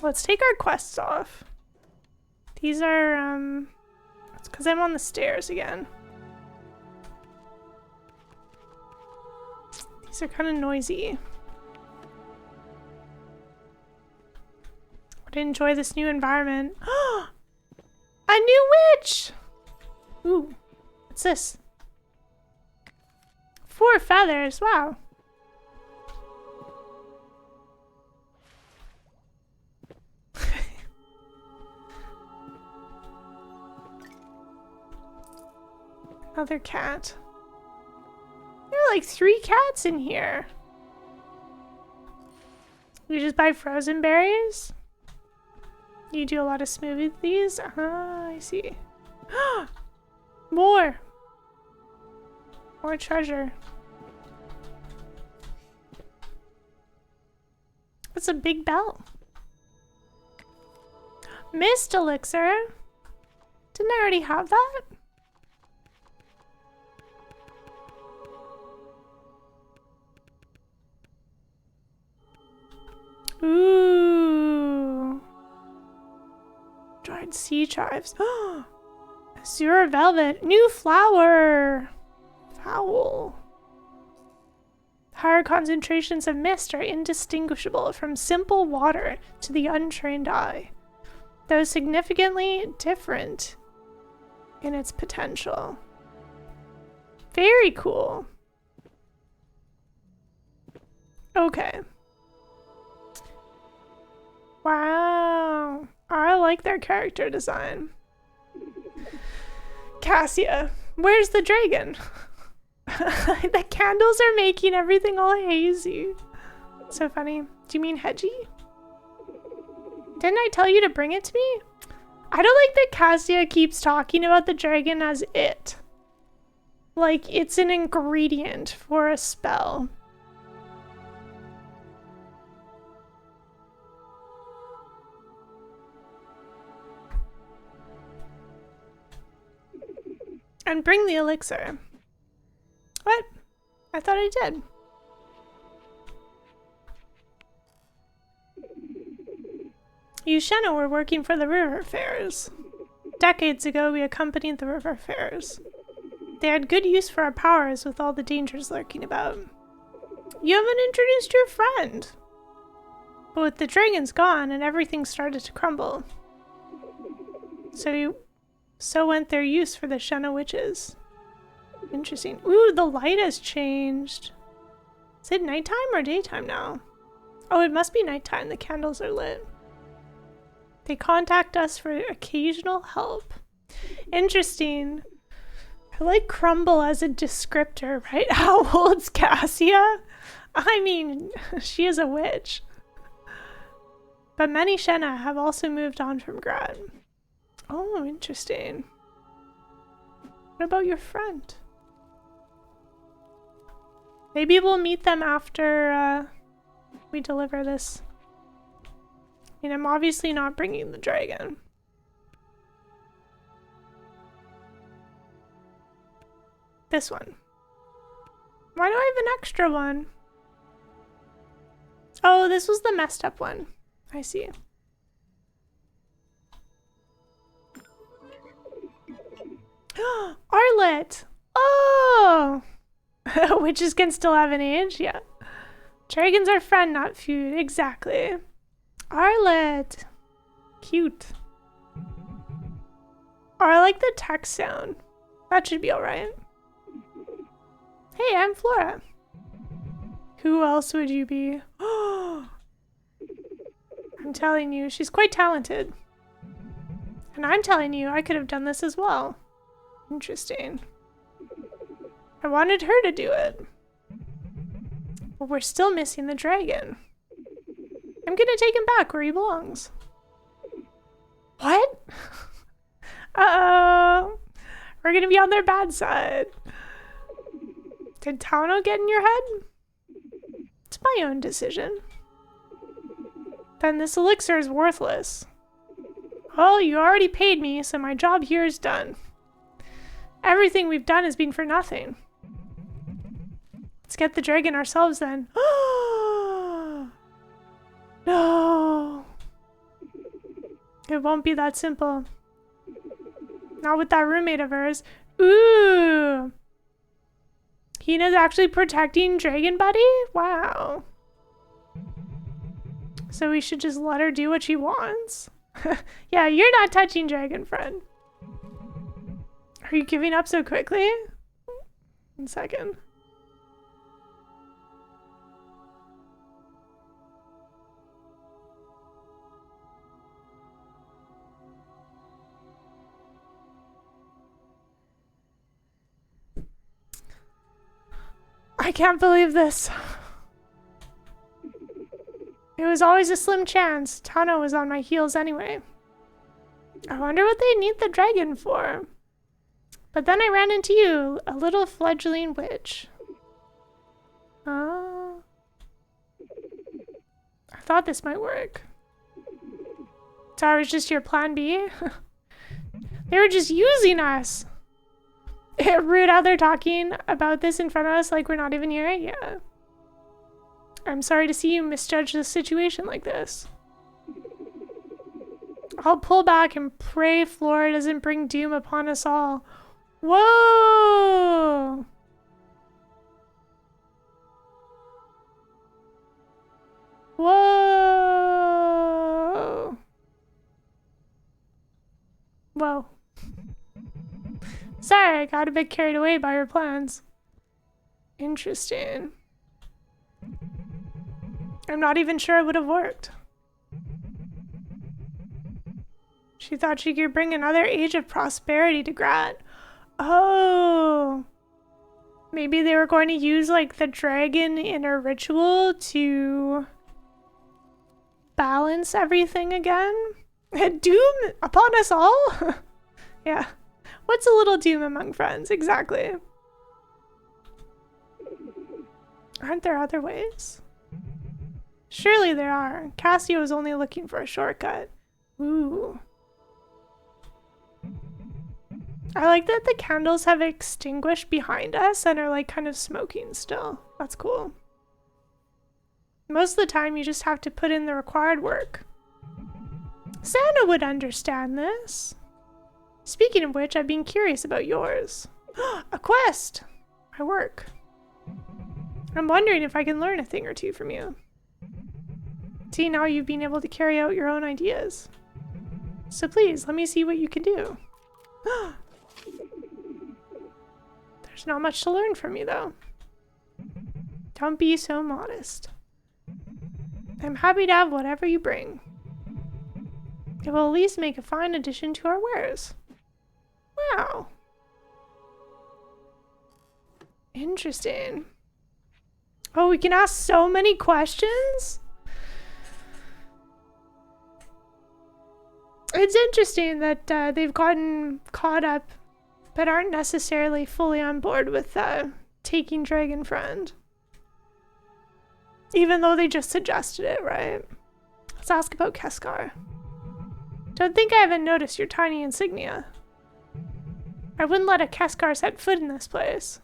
Let's take our quests off. These are, it's because I'm on the stairs again. These are kind of noisy. Would enjoy this new environment. A new witch! Ooh, what's this? 4 feathers, wow. Another cat. There are like 3 cats in here. You just buy frozen berries? You do a lot of smoothies? I see. More! More treasure. That's a big bell. Mist elixir? Didn't I already have that? Ooh. Dried sea chives. Azure velvet. New flower. Foul. Higher concentrations of mist are indistinguishable from simple water to the untrained eye, though significantly different in its potential. Very cool. Okay. Wow. I like like their character design. Cassia, where's the dragon? The candles are making everything all hazy. So funny. Do you mean Hedgie? Didn't I tell you to bring it to me? I don't like that Cassia keeps talking about the dragon as it. Like it's an ingredient for a spell. And bring the elixir. What? I thought I did. You Shenna were working for the river fairs. Decades ago, we accompanied the river fairs. They had good use for our powers with all the dangers lurking about. You haven't introduced your friend. But with the dragons gone and everything started to crumble. So went their use for the Shenna witches. Interesting. Ooh, the light has changed. Is it nighttime or daytime now? Oh, it must be nighttime. The candles are lit. They contact us for occasional help. Interesting. I like crumble as a descriptor, right? How old's Cassia? I mean, she is a witch. But many Shenna have also moved on from Grad. Oh, interesting. What about your friend? Maybe we'll meet them after we deliver this. I mean, I'm obviously not bringing the dragon. This one. Why do I have an extra one? Oh, this was the messed up one. I see. Arlet! Oh! Witches can still have an age? Yeah. Dragons are friend, not food. Exactly. Arlet! Cute. Or I like the text sound. That should be alright. Hey, I'm Flora. Who else would you be? I'm telling you, she's quite talented. And I'm telling you, I could have done this as well. Interesting. I wanted her to do it. But we're still missing the dragon. I'm gonna take him back where he belongs. What? Uh-oh. We're gonna be on their bad side. Did Tauno get in your head? It's my own decision. Then this elixir is worthless. Well, you already paid me, so my job here is done. Everything we've done has been for nothing. Let's get the dragon ourselves then. No. It won't be that simple. Not with that roommate of hers. Ooh. Hina's actually protecting Dragon Buddy? Wow. So we should just let her do what she wants? Yeah, you're not touching Dragon Friend. Are you giving up so quickly? 1 second. I can't believe this. It was always a slim chance. Tano was on my heels anyway. I wonder what they need the dragon for. But then I ran into you, a little fledgling witch. Oh. I thought this might work. So I was just your plan B? They were just using us. Rude how they're talking about this in front of us like we're not even here. Yeah. I'm sorry to see you misjudge the situation like this. I'll pull back and pray Flora doesn't bring doom upon us all. Whoa! Whoa! Whoa. Sorry, I got a bit carried away by your plans. Interesting. I'm not even sure it would have worked. She thought she could bring another age of prosperity to Grat. Oh. Maybe they were going to use, like, the dragon in a ritual to balance everything again. Doom upon us all? Yeah. What's a little doom among friends? Exactly. Aren't there other ways? Surely there are. Cassio is only looking for a shortcut. Ooh. I like that the candles have extinguished behind us and are like kind of smoking still. That's cool. Most of the time you just have to put in the required work. Santa would understand this. Speaking of which, I've been curious about yours. A quest! I work. I'm wondering if I can learn a thing or two from you. See, now you've been able to carry out your own ideas. So please, let me see what you can do. There's not much to learn from you, though. Don't be so modest. I'm happy to have whatever you bring. It will at least make a fine addition to our wares. Wow. Interesting. Oh, we can ask so many questions? It's interesting that they've gotten caught up but aren't necessarily fully on board with taking Dragon Friend. Even though they just suggested it, right? Let's ask about Keskar. Don't think I haven't noticed your tiny insignia. I wouldn't let a Keskar set foot in this place.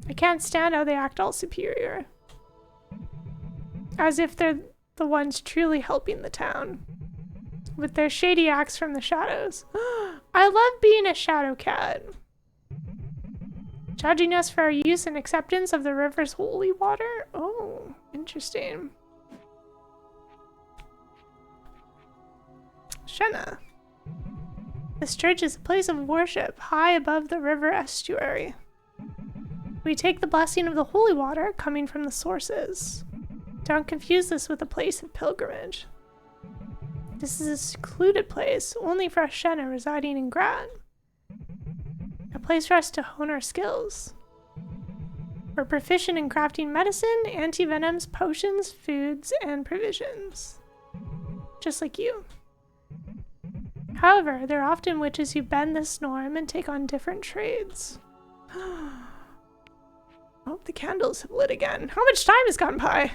I can't stand how they act all superior. As if they're the ones truly helping the town. With their shady acts from the shadows. I love being a shadow cat. Judging us for our use and acceptance of the river's holy water? Oh, interesting. Shenna. This church is a place of worship, high above the river estuary. We take the blessing of the holy water coming from the sources. Don't confuse this with a place of pilgrimage. This is a secluded place, only for us Shenna residing in Grat. A place for us to hone our skills. We're proficient in crafting medicine, anti-venoms, potions, foods, and provisions. Just like you. However, there are often witches who bend this norm and take on different trades. Oh, the candles have lit again. How much time has gone by?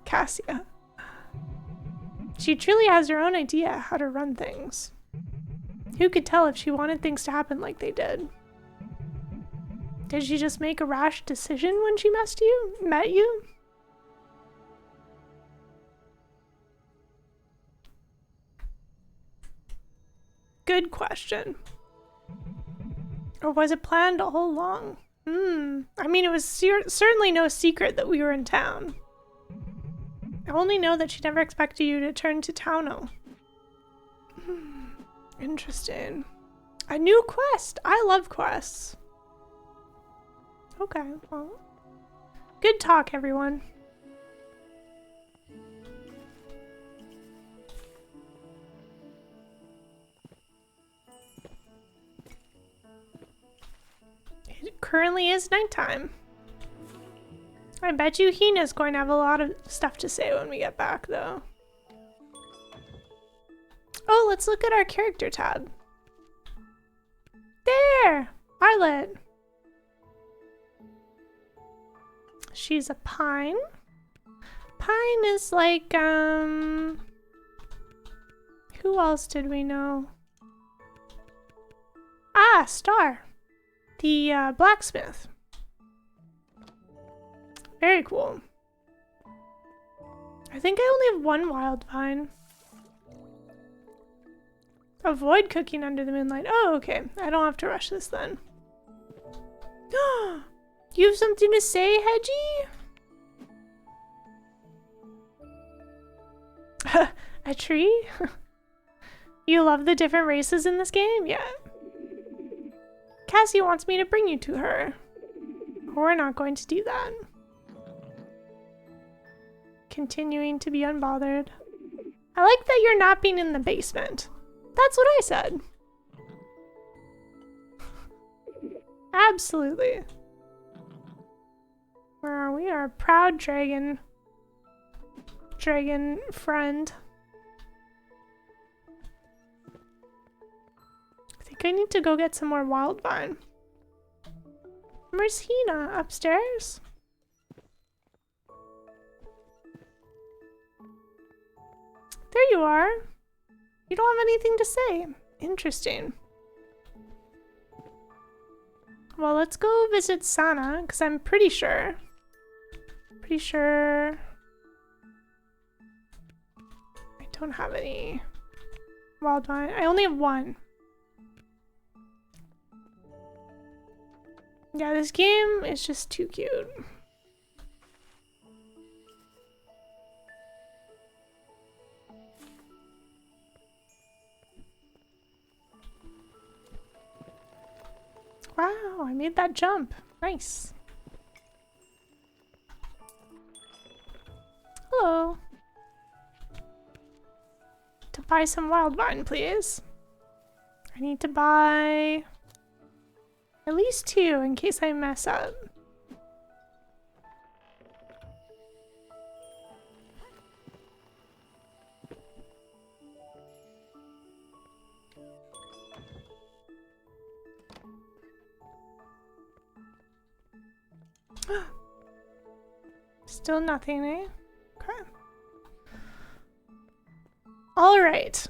Cassia. She truly has her own idea how to run things. Who could tell if she wanted things to happen like they did? Did she just make a rash decision when she met you? Good question. Or was it planned all along? I mean, it was certainly no secret that we were in town. I only know that she never expected you to turn to Tauno. Interesting. A new quest. I love quests. Okay, well. Good talk, everyone. It currently is nighttime. I bet you Hina's going to have a lot of stuff to say when we get back, though. Oh, let's look at our character tab. There! Violet. She's a pine. Pine is like, who else did we know? Ah, Star. The, blacksmith. Very cool. I think I only have one wild vine. Avoid cooking under the moonlight. Oh, okay. I don't have to rush this then. You have something to say, Hedgie? A tree? You love the different races in this game? Yeah. Cassie wants me to bring you to her. We're not going to do that. Continuing to be unbothered. I like that you're napping in the basement. That's what I said. Absolutely. Where are we? Our proud dragon friend. I think I need to go get some more wild vine. Where's Hina? Upstairs? There you are. You don't have anything to say. Interesting. Well, let's go visit Sana, because I'm pretty sure I don't have any wild vine. I only have one. Yeah, this game is just too cute. Wow, I made that jump. Nice. Hello. To buy some wild vine, please. I need to buy at least 2 in case I mess up. Still nothing, eh? Okay. All right.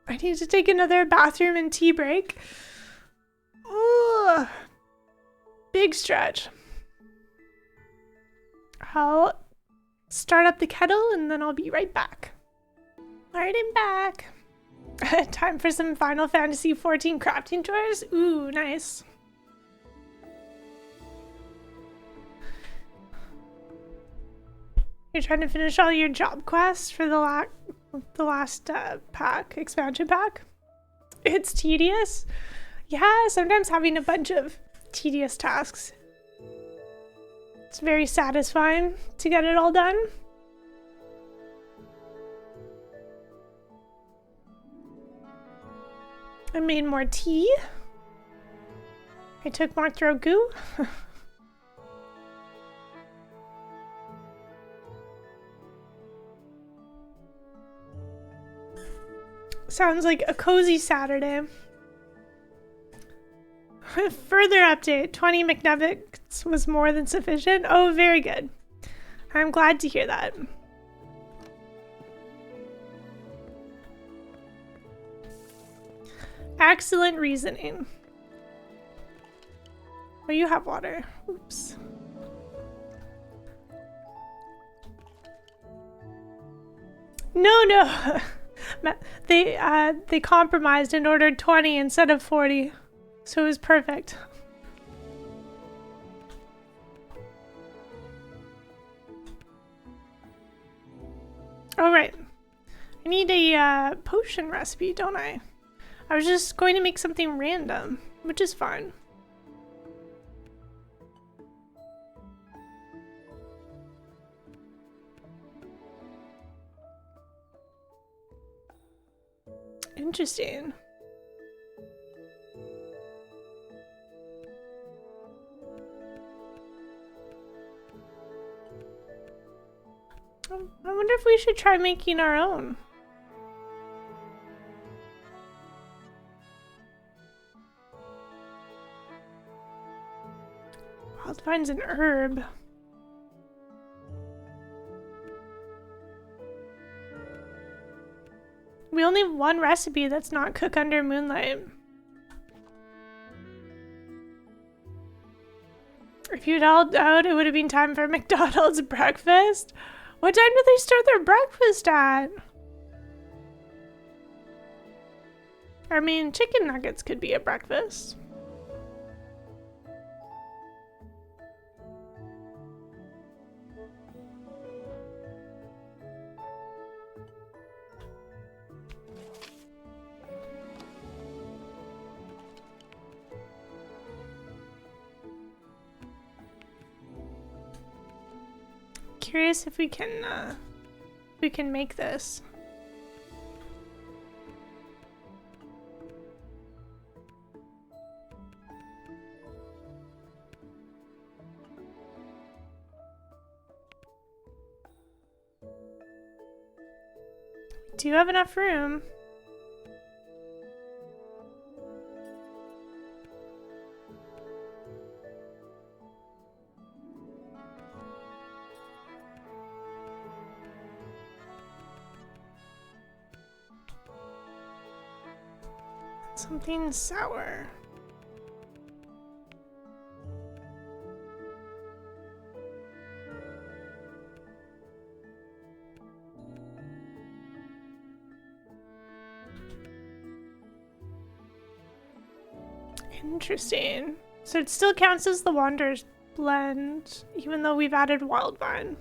I need to take another bathroom and tea break. Ooh, big stretch. I'll start up the kettle and then I'll be right back. All right, I'm back. Time for some Final Fantasy XIV crafting chores. Ooh, nice. You're trying to finish all your job quests for the last expansion pack? It's tedious. Yeah, sometimes having a bunch of tedious tasks. It's very satisfying to get it all done. I made more tea. I took more throat goo. Sounds like a cozy Saturday. Further update, 20 McNuggets was more than sufficient. Oh, very good. I'm glad to hear that. Excellent reasoning. Oh, you have water. Oops. No. They compromised and ordered 20 instead of 40. So it was perfect. All right. I need a potion recipe, don't I? I was just going to make something random, which is fine. Interesting. I wonder if we should try making our own. Wild vine's an herb. We only have one recipe that's not cook under moonlight. If you'd held out, it would have been time for McDonald's breakfast. What time do they start their breakfast at? I mean, chicken nuggets could be a breakfast. Curious if we can make this. do have enough room. Something sour. Interesting. So it still counts as the Wanderer's blend, even though we've added wild vine.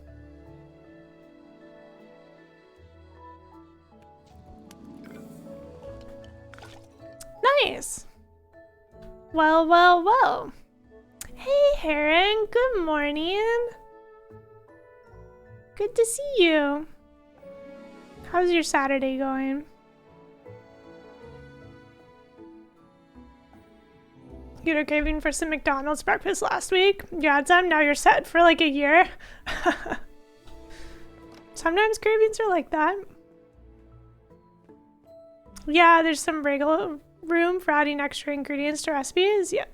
Nice. Well, well, well. Hey, Heron. Good morning. Good to see you. How's your Saturday going? You were craving for some McDonald's breakfast last week. You had some, now you're set for like a year. Sometimes cravings are like that. Yeah, there's some wiggle room for adding extra ingredients to recipes. Yeah.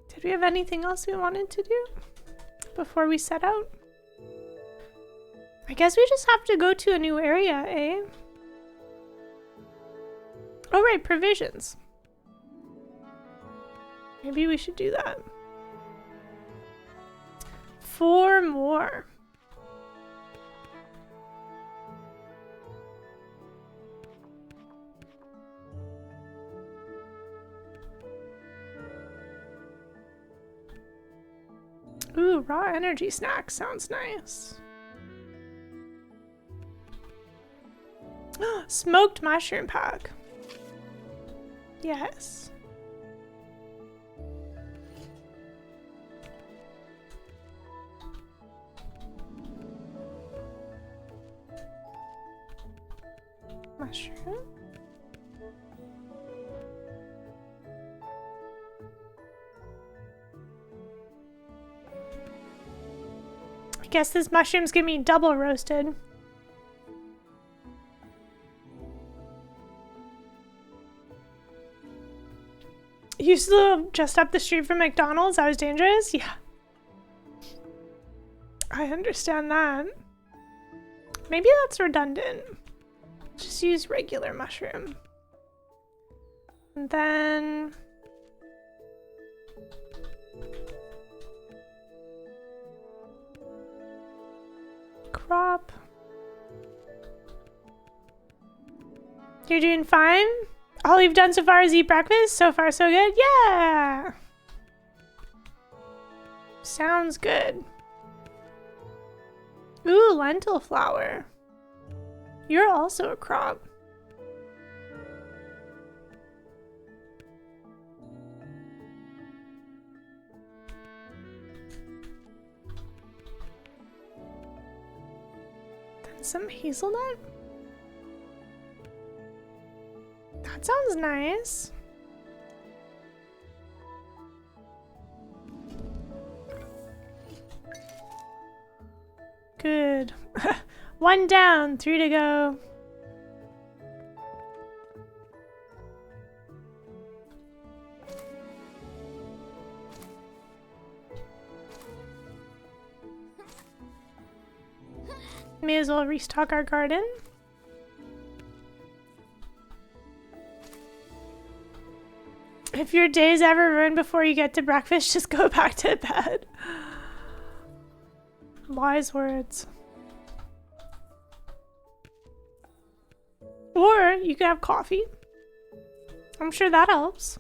Did we have anything else we wanted to do before we set out? I guess we just have to go to a new area, eh? Oh, right, provisions. Maybe we should do that. 4 more. Ooh, raw energy snack sounds nice. Smoked mushroom pack. Yes. Mushroom. I guess this mushroom's gonna be double roasted. You used to live just up the street from McDonald's? That was dangerous? Yeah. I understand that. Maybe that's redundant. Just use regular mushroom. And then... crop. You're doing fine? All you've done so far is eat breakfast? So far so good? Yeah! Sounds good. Ooh, lentil flour. You're also a crop. Then some hazelnut? That sounds nice. Good. 1 down, 3 to go. May as well restock our garden. If your day's ever ruined before you get to breakfast, just go back to bed. Wise words. Or you could have coffee. I'm sure that helps.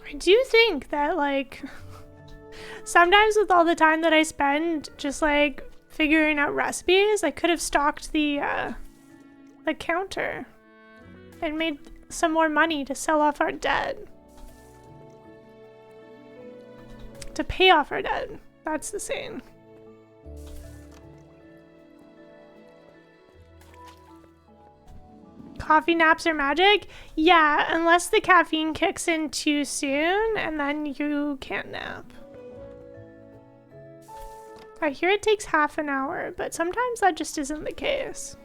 I do think that, like, sometimes with all the time that I spend just, like, figuring out recipes, I could have stocked the counter and made some more money to sell off our debt. To pay off our debt. That's the saying. coffee naps are magic? Yeah, unless the caffeine kicks in too soon, and then you can't nap. I hear it takes half an hour, but sometimes that just isn't the case.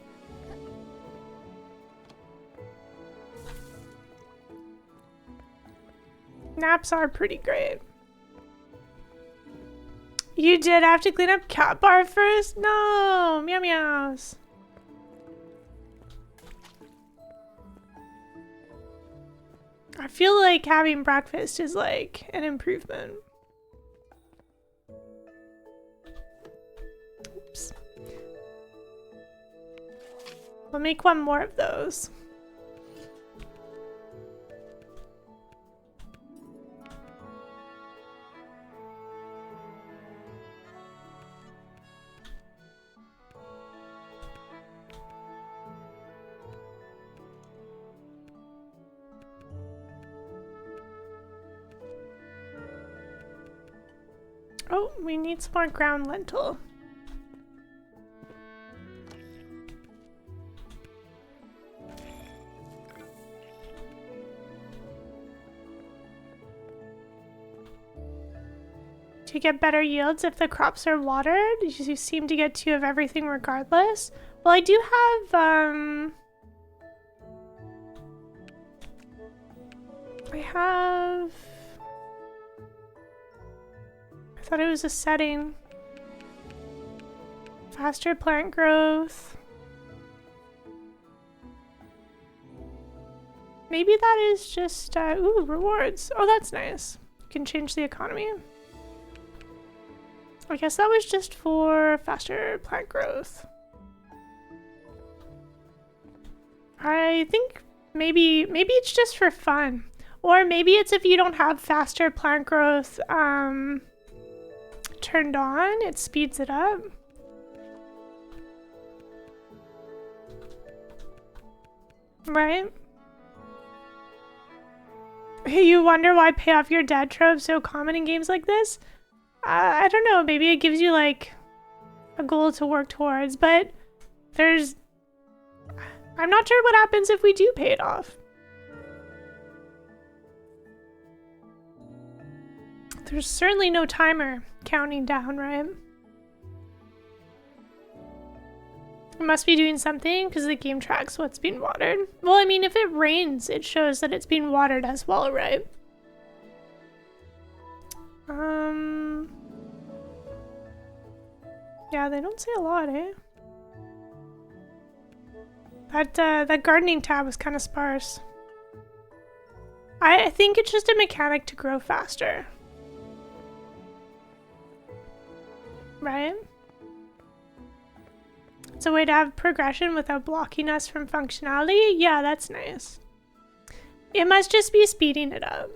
Naps are pretty great. You did have to clean up cat bar first? No! Meow meows. I feel like having breakfast is like an improvement. Oops. We'll make one more of those. Oh, we need some more ground lentil. Do you get better yields if the crops are watered? You seem to get 2 of everything regardless. Well, I do have, I thought it was a setting. Faster plant growth. Maybe that is just, ooh, rewards. Oh, that's nice. You can change the economy. I guess that was just for faster plant growth. I think maybe it's just for fun. Or maybe it's if you don't have faster plant growth turned on, it speeds it up. Right? You wonder why pay off your debt trope is so common in games like this? I don't know, maybe it gives you like a goal to work towards, but I'm not sure what happens if we do pay it off. There's certainly no timer counting down, right? It must be doing something because the game tracks what's being watered. Well, I mean, if it rains, it shows that it's being watered as well, right? Yeah, they don't say a lot, eh? That gardening tab was kind of sparse. I think it's just a mechanic to grow faster. Right? It's a way to have progression without blocking us from functionality. Yeah, that's nice. It must just be speeding it up.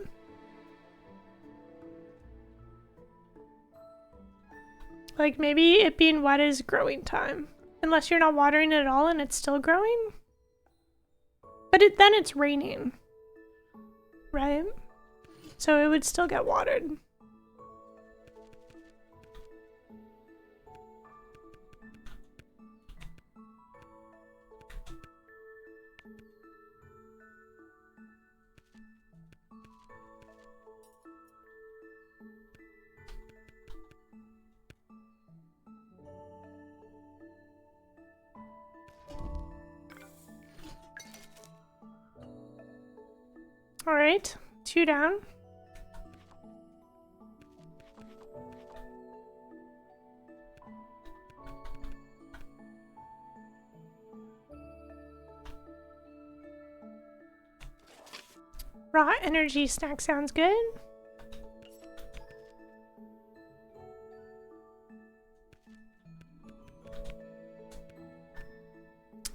Like maybe it being wet is growing time. Unless you're not watering it at all and it's still growing. But then it's raining. Right? So it would still get watered. All right, 2 down. Raw energy snack sounds good.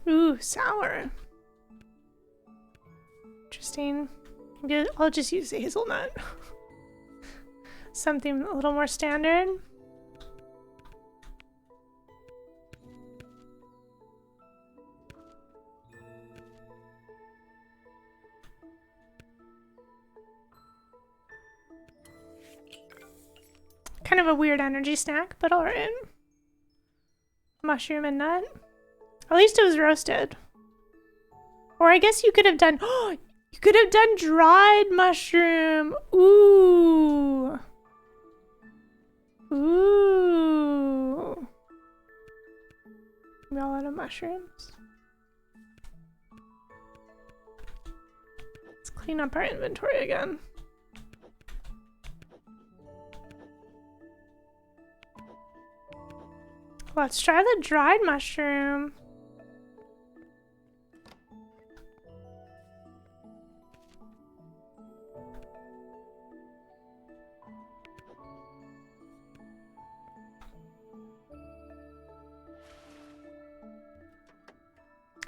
Ooh, sour. Interesting. I'll just use hazelnut. Something a little more standard. Kind of a weird energy snack, but alright. Mushroom and nut. At least it was roasted. Or I guess you could have done, you could have done dried mushroom. Ooh. Ooh. We all out of mushrooms. Let's clean up our inventory again. Let's try the dried mushroom.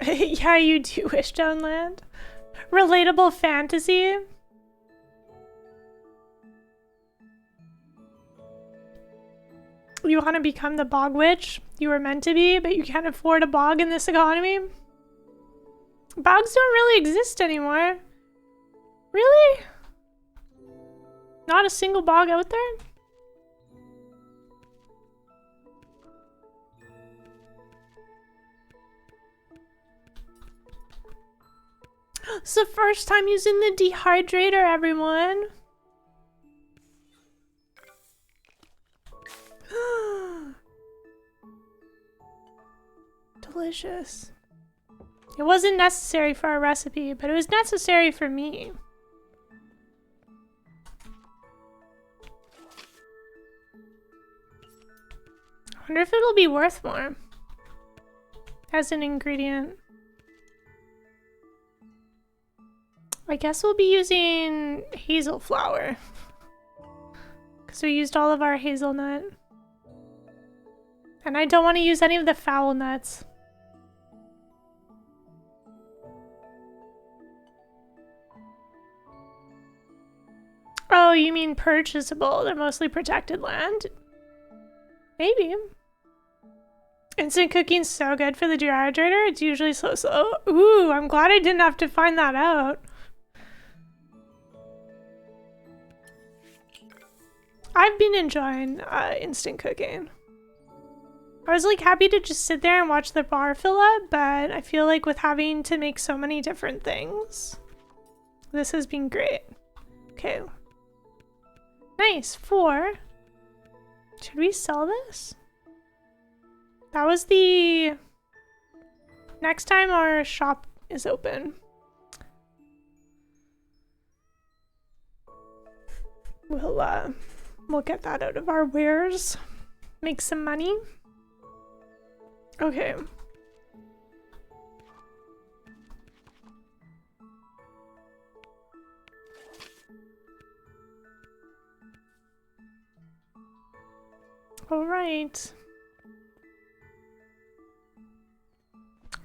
Yeah, you do wish Downland. Relatable fantasy. You want to become the bog witch you were meant to be, but you can't afford a bog in this economy? Bogs don't really exist anymore. Really? Not a single bog out there? It's the first time using the dehydrator, everyone. Delicious. It wasn't necessary for our recipe, but it was necessary for me. I wonder if it'll be worth more as an ingredient. I guess we'll be using hazel flour because we used all of our hazelnut. And I don't want to use any of the foul nuts. Oh, you mean purchasable? They're mostly protected land? Maybe. Instant cooking's so good for the dehydrator. It's usually so slow. Ooh, I'm glad I didn't have to find that out. I've been enjoying instant cooking. I was like happy to just sit there and watch the bar fill up, but I feel like with having to make so many different things, this has been great. Okay. Nice. 4. Should we sell this? That was the next time our shop is open. We'll get that out of our wares. Make some money. Okay. All right.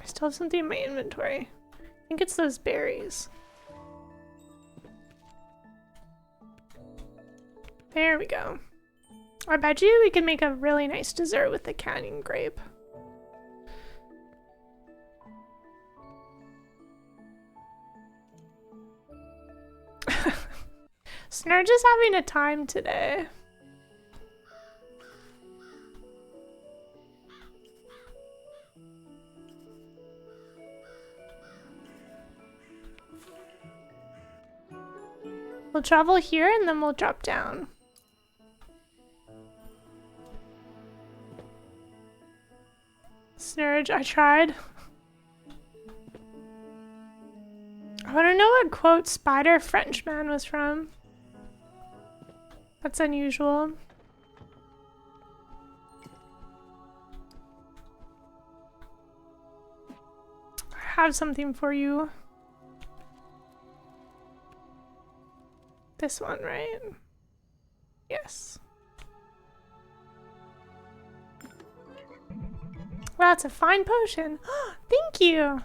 I still have something in my inventory. I think it's those berries. There we go. I bet you we could make a really nice dessert with the canyon grape. Snurge is having a time today. We'll travel here and then we'll drop down. Snurge, I tried. I want to know what quote Spider Frenchman was from. That's unusual. I have something for you. This one, right? Yes. Wow, it's a fine potion. Thank you.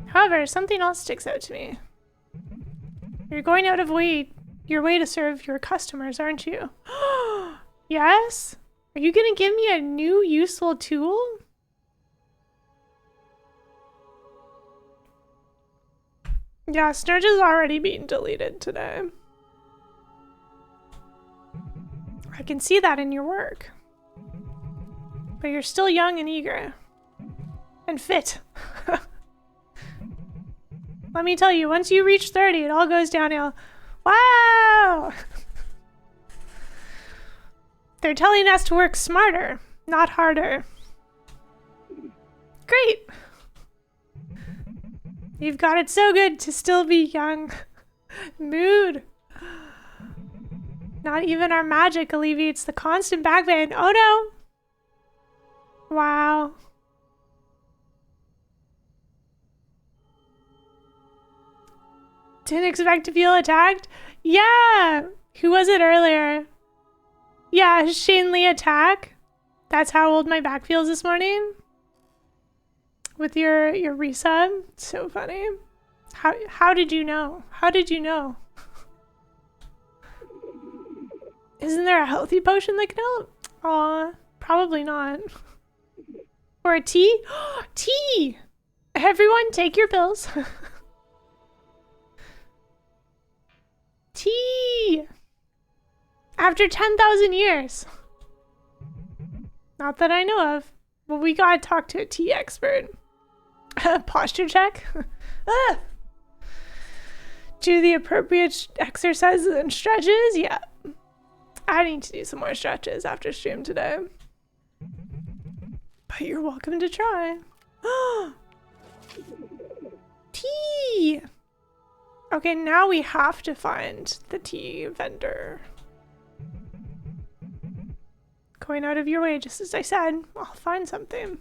However, something else sticks out to me. You're going out of your way to serve your customers, aren't you? Yes? Are you gonna give me a new useful tool? Yeah, Snurge is already being deleted today. I can see that in your work. But you're still young and eager. And fit. Let me tell you, once you reach 30, it all goes downhill. Wow! They're telling us to work smarter, not harder. Great! You've got it so good to still be young. Mood. Not even our magic alleviates the constant back pain. Oh no! Wow. Didn't expect to feel attacked? Yeah! Who was it earlier? Yeah, Shane Lee attack. That's how old my back feels this morning. With your resub. So funny. How did you know? How did you know? Isn't there a healthy potion that can help? Aw, probably not. Or a tea? Tea! Everyone take your pills. Tea! After 10,000 years. Not that I know of. Well, we gotta talk to a tea expert. Posture check? Ah! Do the appropriate exercises and stretches? Yeah. I need to do some more stretches after stream today. But you're welcome to try. Tea! Okay, now we have to find the tea vendor. Going out of your way, just as I said. I'll find something.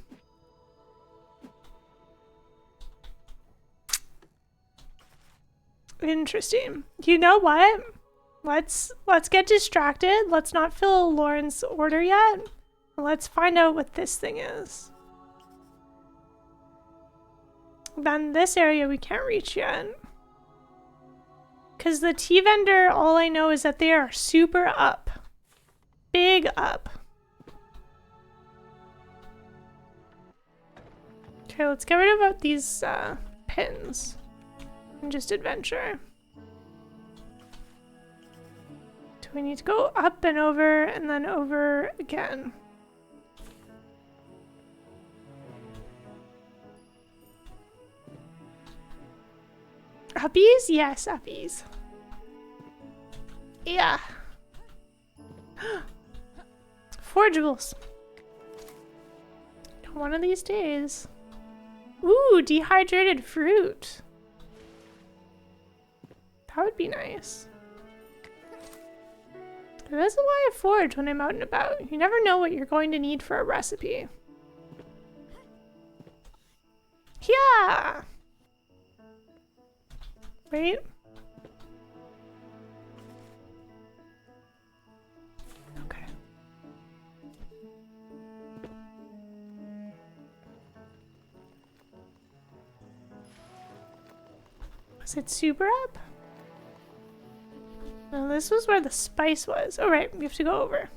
Interesting. You know what? Let's get distracted. Let's not fill Lauren's order yet. Let's find out what this thing is. Then this area we can't reach yet. Because the tea vendor, all I know is that they are super up. Big up. Okay, let's get rid of these pins. And just adventure. Do we need to go up and over and then over again? Uppies? Yes, uppies. Yeah. Forgeables. One of these days. Ooh, dehydrated fruit. That would be nice. This is why I forage when I'm out and about. You never know what you're going to need for a recipe. Yeah. Wait. Okay. Was it super up? No, this was where the spice was. Oh, right, we have to go over.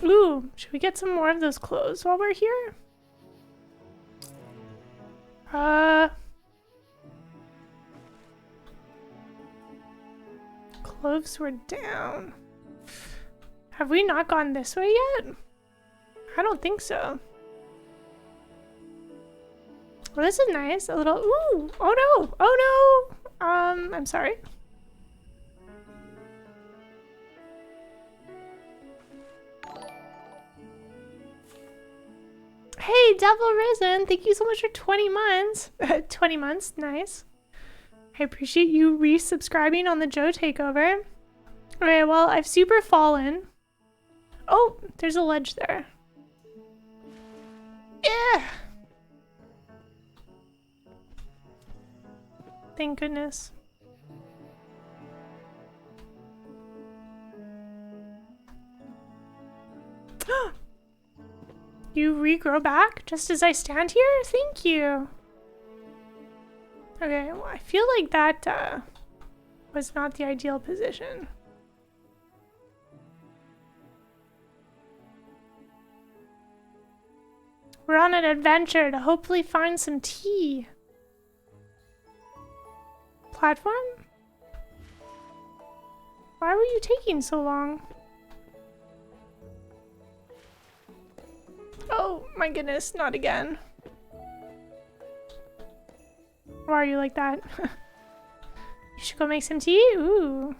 Ooh, should we get some more of those clothes while we're here? Cloves were down. Have we not gone this way yet? I don't think so. Well, this is nice. A little, ooh, oh no, oh no. I'm sorry. Hey, Devil Risen, thank you so much for 20 months. 20 months, nice. I appreciate you resubscribing on the Joe Takeover. Okay, well, I've super fallen. Oh, there's a ledge there. Yeah. Thank goodness. You regrow back just as I stand here? Thank you. Okay, well, I feel like that was not the ideal position. We're on an adventure to hopefully find some tea. Platform? Why were you taking so long? Oh, my goodness, not again. Why are you like that? You should go make some tea? Ooh.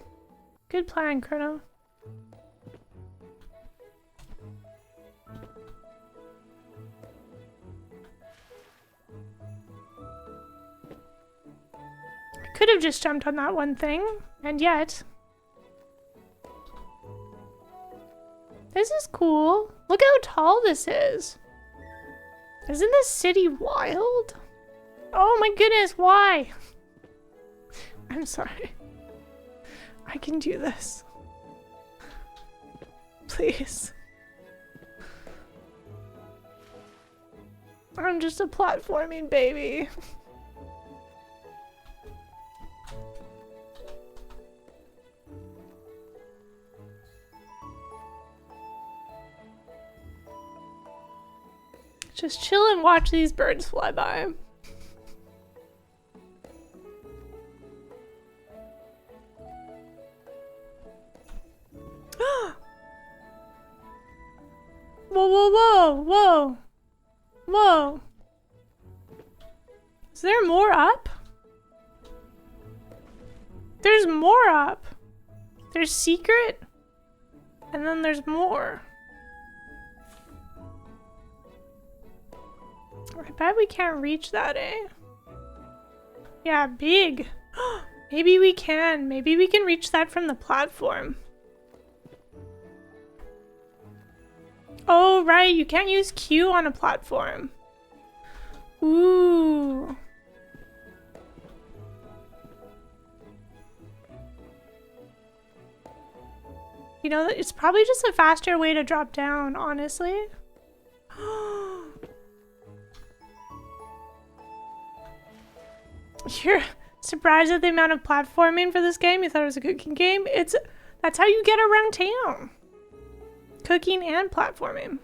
Good plan, Chrono. I could have just jumped on that one thing, and yet... This is cool. Look how tall this is. Isn't this city wild? Oh my goodness, why? I'm sorry. I can do this. Please. I'm just a platforming baby. Just chill and watch these birds fly by. Whoa, whoa, whoa, whoa. Whoa. Is there more up? There's more up. There's secret. And then there's more. I bet we can't reach that, eh? Yeah, big. Maybe we can. Maybe we can reach that from the platform. Oh, right. You can't use Q on a platform. Ooh. You know, it's probably just a faster way to drop down, honestly. You're surprised at the amount of platforming for this game? You thought it was a cooking game? That's how you get around town. Cooking and platforming.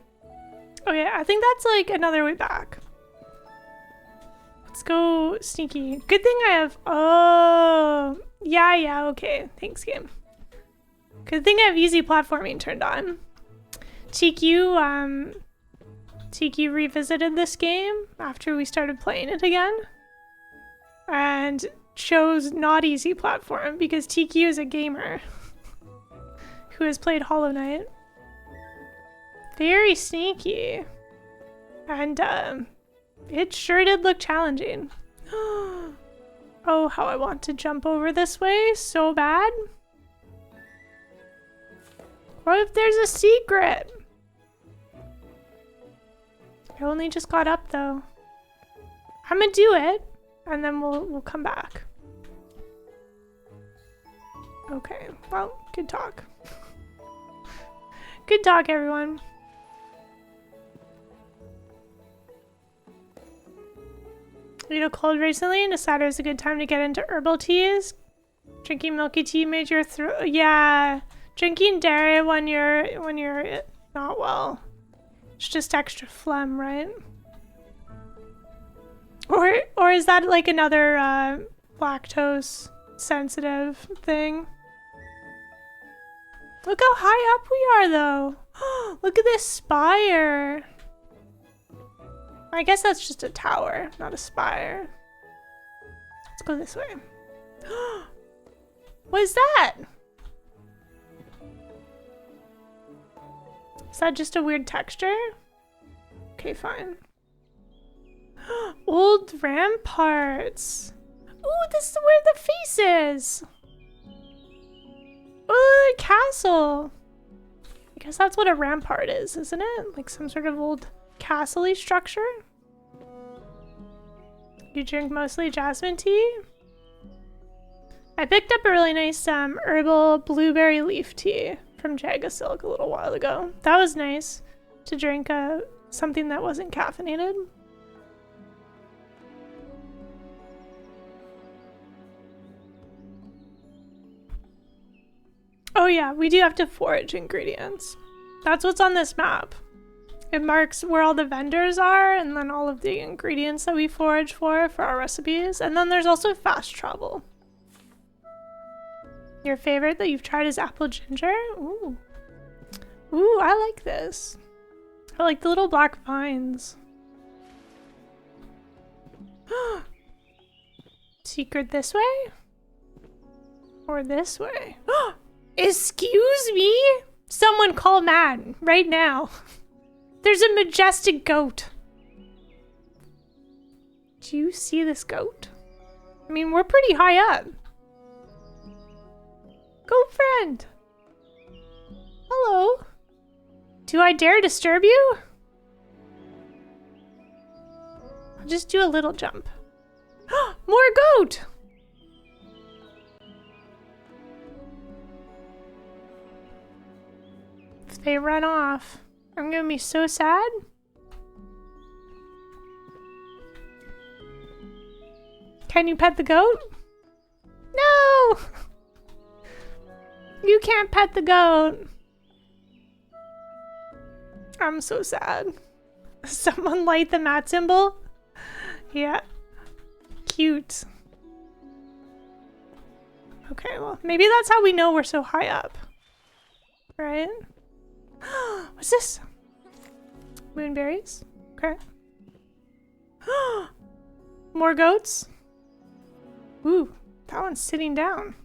Okay, I think that's like another way back. Let's go sneaky. Good thing I have... Oh, yeah, okay. Thanks, game. Good thing I have easy platforming turned on. TQ revisited this game after we started playing it again. And chose not easy platform because TQ is a gamer who has played Hollow Knight. Very sneaky. And it sure did look challenging. Oh, how I want to jump over this way so bad. What if there's a secret? I only just got up though. I'm gonna do it. And then we'll come back. Okay, well, good talk. Good talk, everyone. Ate a cold recently and decided it was a good time to get into herbal teas. Drinking milky tea made your throat... Yeah, drinking dairy when you're not well. It's just extra phlegm, right? Or is that like another lactose sensitive thing? Look how high up we are though. Look at this spire. I guess that's just a tower, not a spire. Let's go this way. What is that? Is that just a weird texture? Okay, fine. Old ramparts. Ooh, this is where the face is. Oh, the castle. I guess that's what a rampart is, isn't it? Like some sort of old castle-y structure. You drink mostly jasmine tea? I picked up a really nice herbal blueberry leaf tea from Jagasilk a little while ago. That was nice to drink something that wasn't caffeinated. Oh yeah, we do have to forage ingredients. That's what's on this map. It marks where all the vendors are and then all of the ingredients that we forage for our recipes. And then there's also fast travel. Your favorite that you've tried is apple ginger? Ooh. Ooh, I like this. I like the little black vines. Secret this way? Or this way? Excuse me? Someone call Matt right now. There's a majestic goat. Do you see this goat? I mean, we're pretty high up. Goat friend. Hello. Do I dare disturb you? I'll just do a little jump. More goat! If they run off, I'm gonna be so sad. Can you pet the goat? No! You can't pet the goat. I'm so sad. Someone light the mat symbol? Yeah. Cute. Okay, well, maybe that's how we know we're so high up. Right? What's this? Moonberries? Okay. More goats? Ooh, that one's sitting down.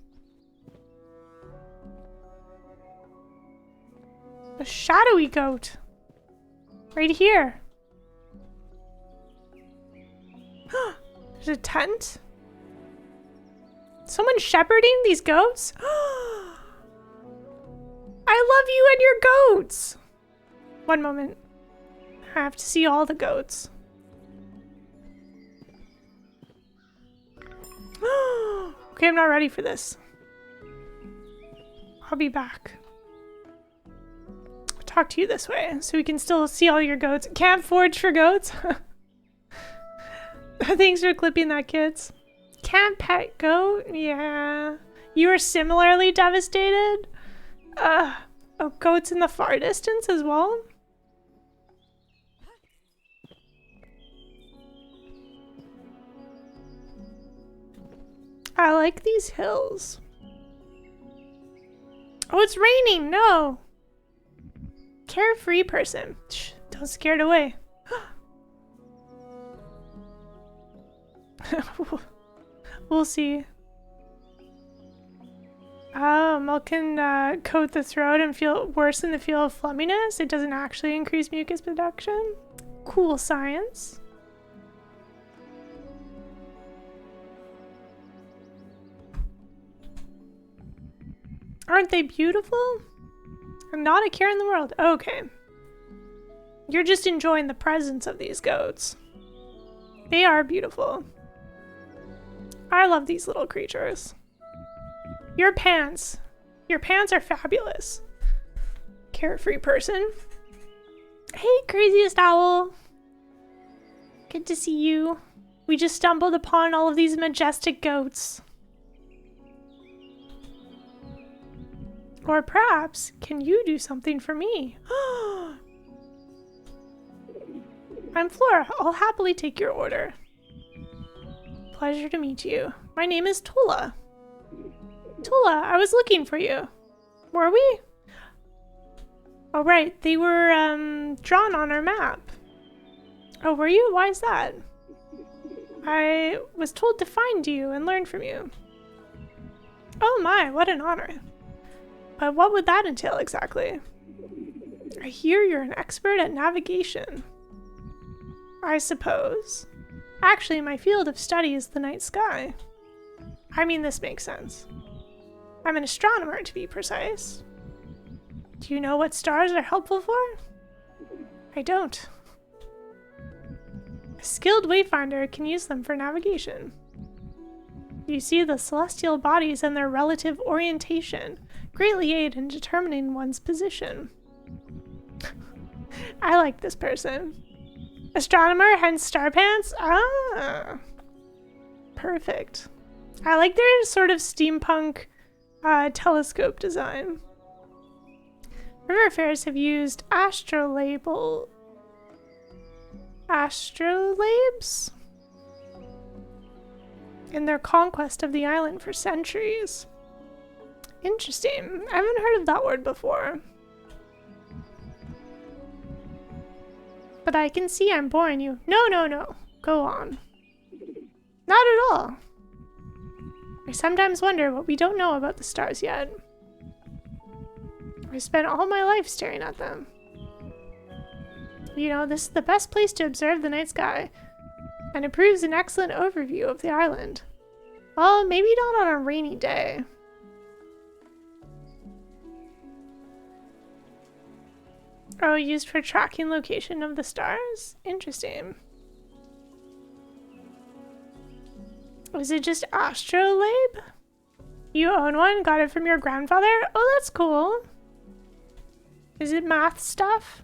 A shadowy goat. Right here. There's a tent. Someone shepherding these goats? I love you and your goats. One moment. I have to see all the goats. Okay, I'm not ready for this. I'll be back. I'll talk to you this way so we can still see all your goats. Can't forage for goats? Thanks for clipping that, kids. Can't pet goat? Yeah. You are similarly devastated? Oh, goats in the far distance as well? I like these hills. Oh, it's raining. No. Carefree person. Shh, don't scare it away. We'll see. Milk can coat the throat and feel worse in the feel of flumminess. It doesn't actually increase mucus production. Cool science. Aren't they beautiful? Not a care in the world. Okay. You're just enjoying the presence of these goats. They are beautiful. I love these little creatures. Your pants. Your pants are fabulous. Carefree person. Hey, craziest owl. Good to see you. We just stumbled upon all of these majestic goats. Or perhaps, can you do something for me? I'm Flora. I'll happily take your order. Pleasure to meet you. My name is Tula. Tula, I was looking for you. Were we? Oh, right. They were drawn on our map. Oh, were you? Why is that? I was told to find you and learn from you. Oh my, what an honor. But what would that entail exactly? I hear you're an expert at navigation. I suppose. Actually, my field of study is the night sky. I mean, this makes sense. I'm an astronomer, to be precise. Do you know what stars are helpful for? I don't. A skilled wayfinder can use them for navigation. You see, the celestial bodies and their relative orientation greatly aid in determining one's position. I like this person. Astronomer, hence star pants? Ah. Perfect. I like their sort of steampunk telescope design. River fairs have used astrolabes in their conquest of the island for centuries. Interesting. I haven't heard of that word before. But I can see I'm boring you. No, no, no. Go on. Not at all. I sometimes wonder what we don't know about the stars yet. I spent all my life staring at them. You know, this is the best place to observe the night sky, and it proves an excellent overview of the island. Well, maybe not on a rainy day. Oh, used for tracking location of the stars? Interesting. Was it just astrolabe? You own one? Got it from your grandfather? Oh, that's cool. Is it math stuff?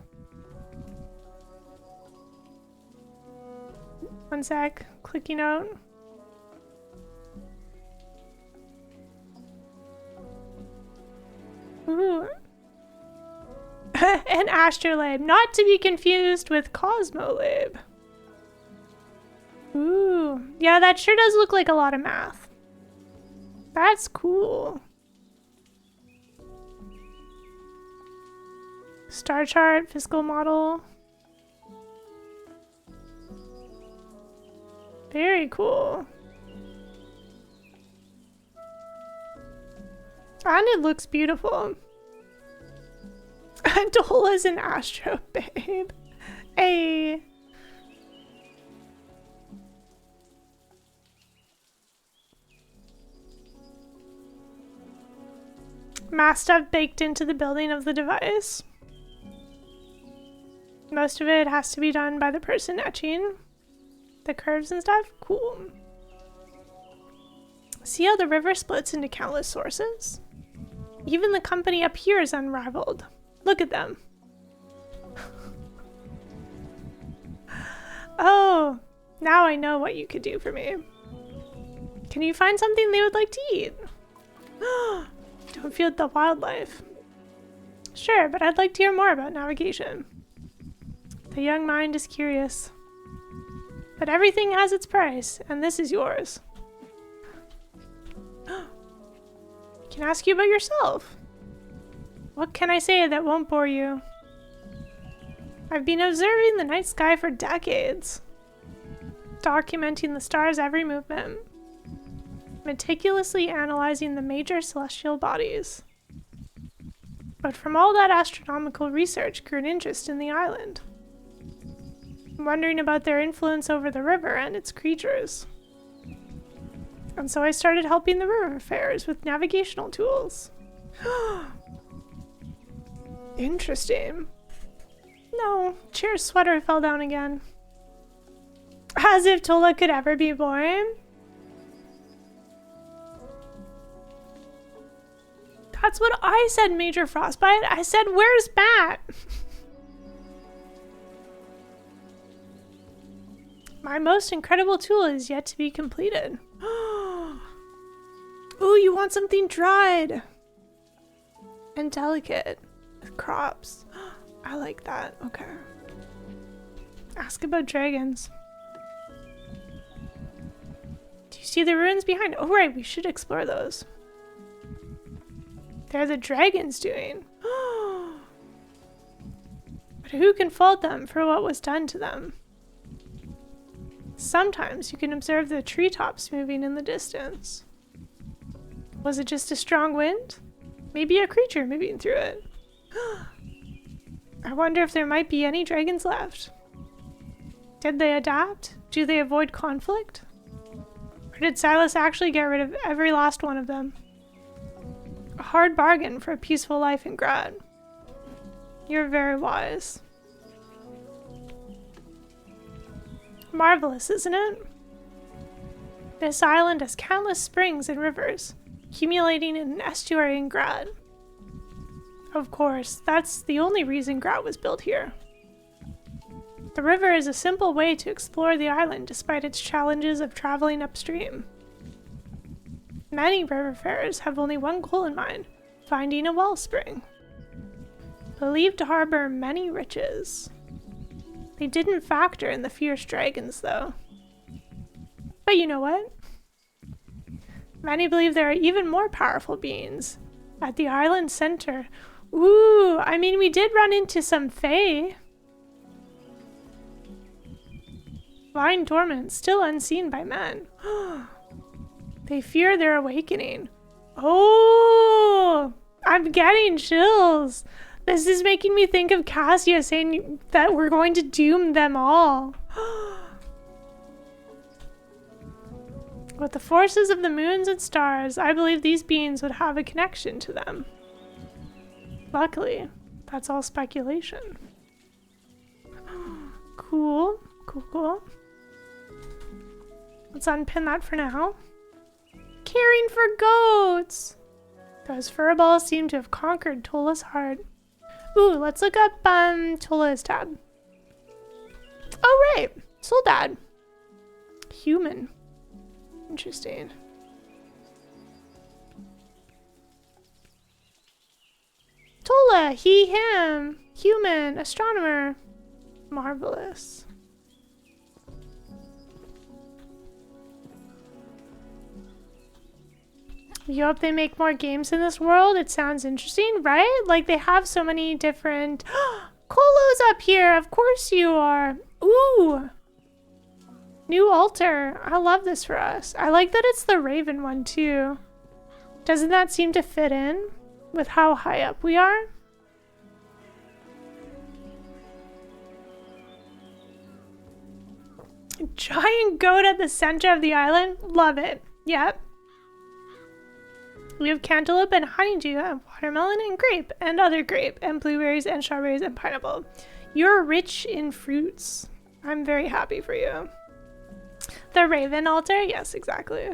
One sec. Clicking out. Ooh. An astrolabe, not to be confused with cosmolabe. Ooh. Yeah, that sure does look like a lot of math. That's cool. Star chart, fiscal model. Very cool. And it looks beautiful. Dola's an astro babe. Hey. Math stuff baked into the building of the device. Most of it has to be done by the person etching the curves and stuff. Cool. See how the river splits into countless sources? Even the company up here is unrivaled. Look at them. Oh, now I know what you could do for me. Can you find something they would like to eat? Don't feed the wildlife. Sure, but I'd like to hear more about navigation. The young mind is curious. But everything has its price, and this is yours. I can ask you about yourself. What can I say that won't bore you? I've been observing the night sky for decades, documenting the stars' every movement, meticulously analyzing the major celestial bodies. But from all that astronomical research grew an interest in the island, wondering about their influence over the river and its creatures. And so I started helping the river fairs with navigational tools. Interesting. No, Cheer's sweater fell down again. As if Tola could ever be boring. That's what I said, Major Frostbite. I said, where's Matt? My most incredible tool is yet to be completed. Ooh, you want something dried and delicate with crops. I like that. Okay. Ask about dragons. Do you see the ruins behind? Oh, right. We should explore those. They're the dragons doing. But who can fault them for what was done to them? Sometimes you can observe the treetops moving in the distance. Was it just a strong wind? Maybe a creature moving through it. I wonder if there might be any dragons left. Did they adapt? Do they avoid conflict? Or did Silas actually get rid of every last one of them? A hard bargain for a peaceful life in Grad. You're very wise. Marvelous, isn't it? This island has countless springs and rivers, accumulating in an estuary in Grad. Of course, that's the only reason Grad was built here. The river is a simple way to explore the island despite its challenges of traveling upstream. Many river farers have only one goal in mind, finding a wellspring. Believed to harbor many riches. They didn't factor in the fierce dragons, though. But you know what? Many believe there are even more powerful beings at the island center. Ooh, I mean, we did run into some fae. lying dormant, still unseen by men. They fear their awakening. Oh, I'm getting chills. This is making me think of Cassia saying that we're going to doom them all. With the forces of the moons and stars, I believe these beings would have a connection to them. Luckily, that's all speculation. Cool, cool, cool. Let's unpin that for now. Caring for goats! Those furballs seem to have conquered Tola's heart. Ooh, let's look up Tola's tab. Oh, right. Soldad. Human. Interesting. Tola, he, him. Human. Astronomer. Marvelous. You hope they make more games in this world? It sounds interesting, right? Like they have so many different... Kolo's up here! Of course you are! Ooh! New altar. I love this for us. I like that it's the Raven one too. Doesn't that seem to fit in with how high up we are? Giant goat at the center of the island? Love it. Yep. We have cantaloupe and honeydew and watermelon and grape and other grape and blueberries and strawberries and pineapple. You're rich in fruits. I'm very happy for you. The Raven altar? Yes, exactly.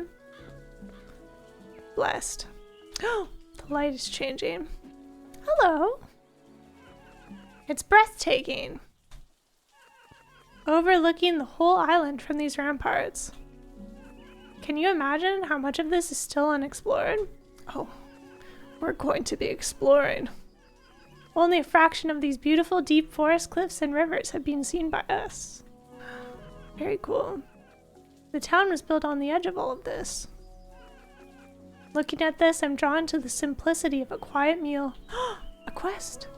Blessed. Oh, the light is changing. Hello. It's breathtaking. Overlooking the whole island from these ramparts. Can you imagine how much of this is still unexplored? Oh, we're going to be exploring. Only a fraction of these beautiful deep forest cliffs and rivers have been seen by us. Very cool. The town was built on the edge of all of this. Looking at this, I'm drawn to the simplicity of a quiet meal. A quest.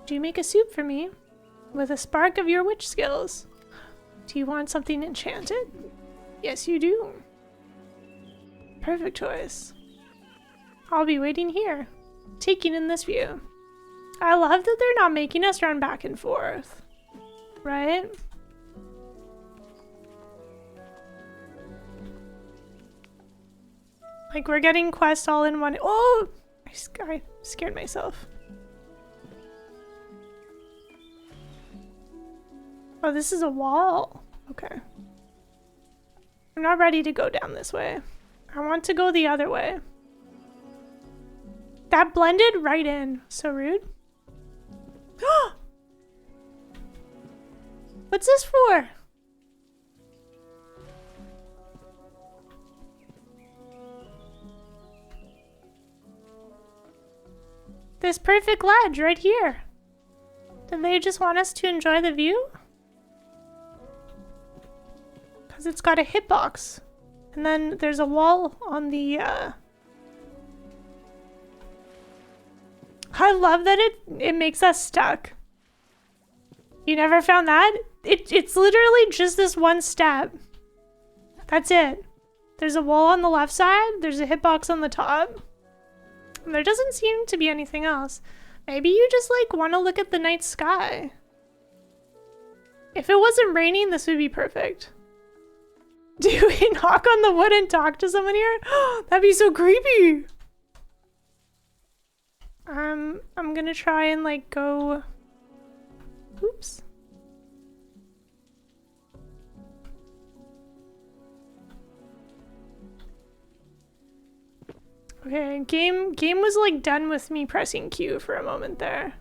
Do you make a soup for me? With a spark of your witch skills. Do you want something enchanted? Yes, you do. Perfect choice. I'll be waiting here, taking in this view. I love that they're not making us run back and forth. Right? Like we're getting quests all in one. Oh! I scared myself. Oh, this is a wall. Okay. I'm not ready to go down this way. I want to go the other way. That blended right in. So rude. What's this for? This perfect ledge right here. Did they just want us to enjoy the view? Because it's got a hitbox. And then there's a wall on the... I love that it makes us stuck. You never found that? It's literally just this one step. That's it. There's a wall on the left side. There's a hitbox on the top. And there doesn't seem to be anything else. Maybe you just like want to look at the night sky. If it wasn't raining, this would be perfect. Do we knock on the wood and talk to someone here? That'd be so creepy. I'm gonna try and like go... Oops. Okay, game was like done with me pressing Q for a moment there.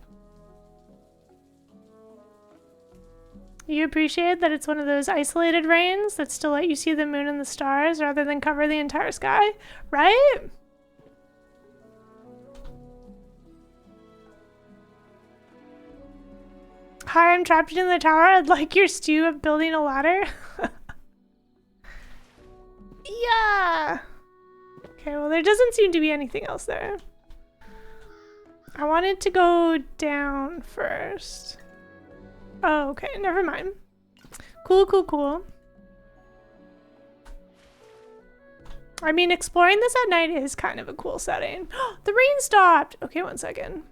You appreciate that it's one of those isolated rains that still let you see the moon and the stars rather than cover the entire sky, right? Hi, I'm trapped in the tower. I'd like your stew of building a ladder. Yeah. Okay, well there doesn't seem to be anything else there. I wanted to go down first. Oh, okay, never mind. Cool, cool, cool. I mean, exploring this at night is kind of a cool setting. The rain stopped! Okay, 1 second.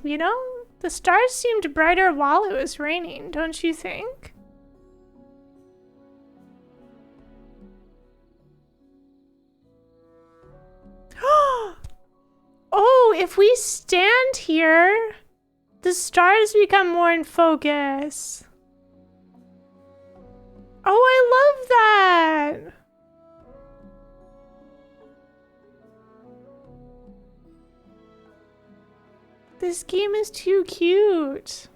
You know, the stars seemed brighter while it was raining, don't you think? Oh, if we stand here, the stars become more in focus. Oh, I love that! This game is too cute.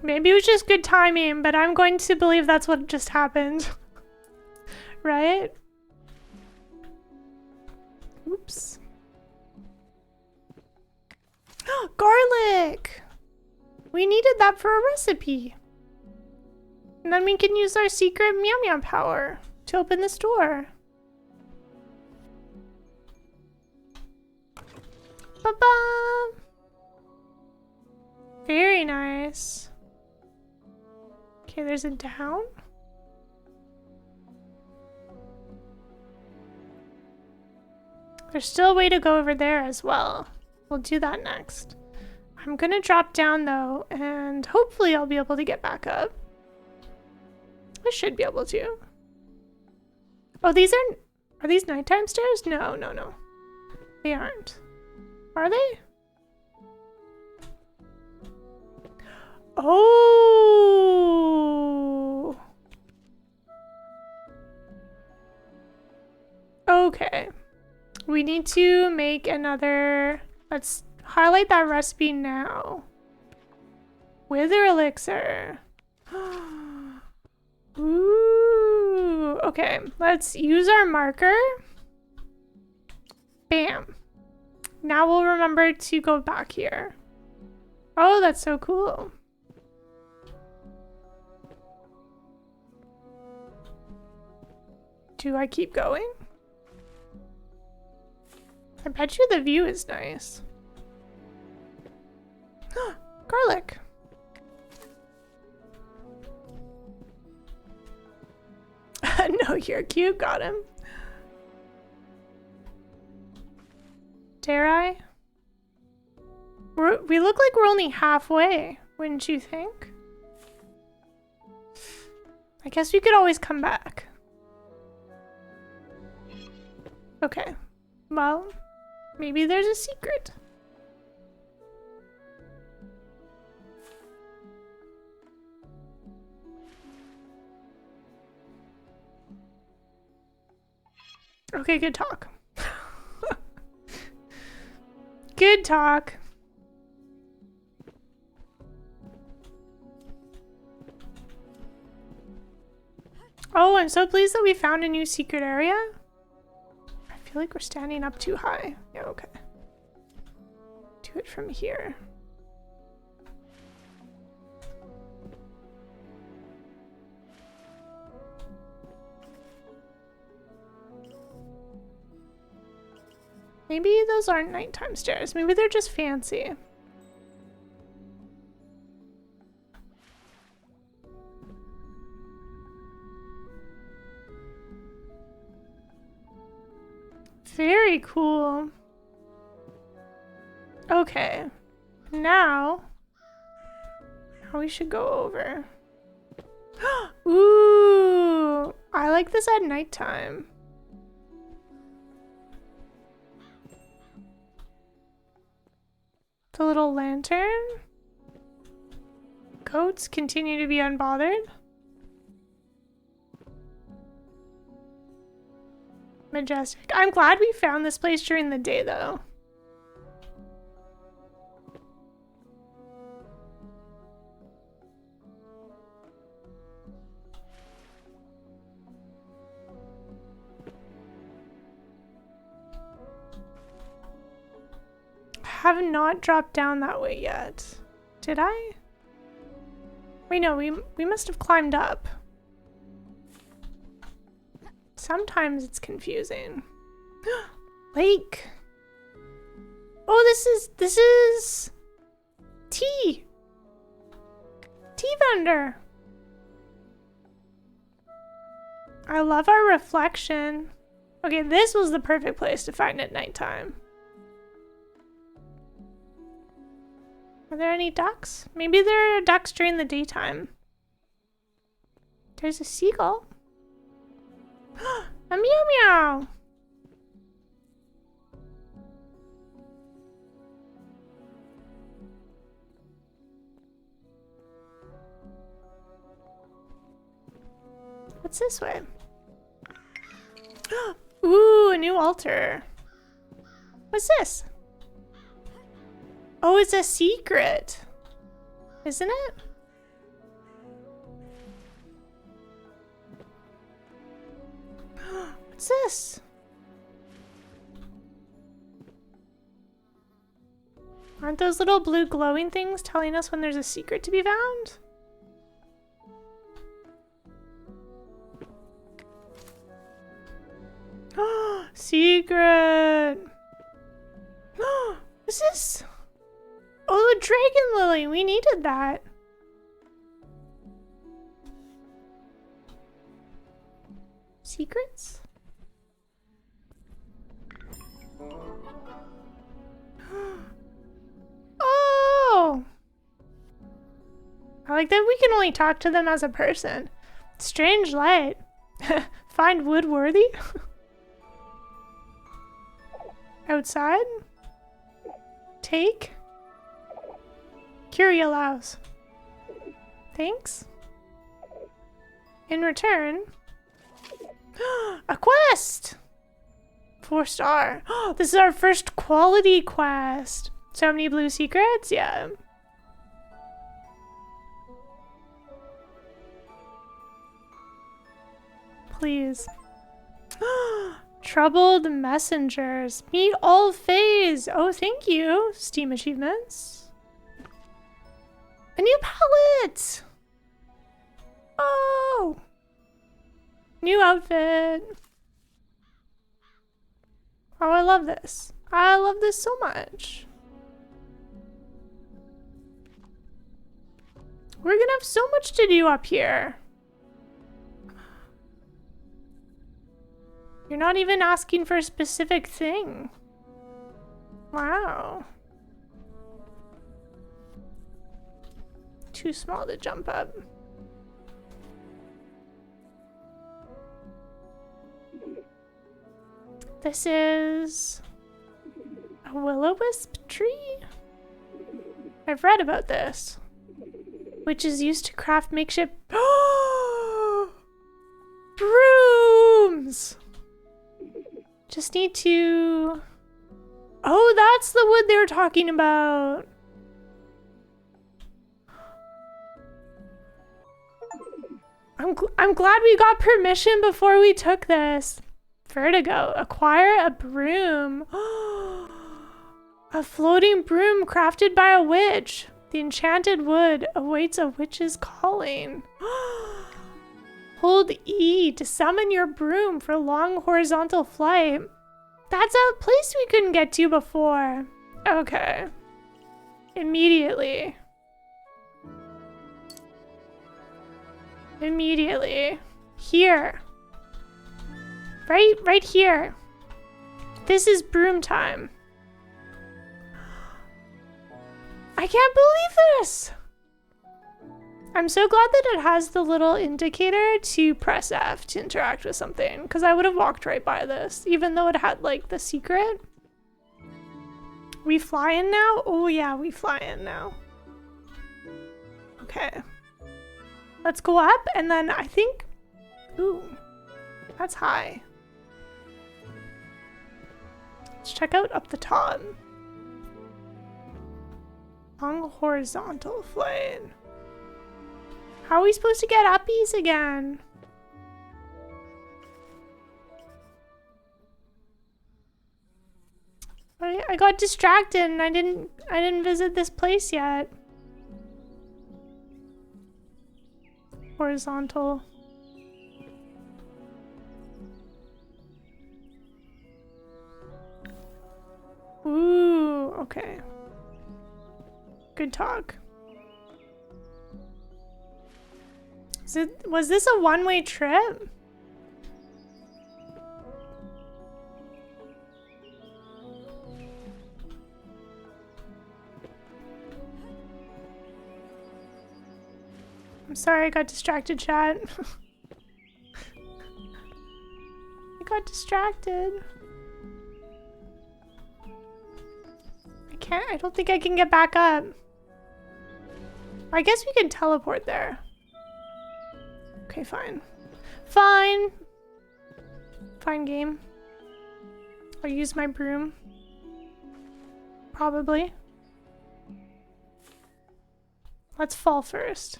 Maybe it was just good timing, but I'm going to believe that's what just happened. Right? Oops. Garlic! We needed that for a recipe. And then we can use our secret meow meow power to open this door. Ba-ba! Very nice. Okay, there's a down. There's still a way to go over there as well. We'll do that next. I'm gonna drop down though, and hopefully I'll be able to get back up. I should be able to. Oh, are these nighttime stairs? No, no, no. They aren't. Are they? Oh. Okay. We need to make another, let's highlight that recipe now. Wither elixir. Ooh, okay, let's use our marker. Bam. Now we'll remember to go back here. Oh, that's so cool. Do I keep going? I bet you the view is nice. Garlic. No, you're cute. Got him. Dare I? We look like we're only halfway, wouldn't you think? I guess we could always come back. Okay. Well, maybe there's a secret. Okay, good talk. Good talk. Oh, I'm so pleased that we found a new secret area. I feel like we're standing up too high. Yeah, okay. Do it from here. Maybe those aren't nighttime stairs. Maybe they're just fancy. Very cool. Okay. Now we should go over. Ooh, I like this at nighttime. The little lantern. Goats continue to be unbothered. Majestic. I'm glad we found this place during the day, though. Have not dropped down that way yet. Did I? Wait, no, we must have climbed up. Sometimes it's confusing. Lake. Oh, this is tea. Tea vendor. I love our reflection. Okay, this was the perfect place to find at nighttime. Are there any ducks? Maybe there are ducks during the daytime. There's a seagull. A meow meow. What's this way? Ooh, a new altar. What's this? Oh, it's a secret. Isn't it? What's this? Aren't those little blue glowing things telling us when there's a secret to be found? Secret! What's this? Oh, the dragon lily! We needed that. Secrets? Oh! I like that we can only talk to them as a person. Strange light. Find wood worthy? Outside? Take? Curie allows. Thanks. In return, a quest! 4-star. This is our first quality quest. So many blue secrets? Yeah. Please. Troubled messengers. Meet all phase. Oh, thank you. Steam achievements. A new palette. Oh. New outfit. Oh, I love this. I love this so much. We're gonna have so much to do up here. You're not even asking for a specific thing. Wow. Too small to jump up. This is a will-o-wisp tree? I've read about this. Which is used to craft makeshift brooms! Just need to... Oh, that's the wood they were talking about. I'm glad we got permission before we took this. Vertigo. Acquire a broom. A floating broom crafted by a witch. The enchanted wood awaits a witch's calling. Hold E to summon your broom for long horizontal flight. That's a place we couldn't get to before. Okay. Immediately. Immediately. Here. Right here. This is Broom Time. I can't believe this! I'm so glad that it has the little indicator to press F to interact with something, because I would have walked right by this, even though it had, like, the secret. We flying now? Oh yeah, we flying now. Okay. Let's go up, and then I think... Ooh, that's high. Let's check out up the top. Long horizontal flight. How are we supposed to get uppies again? I got distracted and I didn't visit this place yet. Horizontal. Ooh, okay. Good talk. Was this a one-way trip? I'm sorry I got distracted, chat. I got distracted. I don't think I can get back up. I guess we can teleport there. Okay, fine. Fine. Fine game. I'll use my broom. Probably. Let's fall first.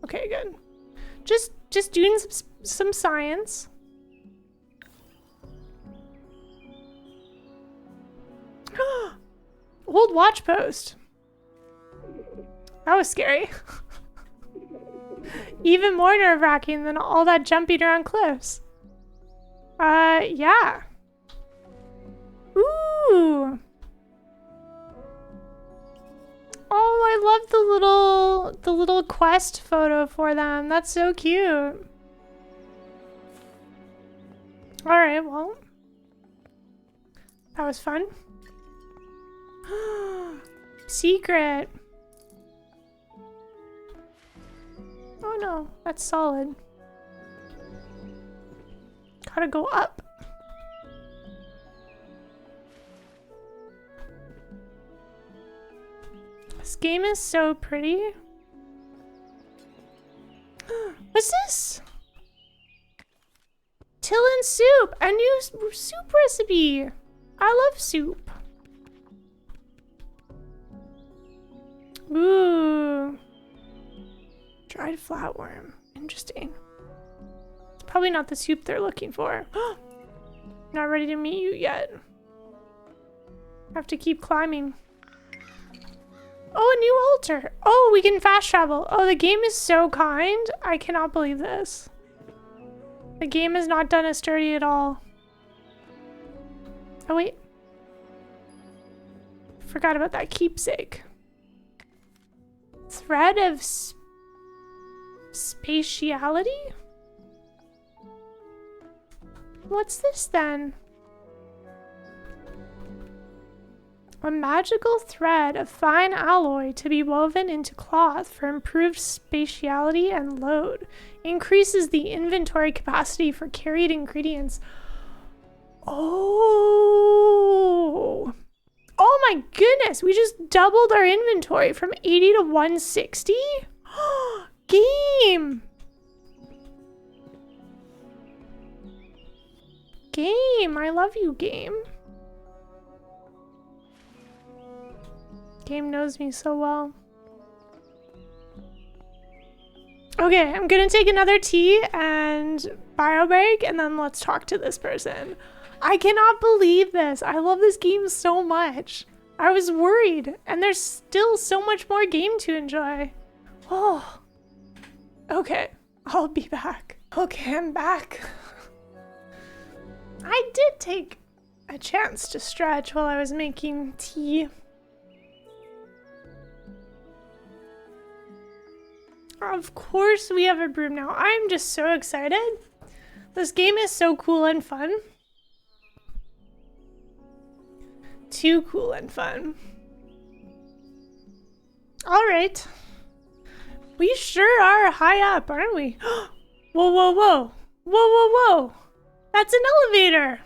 Okay, good. Just doing some science. Old watch post. That was scary. Even more nerve-wracking than all that jumping around cliffs. Yeah. Ooh. Oh, I love the little quest photo for them. That's so cute. All right, well. That was fun. Secret. Oh no, that's solid. Gotta go up. This game is so pretty. What's this? Tillin soup, a new soup recipe. I love soup. Ooh. Dried flatworm. Interesting. It's probably not the soup they're looking for. Not ready to meet you yet. Have to keep climbing. Oh, a new altar. Oh, we can fast travel. Oh, the game is so kind. I cannot believe this. The game has not done us dirty at all. Oh, wait. Forgot about that keepsake. Thread of spatiality? What's this then? A magical thread of fine alloy to be woven into cloth for improved spatiality and load. Increases the inventory capacity for carried ingredients. Oh. Oh my goodness, we just doubled our inventory from 80 to 160? Game! Game, I love you, game. Game knows me so well. Okay, I'm gonna take another tea and bio break, and then let's talk to this person. I cannot believe this. I love this game so much. I was worried, and there's still so much more game to enjoy. Oh, okay, I'll be back. Okay, I'm back. I did take a chance to stretch while I was making tea. Of course we have a broom now. I'm just so excited. This game is so cool and fun. Too cool and fun. All right. We sure are high up, aren't we? Whoa, whoa, whoa. Whoa, whoa, whoa. That's an elevator.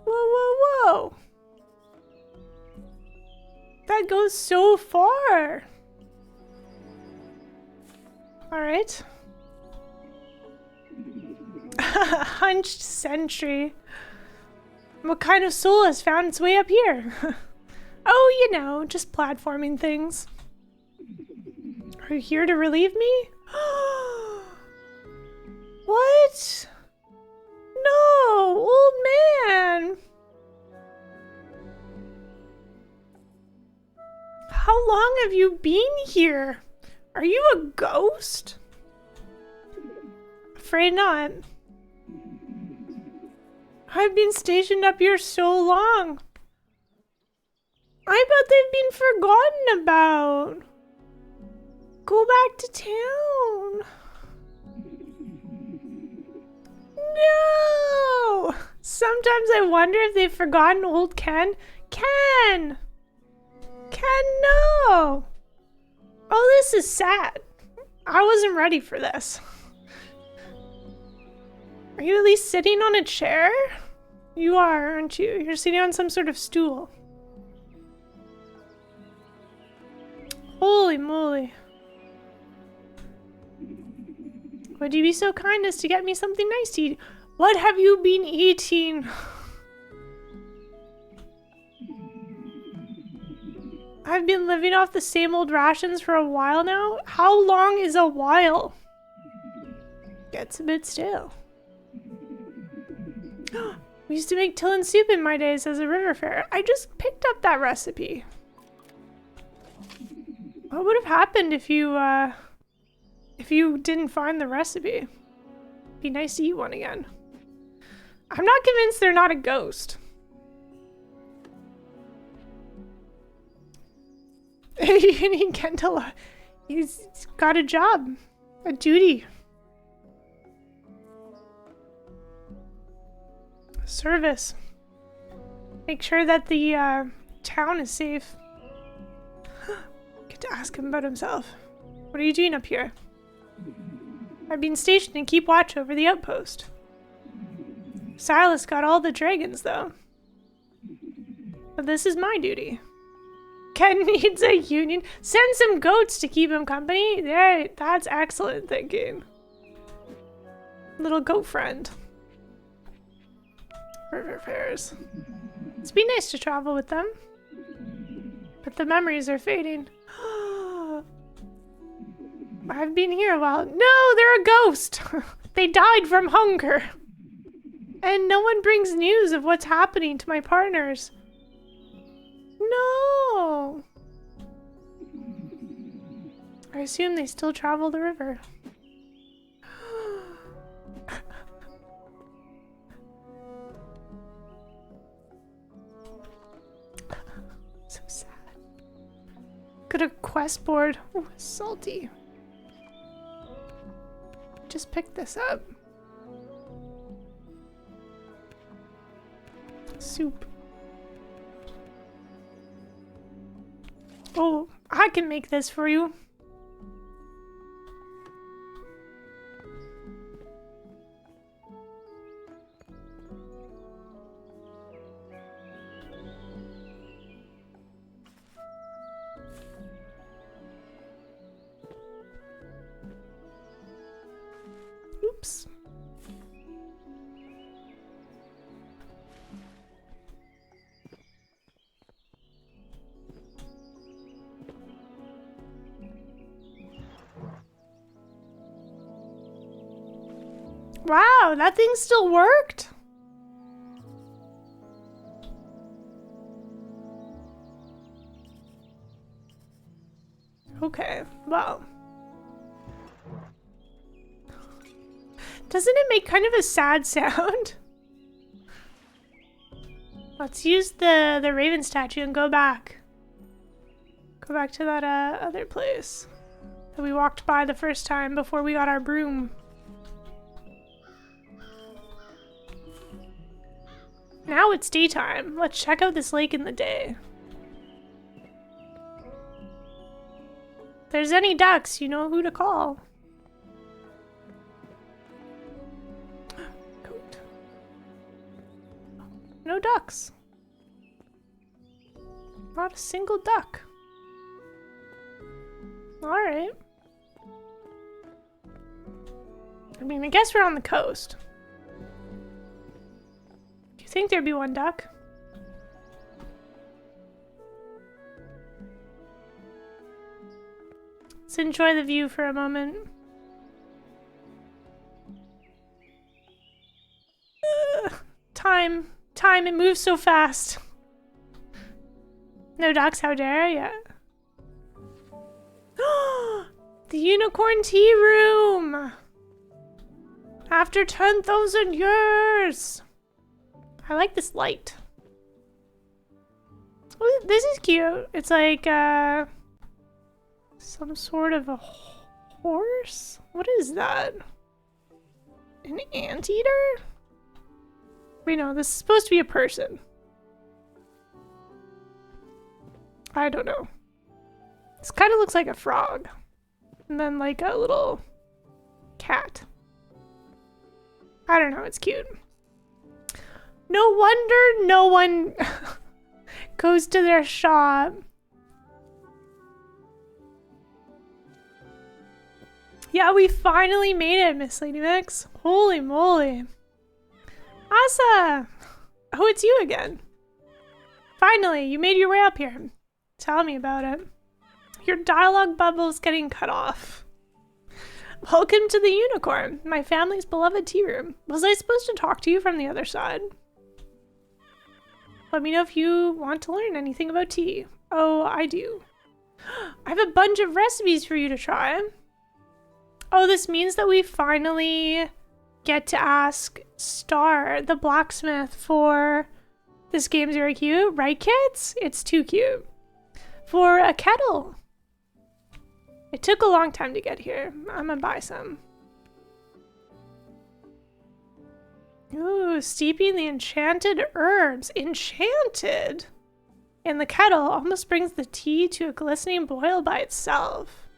Whoa, whoa, whoa. That goes so far. All right. Hunched sentry. What kind of soul has found its way up here? Oh, you know, just platforming things. Are you here to relieve me? What? No, old man. How long have you been here? Are you a ghost? Afraid not. I've been stationed up here so long. I bet they've been forgotten about. Go back to town. No! Sometimes I wonder if they've forgotten old Ken. Ken! Ken, no! Oh, this is sad. I wasn't ready for this. Are you at least sitting on a chair? You are, aren't you? You're sitting on some sort of stool. Holy moly. Would you be so kind as to get me something nice to eat? What have you been eating? I've been living off the same old rations for a while now. How long is a while? Gets a bit stale. We used to make Tillin soup in my days as a river fair. I just picked up that recipe. What would have happened if you didn't find the recipe? Be nice to eat one again. I'm not convinced they're not a ghost. You need Kendall. He's got a job, a duty. Service. Make sure that the town is safe. Get to ask him about himself. What are you doing up here? I've been stationed to keep watch over the outpost. Silas got all the dragons, though. But this is my duty. Ken needs a union. Send some goats to keep him company. Yeah, that's excellent thinking. Little goat friend. River fairs. It's been nice to travel with them. But the memories are fading. I've been here a while. No, they're a ghost. They died from hunger. And no one brings news of what's happening to my partners. No. I assume they still travel the river. So sad. Got a quest board. Ooh, salty. Just pick this up. Soup. Oh, I can make this for you. Oops. Wow, that thing still worked? Okay, well. Doesn't it make kind of a sad sound? Let's use the raven statue and go back. Go back to that other place that we walked by the first time before we got our broom. Now it's daytime. Let's check out this lake in the day. If there's any ducks, you know who to call. Goat. No ducks. Not a single duck. Alright. I mean, I guess we're on the coast. Do you think there'd be one duck? Let's enjoy the view for a moment. Time, it moves so fast. No ducks, how dare ya? The unicorn tea room! After 10,000 years! I like this light. Oh, this is cute. It's like, some sort of a horse? What is that? An anteater? Wait, no, this is supposed to be a person. I don't know. This kind of looks like a frog. And then like a little cat. I don't know, it's cute. No wonder no one goes to their shop. Yeah, we finally made it, Miss Lady Mix. Holy moly. Asa! Oh, it's you again. Finally, you made your way up here. Tell me about it. Your dialogue bubble's getting cut off. Welcome to the unicorn, my family's beloved tea room. Was I supposed to talk to you from the other side? Let me know if you want to learn anything about tea. Oh, I do. I have a bunch of recipes for you to try. Oh, this means that we finally get to ask Star, the blacksmith, for... This game's very cute, right kids? It's too cute. For a kettle. It took a long time to get here. I'm gonna buy some. Ooh, steeping the enchanted herbs. Enchanted? In the kettle almost brings the tea to a glistening boil by itself.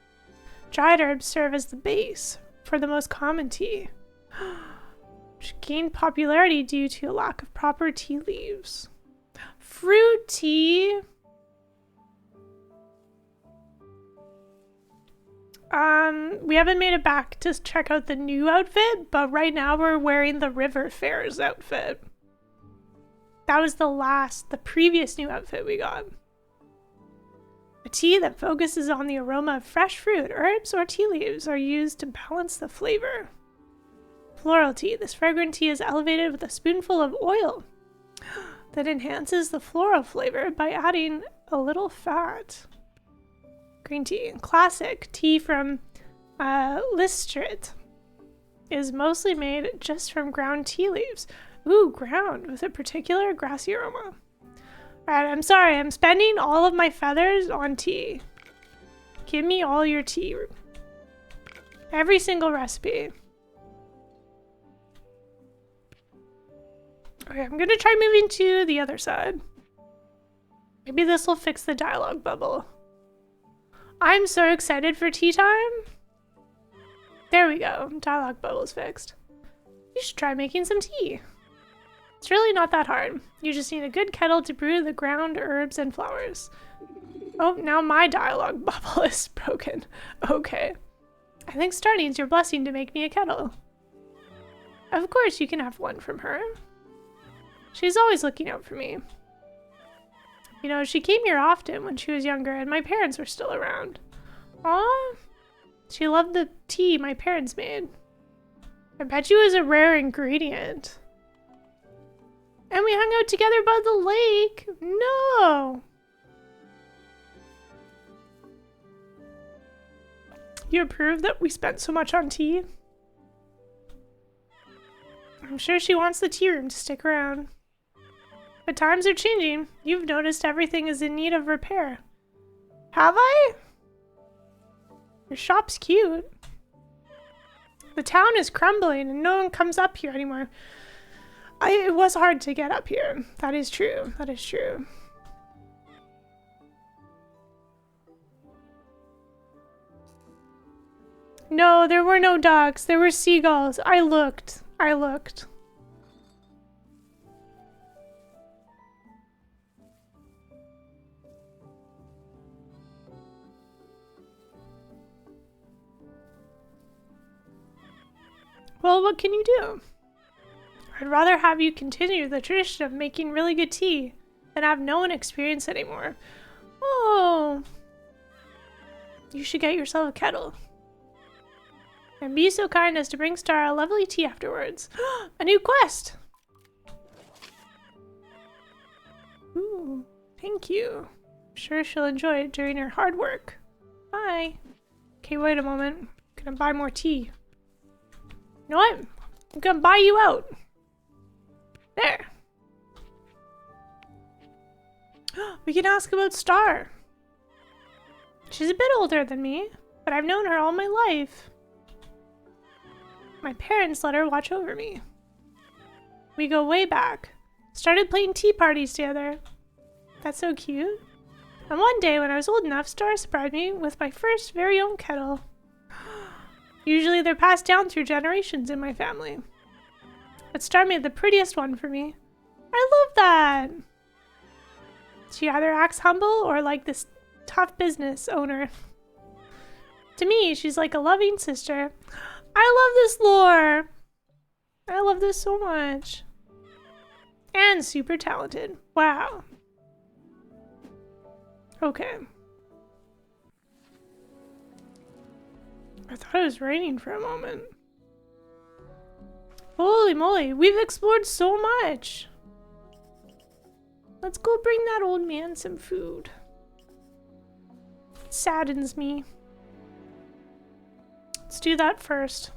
Dried herbs serve as the base for the most common tea, which gained popularity due to a lack of proper tea leaves. Fruit tea. We haven't made it back to check out the new outfit, but right now we're wearing the River Fairs outfit. That was the previous new outfit we got. A tea that focuses on the aroma of fresh fruit, herbs, or tea leaves are used to balance the flavor. Floral tea. This fragrant tea is elevated with a spoonful of oil that enhances the floral flavor by adding a little fat. Green tea. Classic tea from Listrit is mostly made just from ground tea leaves. Ooh, ground with a particular grassy aroma. Alright, I'm sorry, I'm spending all of my feathers on tea. Give me all your tea. Every single recipe. Okay, I'm gonna try moving to the other side. Maybe this will fix the dialogue bubble. I'm so excited for tea time. There we go, dialogue bubble's fixed. You should try making some tea. It's really not that hard. You just need a good kettle to brew the ground herbs and flowers. Oh, now my dialogue bubble is broken. Okay. I think Star needs your blessing to make me a kettle. Of course, you can have one from her. She's always looking out for me. You know, she came here often when she was younger and my parents were still around. Aw, she loved the tea my parents made. I bet you it was a rare ingredient. And we hung out together by the lake. No. You approve that we spent so much on tea? I'm sure she wants the tea room to stick around. But times are changing. You've noticed everything is in need of repair. Have I? Your shop's cute. The town is crumbling and no one comes up here anymore. It was hard to get up here. That is true. That is true. No, there were no ducks. There were seagulls. I looked. I looked. Well, what can you do? I'd rather have you continue the tradition of making really good tea than have no one experience it anymore. Oh. You should get yourself a kettle. And be so kind as to bring Star a lovely tea afterwards. A new quest! Ooh, thank you. I'm sure she'll enjoy it during her hard work. Bye. Okay, wait a moment. I'm gonna buy more tea. You know what? I'm gonna buy you out. There. We can ask about Star. She's a bit older than me, but I've known her all my life. My parents let her watch over me. We go way back. Started playing tea parties together. That's so cute. And one day when I was old enough, Star surprised me with my first very own kettle. Usually they're passed down through generations in my family. But Star made the prettiest one for me. I love that! She either acts humble or like this tough business owner. To me, she's like a loving sister. I love this lore! I love this so much. And super talented. Wow. Okay. I thought it was raining for a moment. Holy moly, we've explored so much. Let's go bring that old man some food. It saddens me. Let's do that first.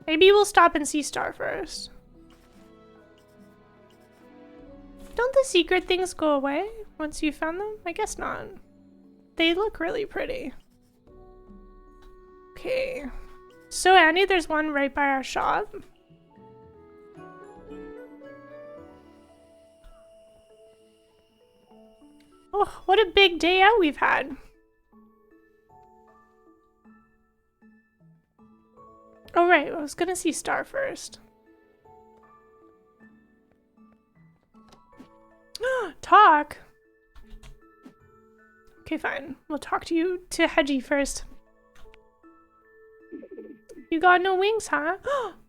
Maybe we'll stop and see Star first. Don't the secret things go away once you found them? I guess not. They look really pretty. Okay. So Andy, there's one right by our shop. Oh, what a big day out we've had. Oh right, I was gonna see Star first. Talk? Okay, fine. We'll talk to Hedgie first. You got no wings, huh?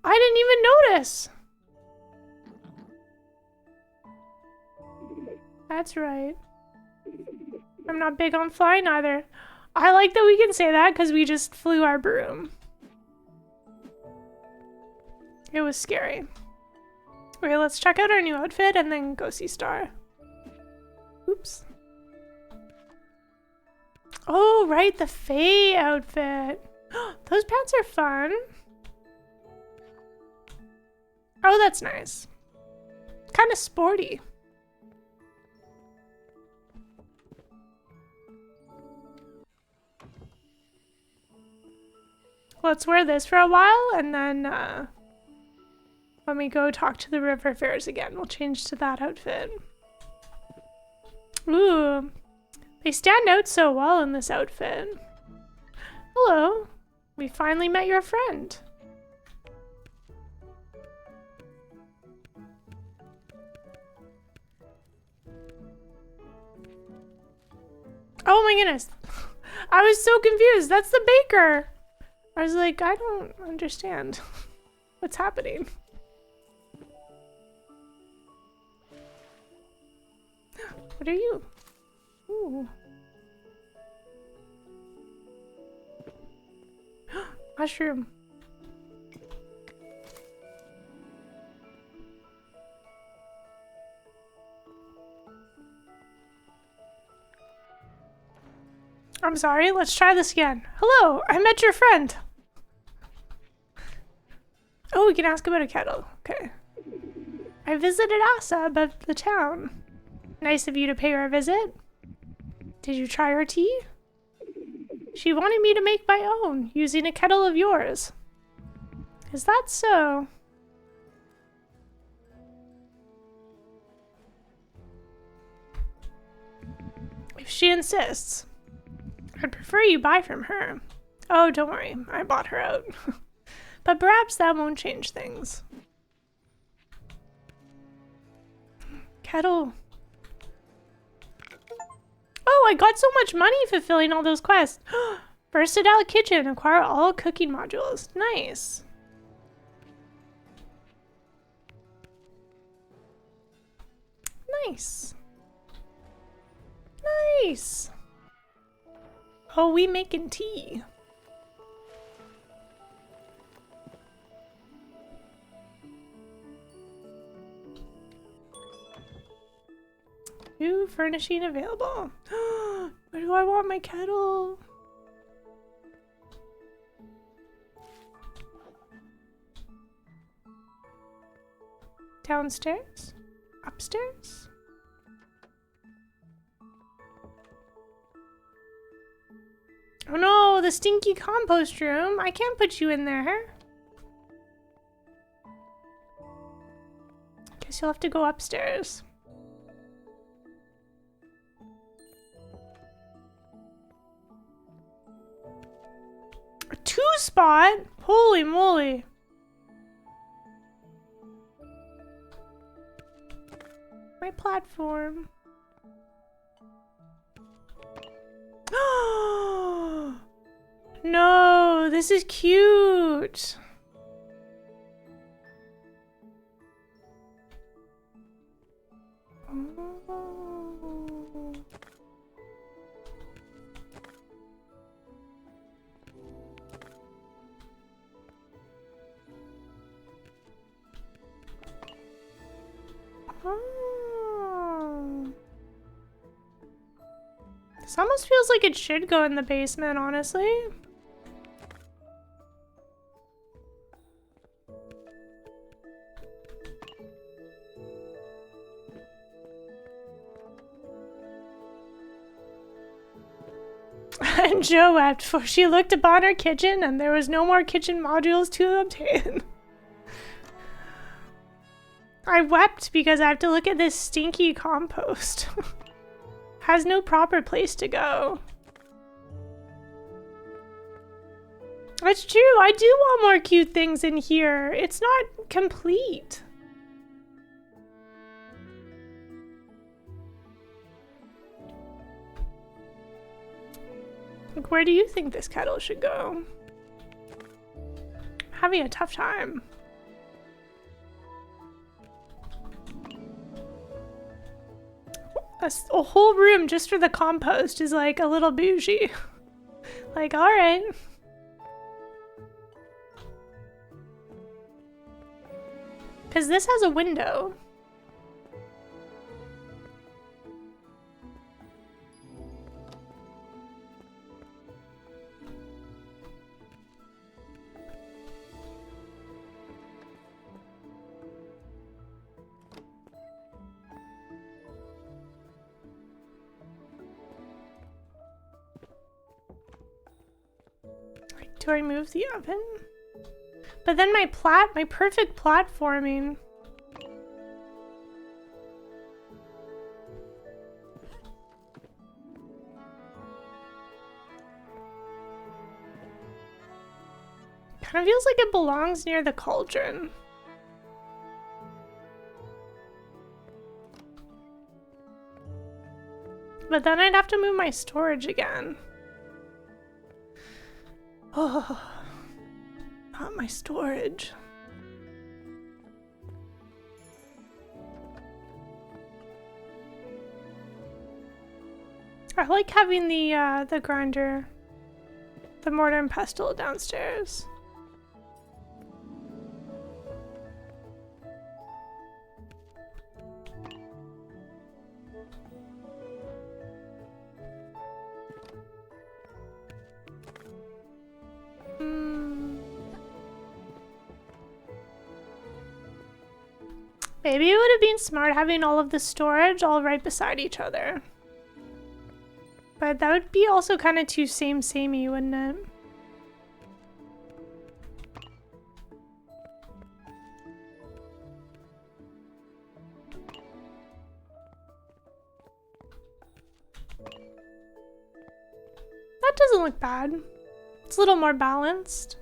I didn't even notice! That's right. I'm not big on flying either. I like that we can say that because we just flew our broom. It was scary. Okay, let's check out our new outfit and then go see Star. Oops. Oh, right, the Fae outfit. Those pants are fun. Oh, that's nice. Kind of sporty. Let's wear this for a while, and then when we go talk to the river fairs again, we'll change to that outfit. Ooh, they stand out so well in this outfit. Hello, we finally met your friend. Oh my goodness, I was so confused. That's the baker. I was like, I don't understand what's happening. What are you? Ooh. Mushroom. I'm sorry, let's try this again. Hello, I met your friend. Oh, we can ask about a kettle. Okay. I visited Asa above the town. Nice of you to pay her a visit. Did you try her tea? She wanted me to make my own, using a kettle of yours. Is that so? If she insists. I'd prefer you buy from her. Oh, don't worry, I bought her out. But perhaps that won't change things. Kettle. Oh, I got so much money fulfilling all those quests. Versatile kitchen, acquire all cooking modules. Nice. Nice. Nice. Oh, we making tea. New furnishing available. Where do I want my kettle? Downstairs? Upstairs? Oh no, the stinky compost room. I can't put you in there. Guess you'll have to go upstairs. A 2-spot? Holy moly. My platform. No, this is cute. This almost feels like it should go in the basement, honestly. And Jo wept, for she looked upon her kitchen, and there was no more kitchen modules to obtain. I wept because I have to look at this stinky compost. Has no proper place to go. That's true, I do want more cute things in here. It's not complete. Like, where do you think this kettle should go? I'm having a tough time. A whole room just for the compost is like a little bougie. Like, alright. Because this has a window. Do I move the oven? But then my perfect platforming. Kind of feels like it belongs near the cauldron. But then I'd have to move my storage again. Oh, not my storage. I like having the grinder, the mortar and pestle downstairs. Maybe it would have been smart having all of the storage all right beside each other. But that would be also kind of too samey, wouldn't it? That doesn't look bad. It's a little more balanced.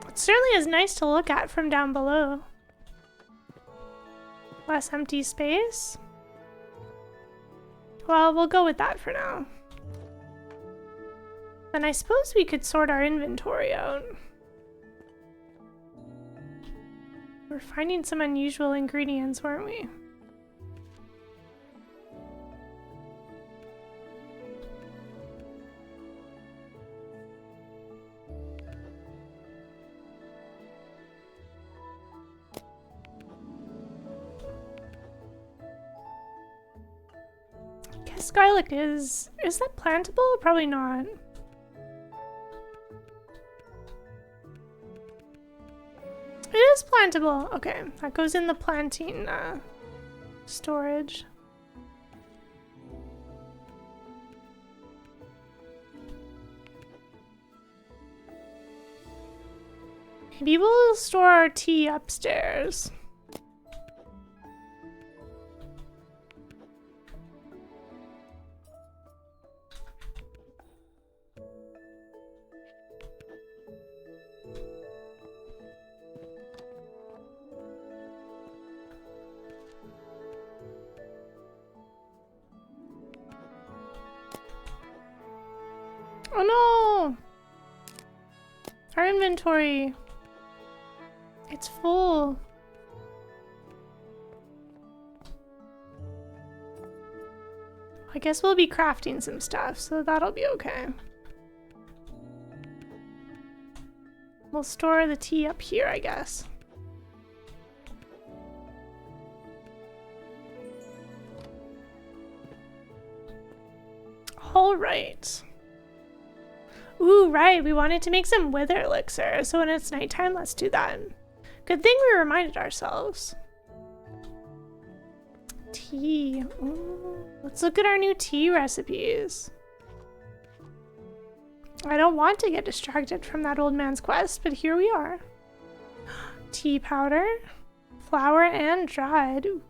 It certainly is nice to look at from down below. Less empty space. Well, we'll go with that for now. Then I suppose we could sort our inventory out. We're finding some unusual ingredients, weren't we? This garlic is that plantable? Probably not. It is plantable. Okay, that goes in the planting storage. Maybe we'll store our tea upstairs. Oh no! Our inventory. It's full. I guess we'll be crafting some stuff, so that'll be okay. We'll store the tea up here, I guess. All right. Ooh, right, we wanted to make some wither elixir, so when it's nighttime, let's do that. Good thing we reminded ourselves. Tea. Ooh, let's look at our new tea recipes. I don't want to get distracted from that old man's quest, but here we are. Tea powder, flour, and dried. Ooh.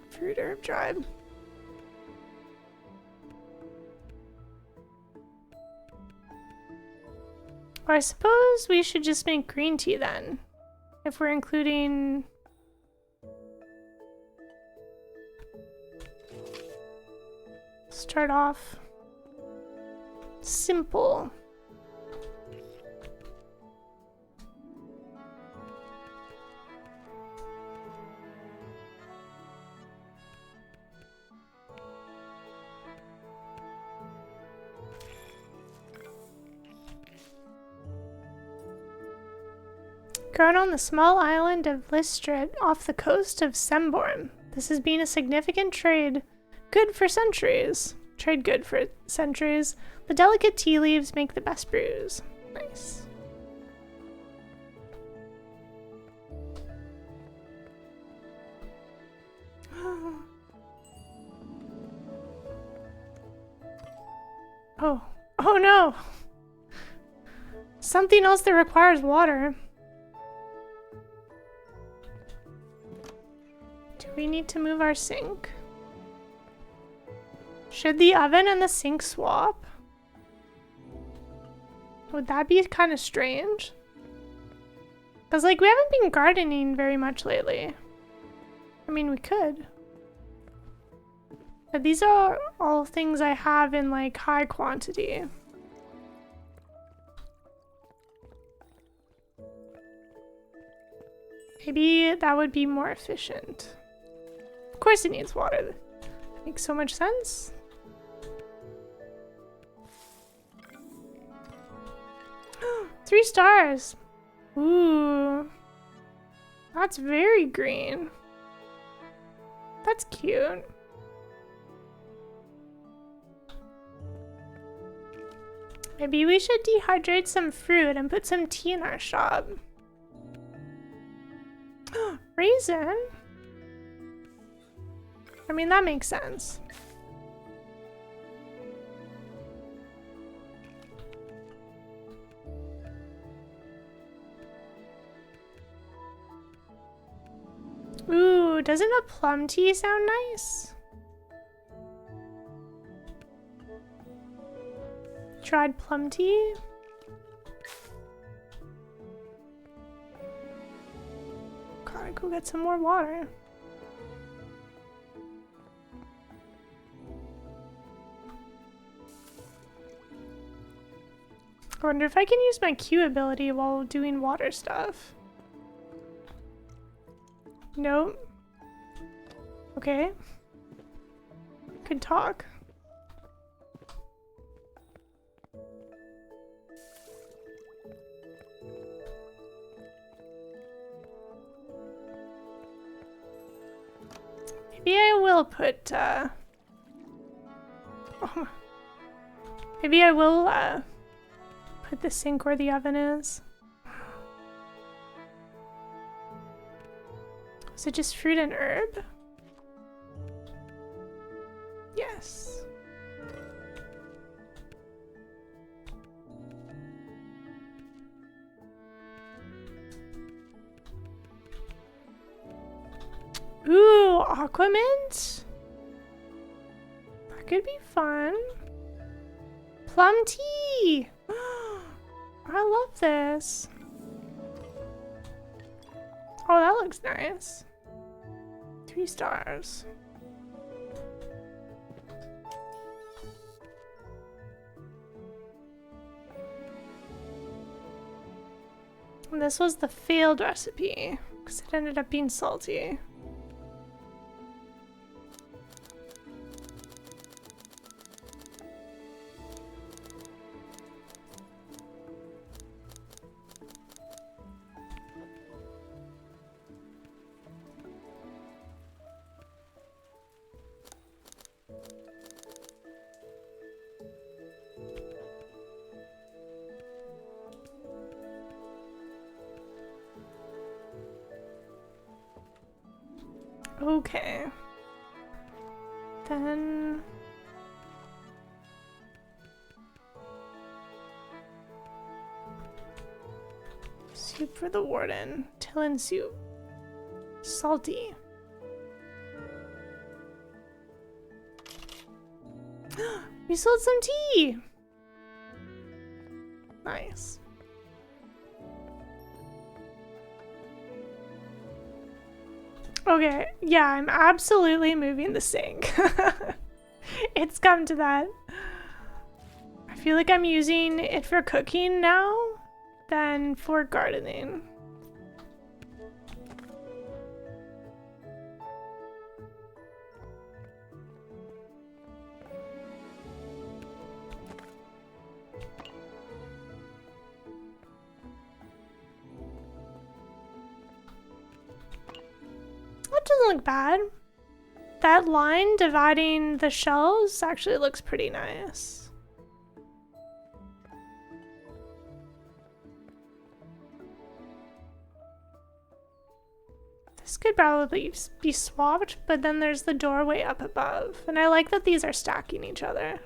Fruit herb dried. Or I suppose we should just make green tea then, if we're including... Start off simple. Grown on the small island of Listrid off the coast of Semborn. This has been a significant trade good for centuries. Trade good for centuries. The delicate tea leaves make the best brews. Nice. Oh. Oh no! Something else that requires water. Do we need to move our sink? Should the oven and the sink swap? Would that be kind of strange? Because, like, we haven't been gardening very much lately. I mean, we could. But these are all things I have in, like, high quantity. Maybe that would be more efficient. Of course it needs water. That makes so much sense. Three stars. Ooh. That's very green. That's cute. Maybe we should dehydrate some fruit and put some tea in our shop. Raisin? I mean, that makes sense. Ooh, doesn't a plum tea sound nice? Dried plum tea? Gotta go get some more water. I wonder if I can use my Q ability while doing water stuff. Nope. Okay. Could talk. Maybe I will put, maybe I will, put the sink where the oven is. Is it just fruit and herb? Yes. Ooh, aquamint? That could be fun. Plum tea! I love this. Oh, that looks nice. 3 stars. And this was the failed recipe, because it ended up being salty. Okay. Then... soup for the warden. Tillin soup. Salty. We sold some tea! Nice. Okay, yeah, I'm absolutely moving the sink. It's come to that. I feel like I'm using it for cooking now than for gardening. That doesn't look bad. That line dividing the shells actually looks pretty nice. This could probably be swapped, but then there's the doorway up above. And I like that these are stacking each other.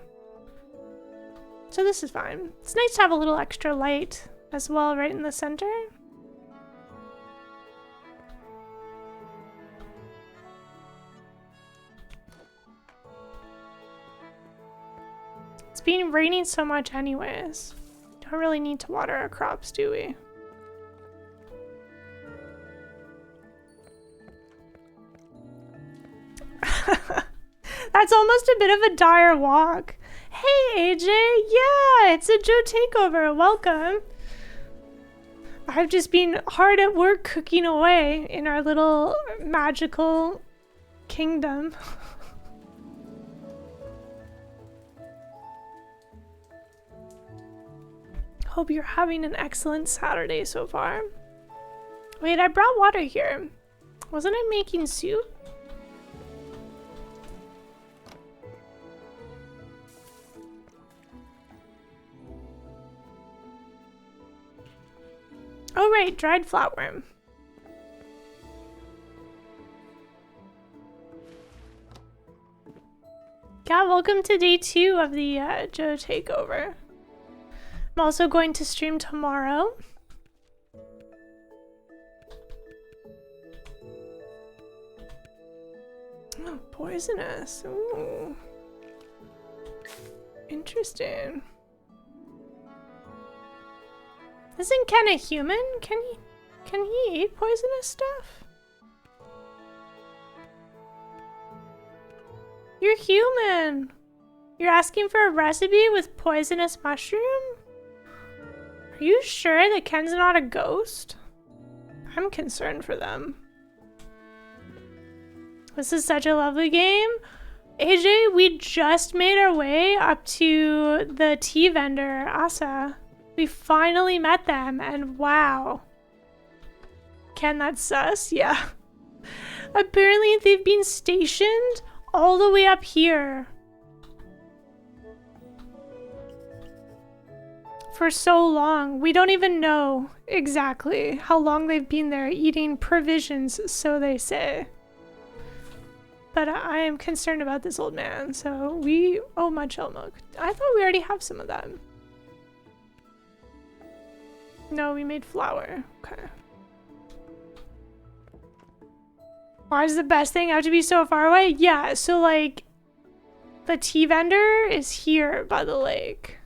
So this is fine. It's nice to have a little extra light as well right in the center. It's been raining so much anyways. Don't really need to water our crops, do we? That's almost a bit of a dire walk. Hey, AJ. Yeah, it's a Joe takeover. Welcome. I've just been hard at work cooking away in our little magical kingdom. Hope you're having an excellent Saturday so far. Wait, I brought water here. Wasn't I making soup? Oh right, dried flatworm. Yeah, welcome to day 2 of the Joe takeover. I'm also going to stream tomorrow. Oh, poisonous. Ooh. Interesting. Isn't Ken a human? Can he eat poisonous stuff? You're human. You're asking for a recipe with poisonous mushroom? Are you sure that Ken's not a ghost? I'm concerned for them. This is such a lovely game. AJ, we just made our way up to the tea vendor, Asa. We finally met them, and wow. Ken, that's sus? Yeah. Apparently they've been stationed all the way up here for so long. We don't even know exactly how long they've been there eating provisions, so they say. But I am concerned about this old man, so we... Oh, mud-shell milk. I thought we already have some of that. No, we made flour. Okay. Why does the best thing have to be so far away? Yeah, so like... The tea vendor is here by the lake.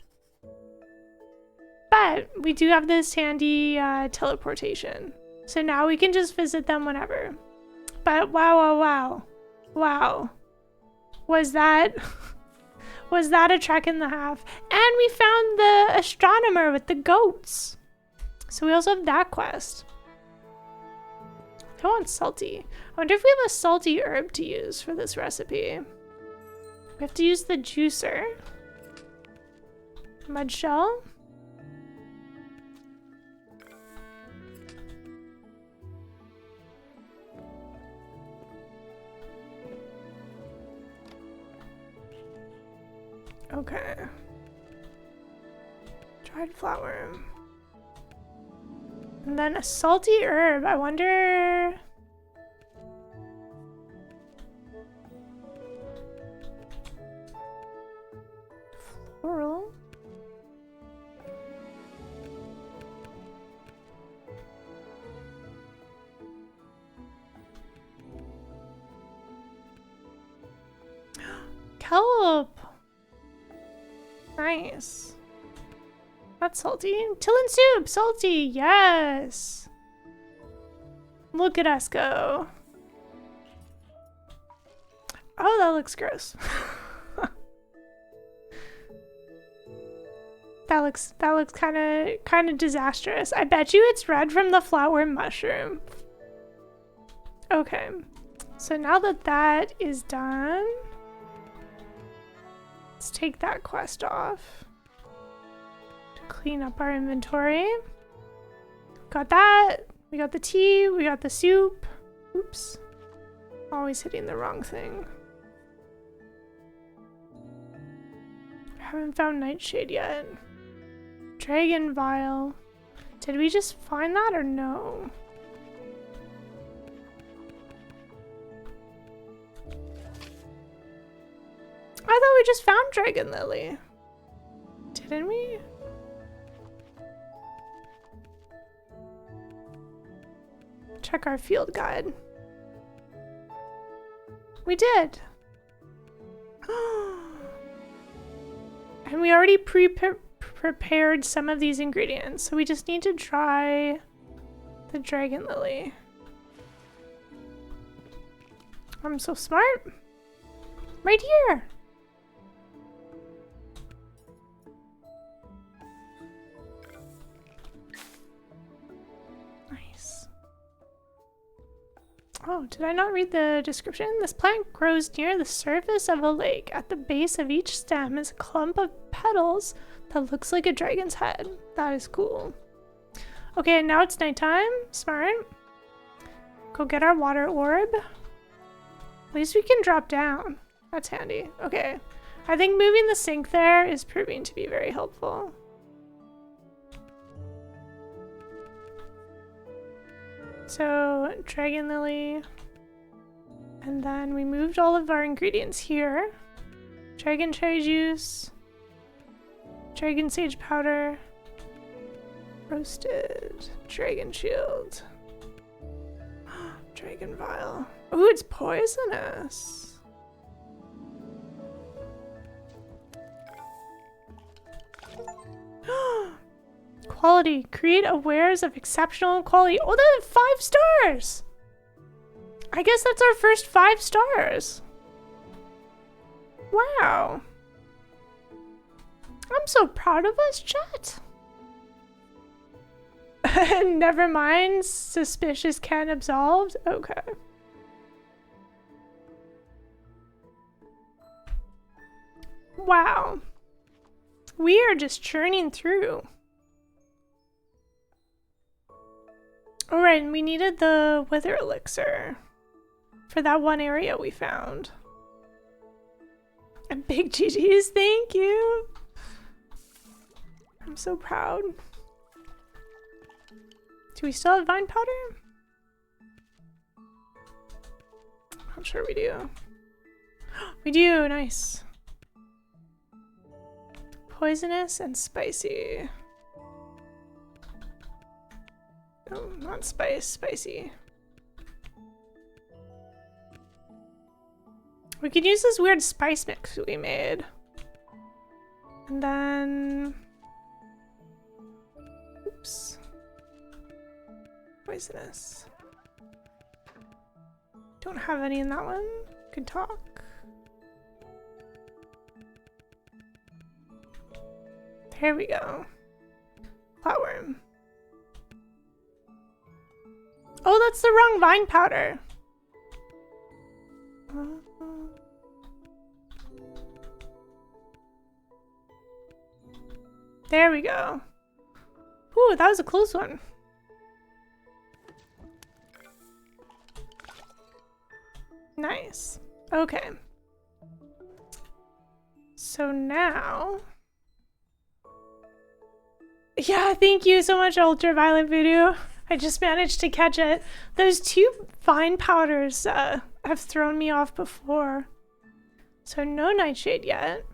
But we do have this handy teleportation. So now we can just visit them whenever. But wow. Wow. Was that a trek and a half? And we found the astronomer with the goats. So we also have that quest. I want salty. I wonder if we have a salty herb to use for this recipe. We have to use the juicer. Mud shell. Okay. Dried flour. And then a salty herb. I wonder... Floral? Kelp! Nice. That's salty. Tillen soup! Salty! Yes! Look at us go. Oh, that looks gross. That looks kind of disastrous. I bet you it's red from the flower mushroom. Okay. So now that that is done, let's take that quest off to clean up our inventory. Got that. We got the tea. We got the soup. Oops. Always hitting the wrong thing. Haven't found Nightshade yet. Dragon Vial. Did we just find that or no? I thought we just found Dragon Lily. Didn't we? Check our field guide. We did. And we already prepared some of these ingredients, so we just need to try the Dragon Lily. I'm so smart. Right here. Nice. Oh, did I not read the description? This plant grows near the surface of a lake. At the base of each stem is a clump of petals that looks like a dragon's head. That is cool. Okay, now it's nighttime. Smart. Go get our water orb. At least we can drop down. That's handy. Okay. I think moving the sink there is proving to be very helpful. So, Dragon Lily. And then we moved all of our ingredients here. Dragon cherry juice. Dragon sage powder. Roasted. Dragon shield. Dragon vial. Ooh, it's poisonous. Quality. Create a wares of exceptional quality. Oh, that's 5 stars. I guess that's our first 5 stars. Wow. I'm so proud of us, chat. Never mind. Suspicious can absolved. Okay. Wow. We are just churning through. Alright, and we needed the wither elixir. for that one area we found. And big GG's, thank you. I'm so proud. Do we still have vine powder? I'm sure we do. We do, nice. Poisonous and spicy. Oh, not spicy. We could use this weird spice mix we made. And then... Oops. Poisonous. Don't have any in that one. Could talk. There we go. Flatworm. Oh, that's the wrong vine powder. There we go. Ooh, that was a close one. Nice. Okay. So now... Yeah, thank you so much, Ultraviolet Voodoo. I just managed to catch it. Those two vine powders have thrown me off before. So no nightshade yet.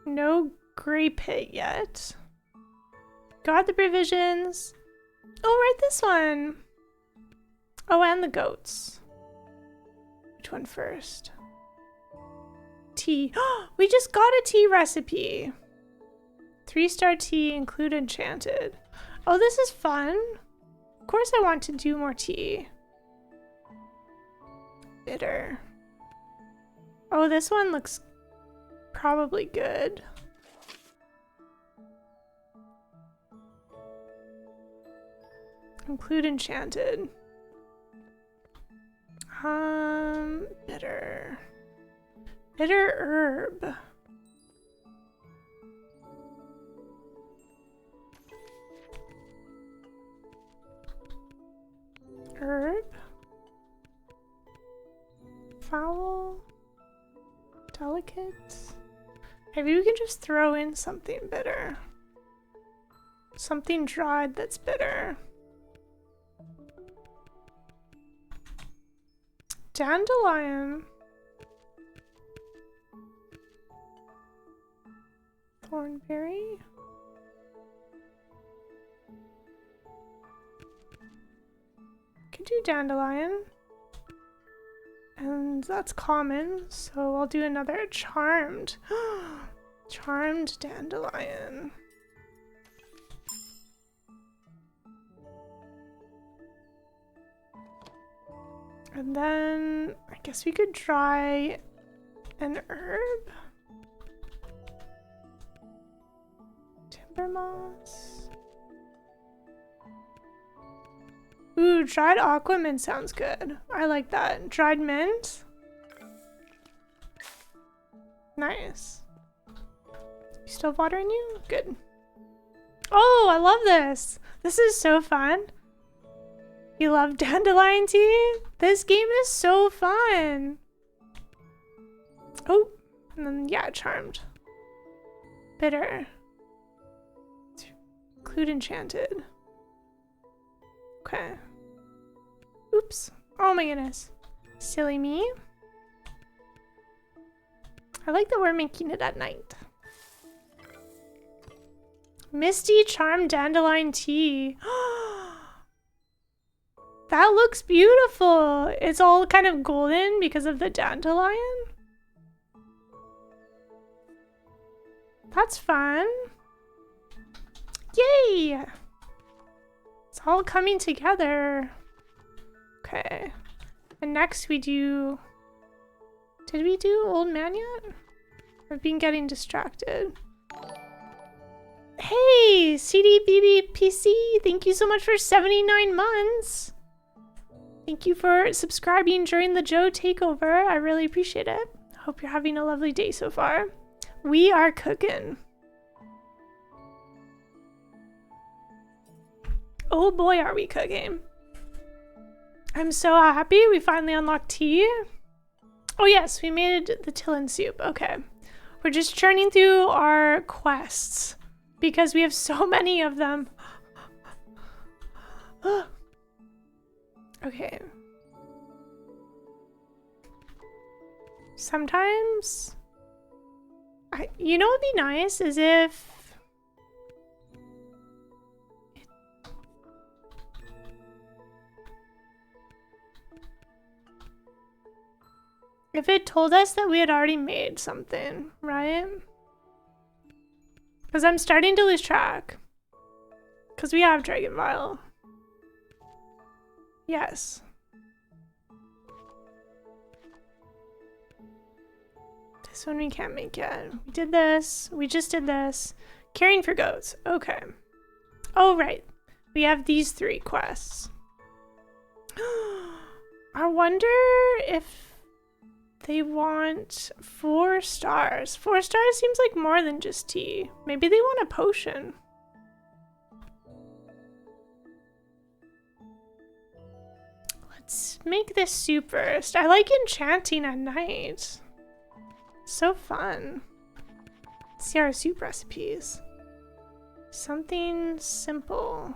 No gray pit yet. Got the provisions. Oh, right, this one. Oh, and the goats. Which one first? Tea. We just got a tea recipe. 3-star tea, include enchanted. Oh, this is fun. Of course I want to do more tea. Bitter. Oh, this one looks probably good. Include enchanted. Bitter. Bitter herb. Herb. Foul. Delicate. Maybe we can just throw in something bitter. Something dried that's bitter. Dandelion. Thornberry. Could do dandelion. And that's common, so I'll do another charmed. Charmed dandelion. And then I guess we could try an herb. Timber moss. Ooh, dried aquamint sounds good. I like that. Dried mint. Nice. Still watering you? Good. Oh, I love this. This is so fun. You love dandelion tea? This game is so fun. Oh, and then, yeah, charmed. Bitter. Include enchanted. Okay. Oops. Oh my goodness. Silly me. I like that we're making it at night. Misty charmed dandelion tea. That looks beautiful. It's all kind of golden because of the dandelion. That's fun. Yay! It's all coming together. Okay. And next we do... Did we do Old Man yet? I've been getting distracted. Hey, CDBBPC, thank you so much for 79 months. Thank you for subscribing during the Joe takeover. I really appreciate it. Hope you're having a lovely day so far. We are cooking. Oh boy, are we cooking. I'm so happy we finally unlocked tea. Oh yes, we made the Tillin soup. Okay. We're just churning through our quests because we have so many of them. Okay. Sometimes, you know what would be nice is if it told us that we had already made something, right? Because I'm starting to lose track. Because we have Dragon Vial. Yes. This one we can't make yet. We did this. We just did this. Caring for goats. Okay. Oh, right. We have these 3 quests. I wonder if they want 4 stars. 4 stars seems like more than just tea. Maybe they want a potion. Let's make this soup first. I like enchanting at night. So fun. Let's see our soup recipes. Something simple.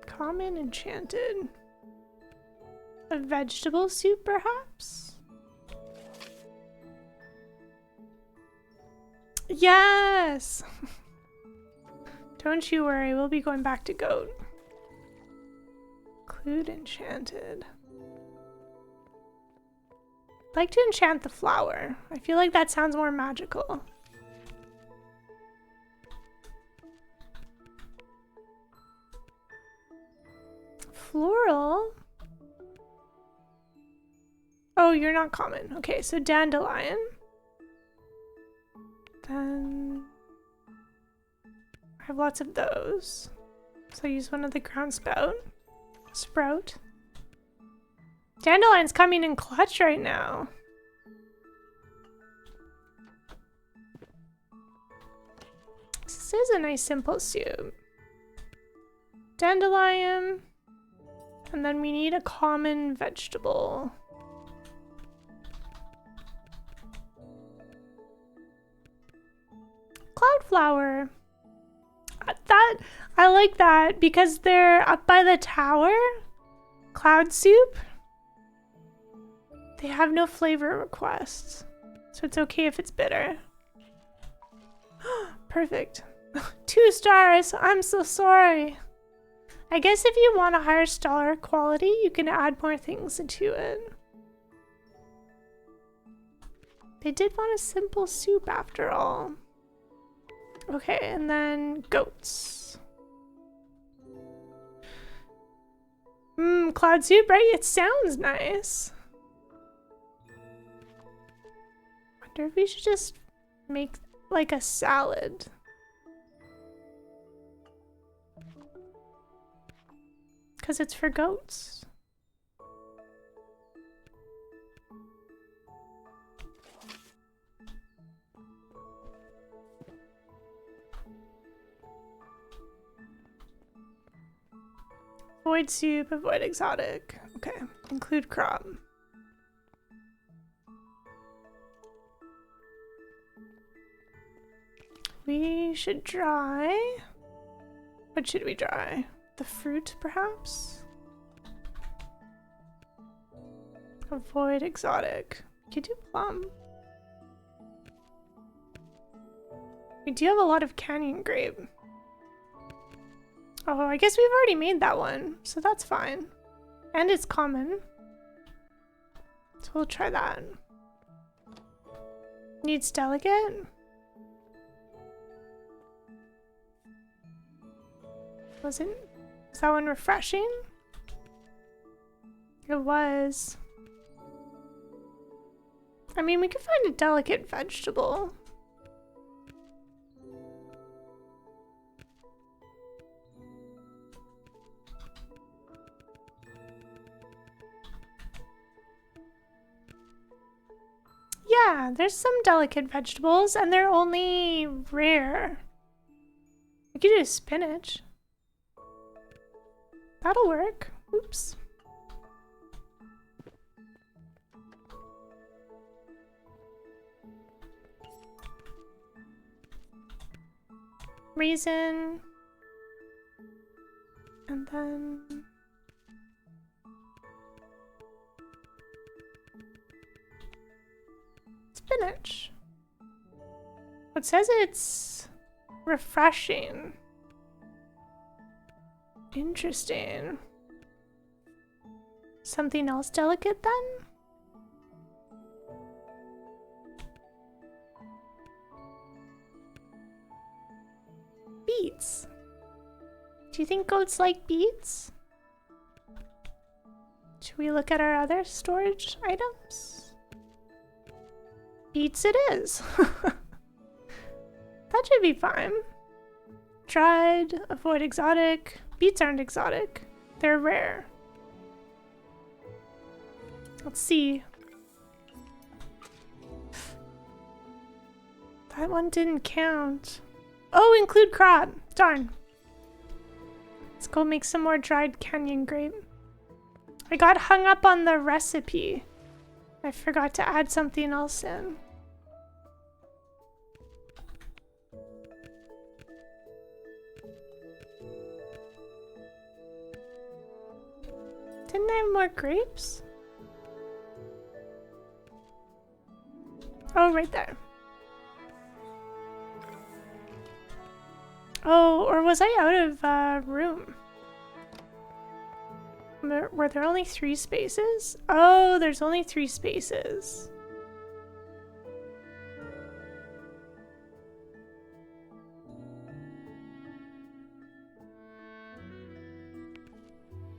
Common, enchanted. A vegetable soup, perhaps? Yes! Don't you worry, we'll be going back to goat. Include enchanted. I'd like to enchant the flower. I feel like that sounds more magical. Floral? Oh, you're not common. Okay, so dandelion. Then I have lots of those. So I use one of the ground sprout. Dandelion's coming in clutch right now. This is a nice simple soup. Dandelion. And then we need a common vegetable. Cloudflower. I like that because they're up by the tower. Cloud soup. They have no flavor requests, so it's okay if it's bitter. Perfect. 2 stars. I'm so sorry. I guess if you want a higher star quality, you can add more things into it. They did want a simple soup after all. Okay, and then goats. Cloud soup, right? It sounds nice. Wonder if we should just make like a salad. Because it's for goats. Avoid soup, avoid exotic. Okay, include crop. We should dry. What should we dry? The fruit, perhaps? Avoid exotic. We could do plum. We do have a lot of canyon grape. Oh, I guess we've already made that one, so that's fine. And it's common. So we'll try that. Needs delicate? Was that one refreshing? It was. I mean, we could find a delicate vegetable. Yeah, there's some delicate vegetables, and they're only rare. We could do spinach. That'll work. Oops. Raisin. And then spinach. It says it's refreshing. Interesting. Something else delicate then? Beets. Do you think goats like beets? Should we look at our other storage items? Beets it is. That should be fine. Dried, avoid exotic. Beets aren't exotic. They're rare. Let's see. That one didn't count. Oh, include crab. Darn. Let's go make some more dried canyon grape. I got hung up on the recipe. I forgot to add something else in. Didn't I have more grapes? Oh, right there. Oh, or was I out of room? Were there only 3 spaces? Oh, there's only 3 spaces.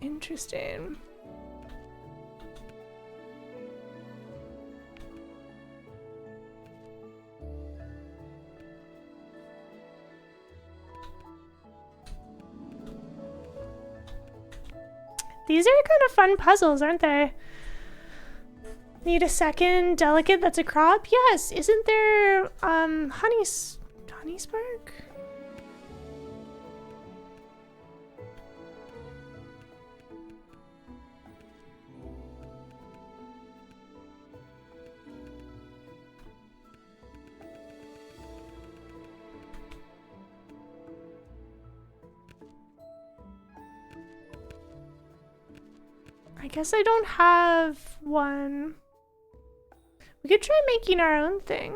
Interesting. These are kind of fun puzzles, aren't they? Need a second delicate that's a crop? Yes. Isn't there honey spark? I guess I don't have one. We could try making our own thing.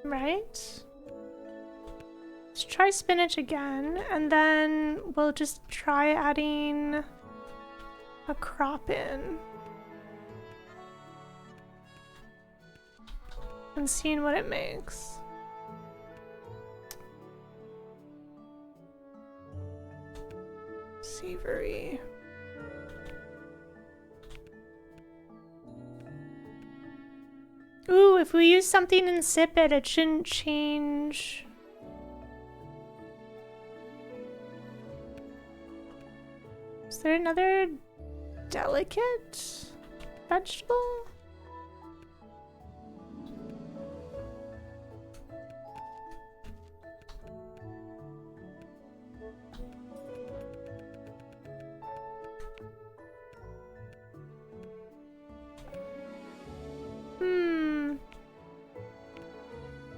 Right? Let's try spinach again, and then we'll just try adding a crop in. And seeing what it makes. Savory. Ooh, if we use something insipid, it shouldn't change. Is there another delicate vegetable?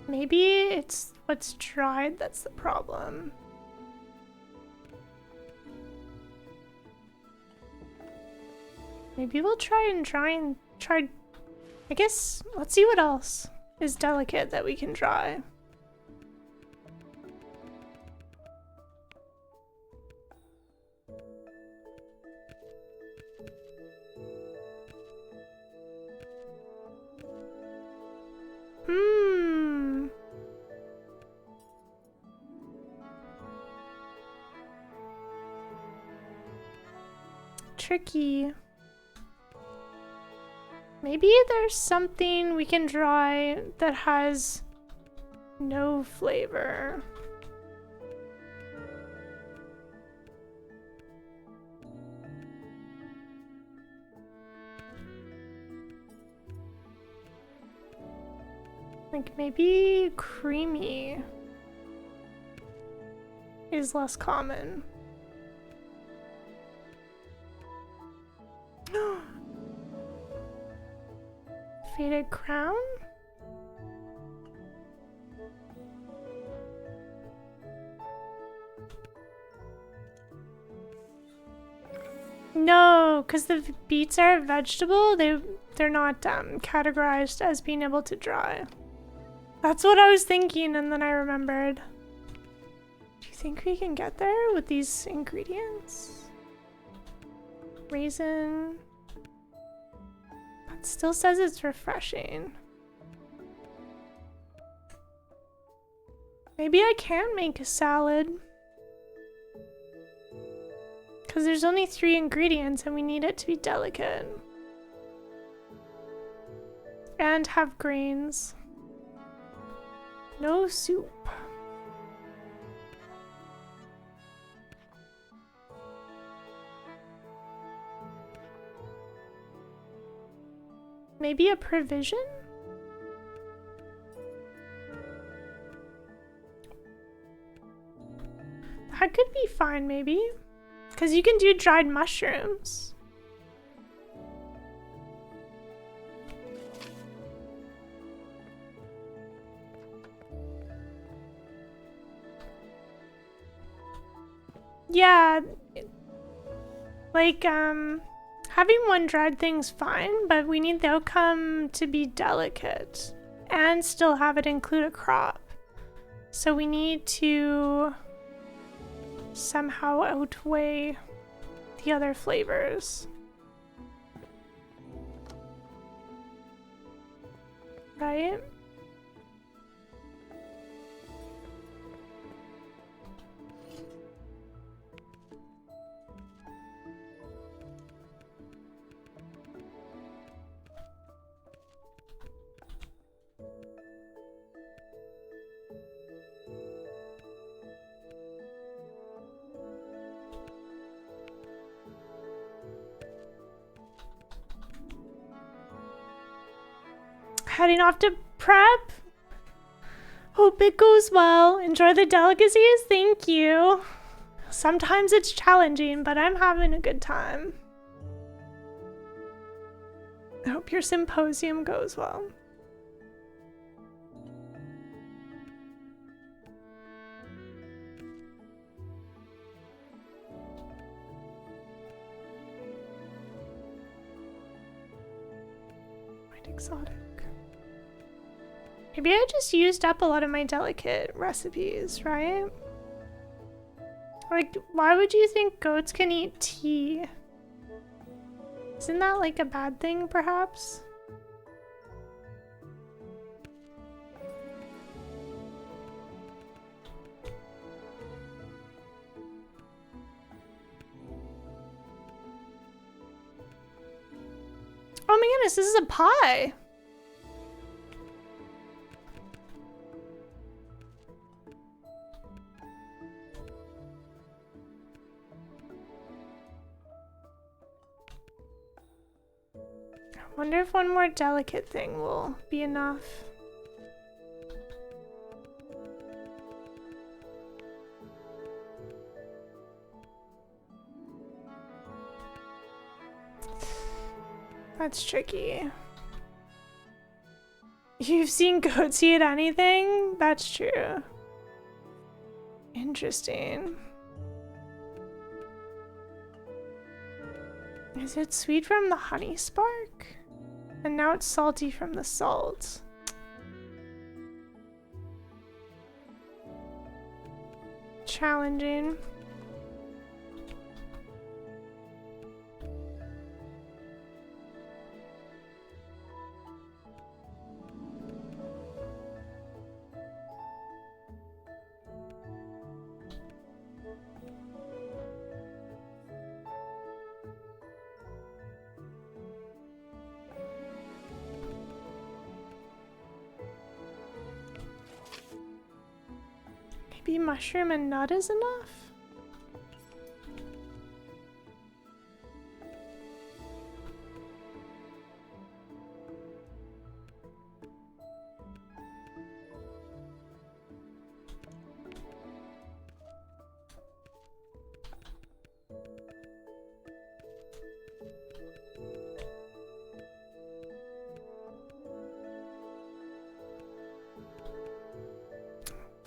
Maybe it's what's dried that's the problem. Maybe we'll try. I guess, let's see what else is delicate that we can dry. Tricky. Maybe there's something we can dry that has no flavor. Like maybe creamy. is less common. Faded crown? No, because the beets are a vegetable. They're not categorized as being able to dry. That's what I was thinking, and then I remembered. Do you think we can get there with these ingredients? Raisin. It still says it's refreshing. Maybe I can make a salad. Because there's only 3 ingredients and we need it to be delicate. And have grains. No soup. Maybe a provision? That could be fine, maybe. Because you can do dried mushrooms. Yeah. Like, having one dried thing's fine, but we need the outcome to be delicate and still have it include a crop. So we need to somehow outweigh the other flavors. Right? Heading off to prep. Hope it goes well. Enjoy the delicacies. Thank you. Sometimes it's challenging, but I'm having a good time. I hope your symposium goes well. Quite exotic. Maybe I just used up a lot of my delicate recipes, right? Like, why would you think goats can eat tea? Isn't that like a bad thing, perhaps? Oh my goodness, this is a pie! Wonder if one more delicate thing will be enough. That's tricky. You've seen goats eat anything? That's true. Interesting. Is it sweet from the honey spark? And now it's salty from the salt. Challenging. Maybe mushroom and nut is enough?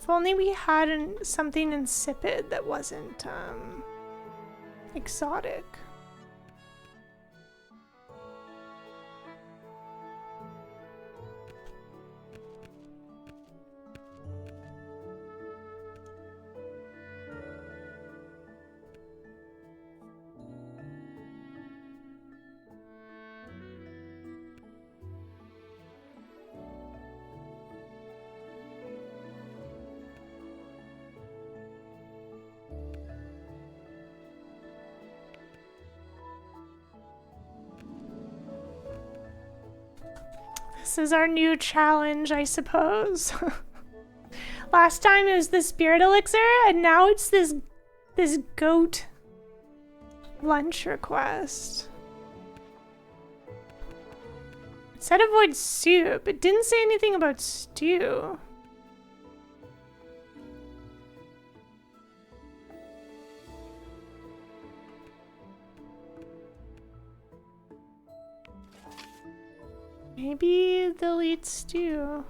If only we had something insipid that wasn't exotic. This is our new challenge, I suppose. Last time it was the spirit elixir, and now it's this goat lunch request. It said avoid soup. It didn't say anything about stew. Maybe they'll eat stew.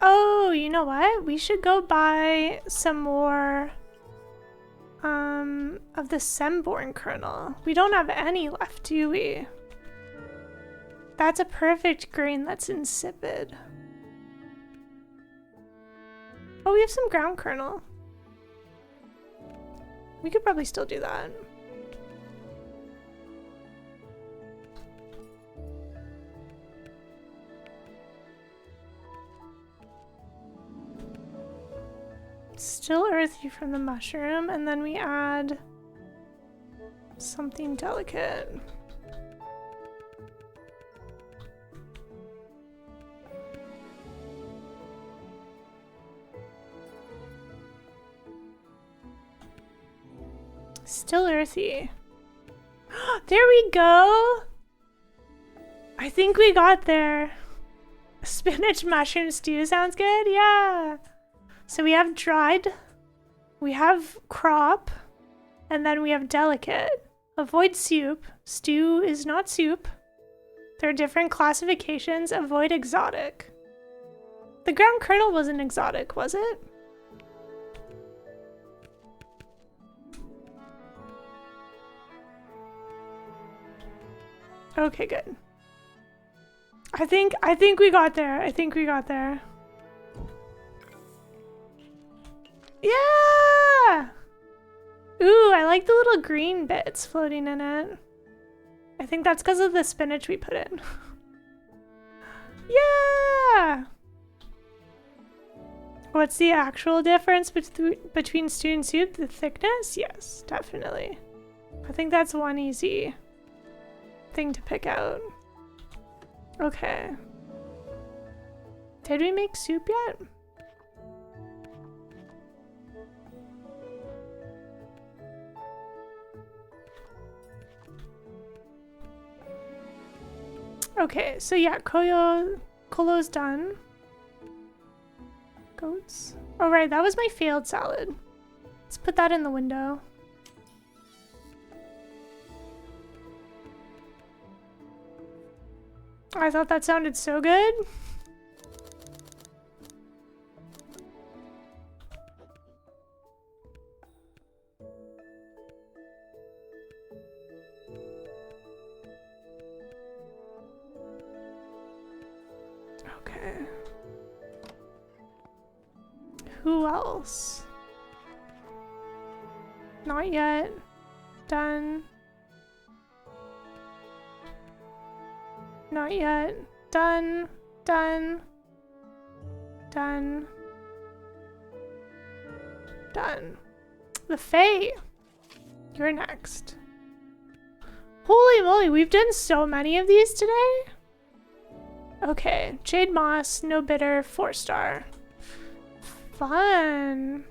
Oh, you know what? We should go buy some more of the Semborn kernel. We don't have any left, do we? That's a perfect grain that's insipid. Oh, we have some ground kernel. We could probably still do that. Still earthy from the mushroom, and then we add something delicate. Still earthy. There we go! I think we got there. Spinach mushroom stew sounds good? Yeah! So we have dried, we have crop, and then we have delicate. Avoid soup. Stew is not soup. There are different classifications. Avoid exotic. The ground kernel wasn't exotic, was it? Okay, good. I think we got there. I think we got there. Yeah! Ooh, I like the little green bits floating in it. I think that's because of the spinach we put in. Yeah! What's the actual difference between stew and soup? The thickness? Yes, definitely. I think that's one easy thing to pick out. Okay. Did we make soup yet? Okay, so yeah, Kolo's done. Goats. Oh right, that was my failed salad. Let's put that in the window. I thought that sounded so good. Okay. Who else? Not yet. Done. Not yet. Done. Done. Done. Done. The Fae. You're next. Holy moly, we've done so many of these today. Okay, Jade Moss, no bitter, 4-star. Fun.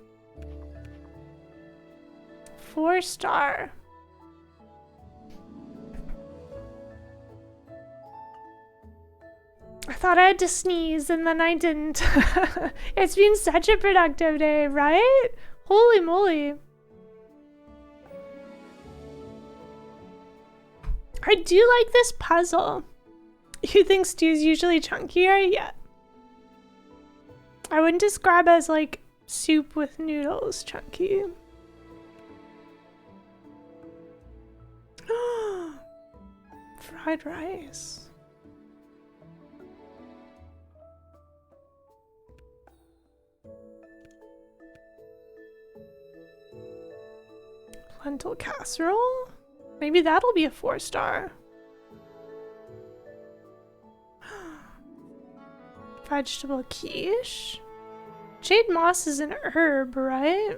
4-star. I thought I had to sneeze and then I didn't. It's been such a productive day, right? Holy moly. I do like this puzzle. You think stew's usually chunkier? Yeah. I wouldn't describe as like soup with noodles chunky. Fried rice. Lentil casserole? Maybe that'll be a 4-star. Vegetable quiche? Jade moss is an herb, right?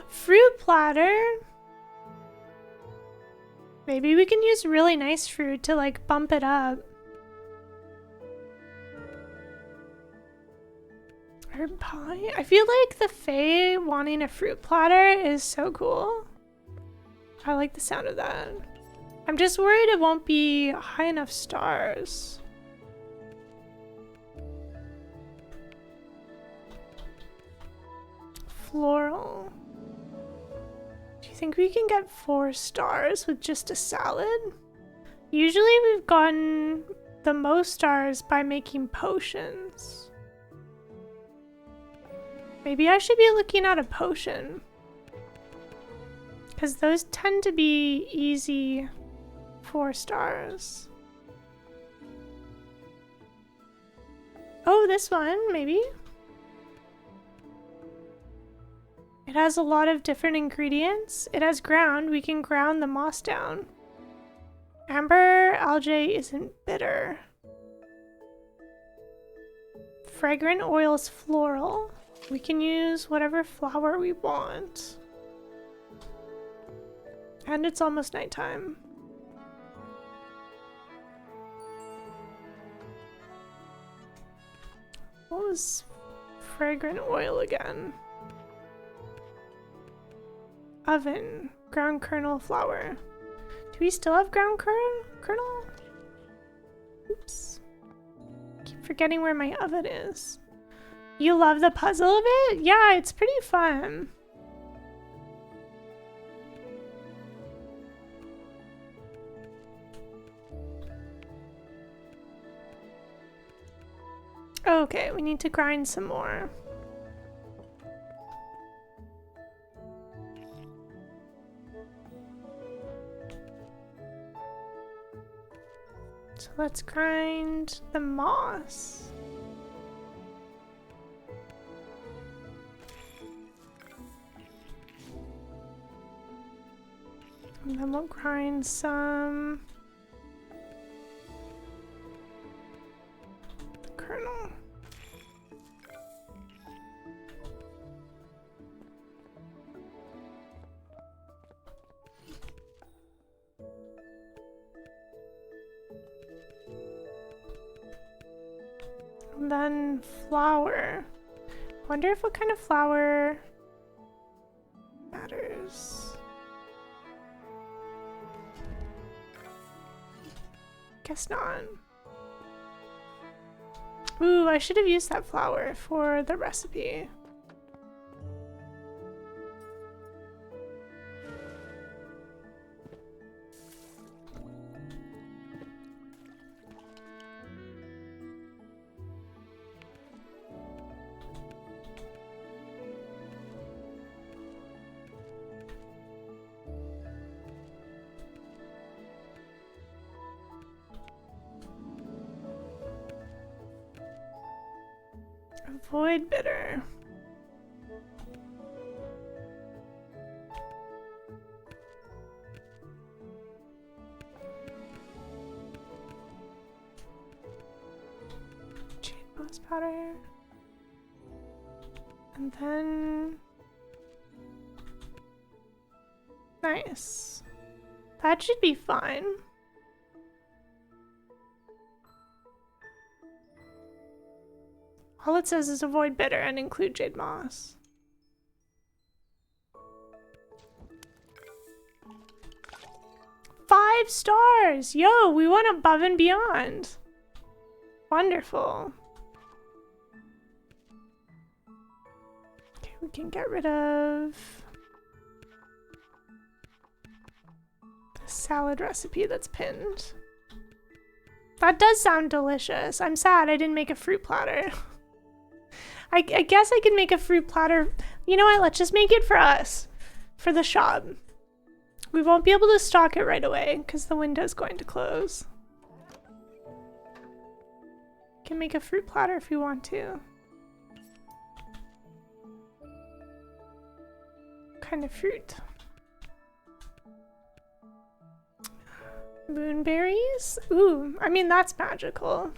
Fruit platter? Maybe we can use really nice fruit to like bump it up. Herb pie? I feel like the Fae wanting a fruit platter is so cool. I like the sound of that. I'm just worried it won't be high enough stars. Floral. Do you think we can get 4 stars with just a salad? Usually we've gotten the most stars by making potions. Maybe I should be looking at a potion. Because those tend to be easy 4 stars. Oh, this one, maybe? It has a lot of different ingredients. It has ground. We can ground the moss down. Amber algae isn't bitter. Fragrant oils floral. We can use whatever flower we want. And it's almost nighttime. What was fragrant oil again? Oven. Ground kernel flour. Do we still have ground kernel? Oops. Keep forgetting where my oven is. You love the puzzle of it? Yeah, it's pretty fun. Okay, we need to grind some more. So let's grind the moss. And then we'll grind some kernel. And then flour. Wonder if what kind of flour matters. Guess not. Ooh, I should have used that flour for the recipe. Avoid bitter. Jade moss powder. And then... Nice. That should be fine. All it says is avoid bitter and include jade moss. Five stars! Yo, we went above and beyond. Wonderful. Okay, we can get rid of the salad recipe that's pinned. That does sound delicious. I'm sad I didn't make a fruit platter. I guess I could make a fruit platter. You know what? Let's just make it for us. For the shop. We won't be able to stock it right away because the window's going to close. We can make a fruit platter if we want to. What kind of fruit? Moonberries? Ooh, I mean, that's magical.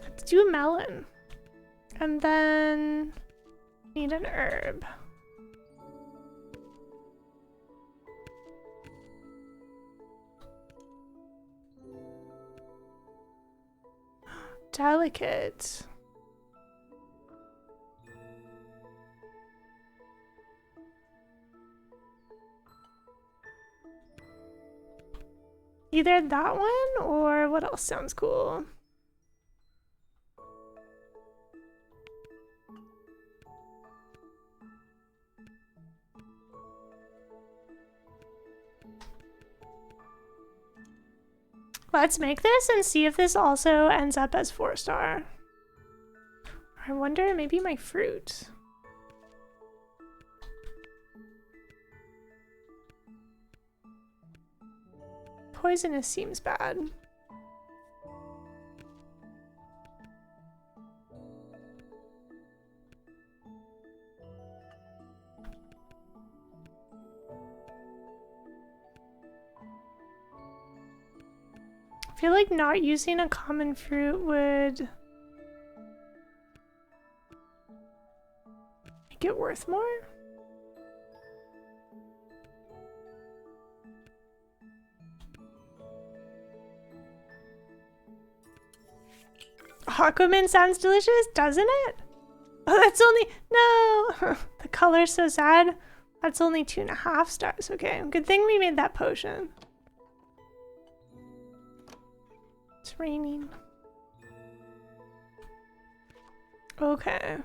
Let's do a melon. And then need an herb. Delicate. Either that one or what else sounds cool? Let's make this and see if this also ends up as 4-star. I wonder, maybe my fruit. Poisonous seems bad. I feel like not using a common fruit would make it worth more. Aquaman sounds delicious, doesn't it? Oh, that's only, no, the color's so sad. That's only 2.5 stars. Okay, good thing we made that potion. It's raining. Okay.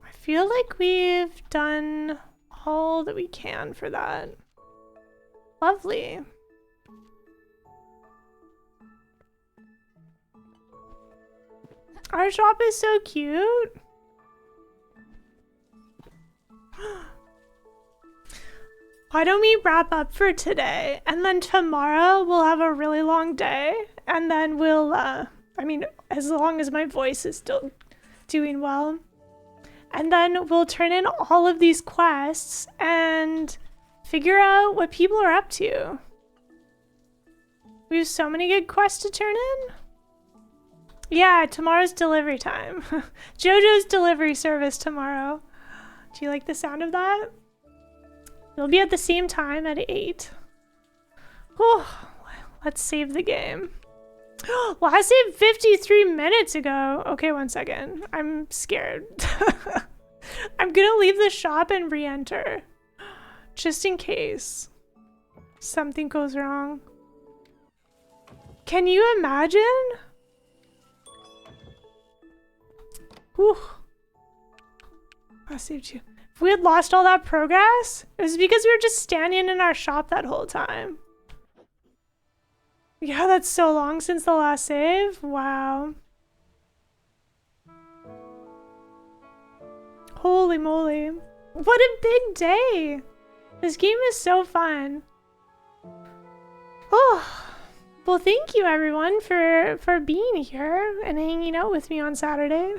I feel like we've done all that we can for that. Lovely. Our shop is so cute. Why don't we wrap up for today? And then tomorrow we'll have a really long day. And then we'll, I mean, as long as my voice is still doing well. And then we'll turn in all of these quests and figure out what people are up to. We have so many good quests to turn in. Yeah, tomorrow's delivery time. JoJo's delivery service tomorrow. Do you like the sound of that? It'll be at the same time at 8. Oh, let's save the game. Well, I saved 53 minutes ago. Okay, 1 second. I'm scared. I'm gonna leave the shop and re-enter. Just in case something goes wrong. Can you imagine? Whew. I saved you. If we had lost all that progress, it was because we were just standing in our shop that whole time. Yeah, that's so long since the last save. Wow. Holy moly. What a big day. This game is so fun. Oh, well, thank you everyone for being here and hanging out with me on Saturday.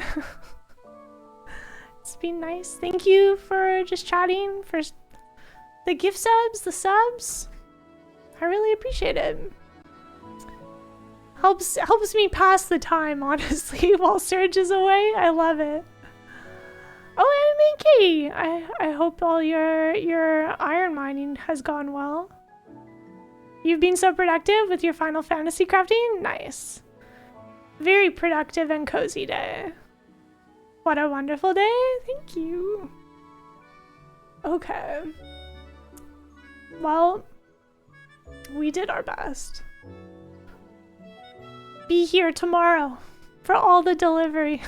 It's been nice. Thank you for just chatting, for the gift subs, the subs. I really appreciate it. Helps me pass the time, honestly, while Surge is away. I love it. Oh, Anime Katie, I hope all your iron mining has gone well. You've been so productive with your Final Fantasy crafting? Nice. Very productive and cozy day. What a wonderful day. Thank you. Okay. Well, We did our best. Be here tomorrow for all the delivery.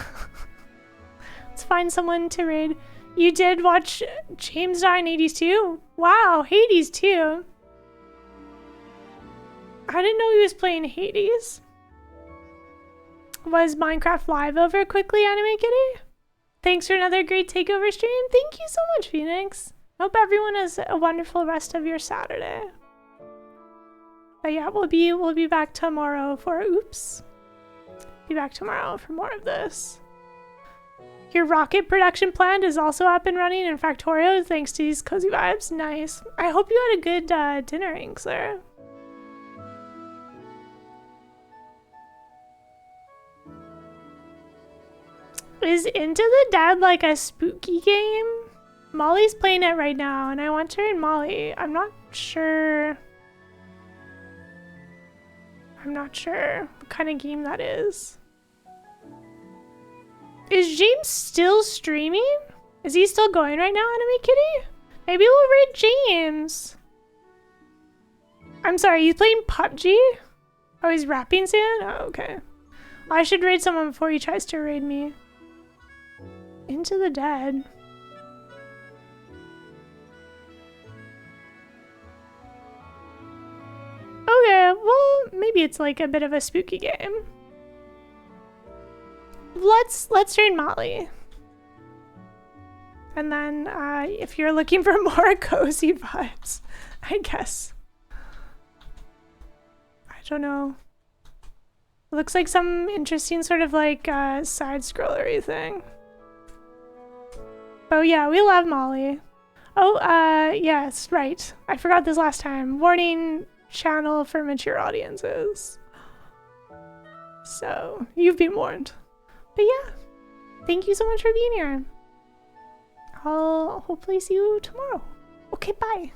Let's find someone to raid. You did watch James die in Hades too? Wow, Hades too. I didn't know he was playing Hades. Was Minecraft live over quickly, Anime Kitty? Thanks for another great takeover stream. Thank you so much, Phoenix. Hope everyone has a wonderful rest of your Saturday. But yeah, we'll be back tomorrow for oops. Be back tomorrow for more of this. Your rocket production plant is also up and running in Factorio thanks to these cozy vibes. Nice. I hope you had a good dinner, Inkster. Is Into the Dead like a spooky game? Molly's playing it right now and I want to read Molly. I'm not sure what kind of game that is. Is James still streaming? Is he still going right now, Enemy Kitty? Maybe we'll raid James. I'm sorry, he's playing PUBG? Oh, he's rapping soon? Oh, okay. Well, I should raid someone before he tries to raid me. Into the Dead. Okay, well, maybe it's like a bit of a spooky game. Let's train Molly. And then if you're looking for more cozy vibes, I guess. I don't know. Looks like some interesting sort of like side scrollery thing. Oh yeah, we love Molly. Oh, yes, right. I forgot this last time. Warning, channel for mature audiences. So, you've been warned. But yeah, thank you so much for being here. I'll hopefully see you tomorrow. Okay, bye.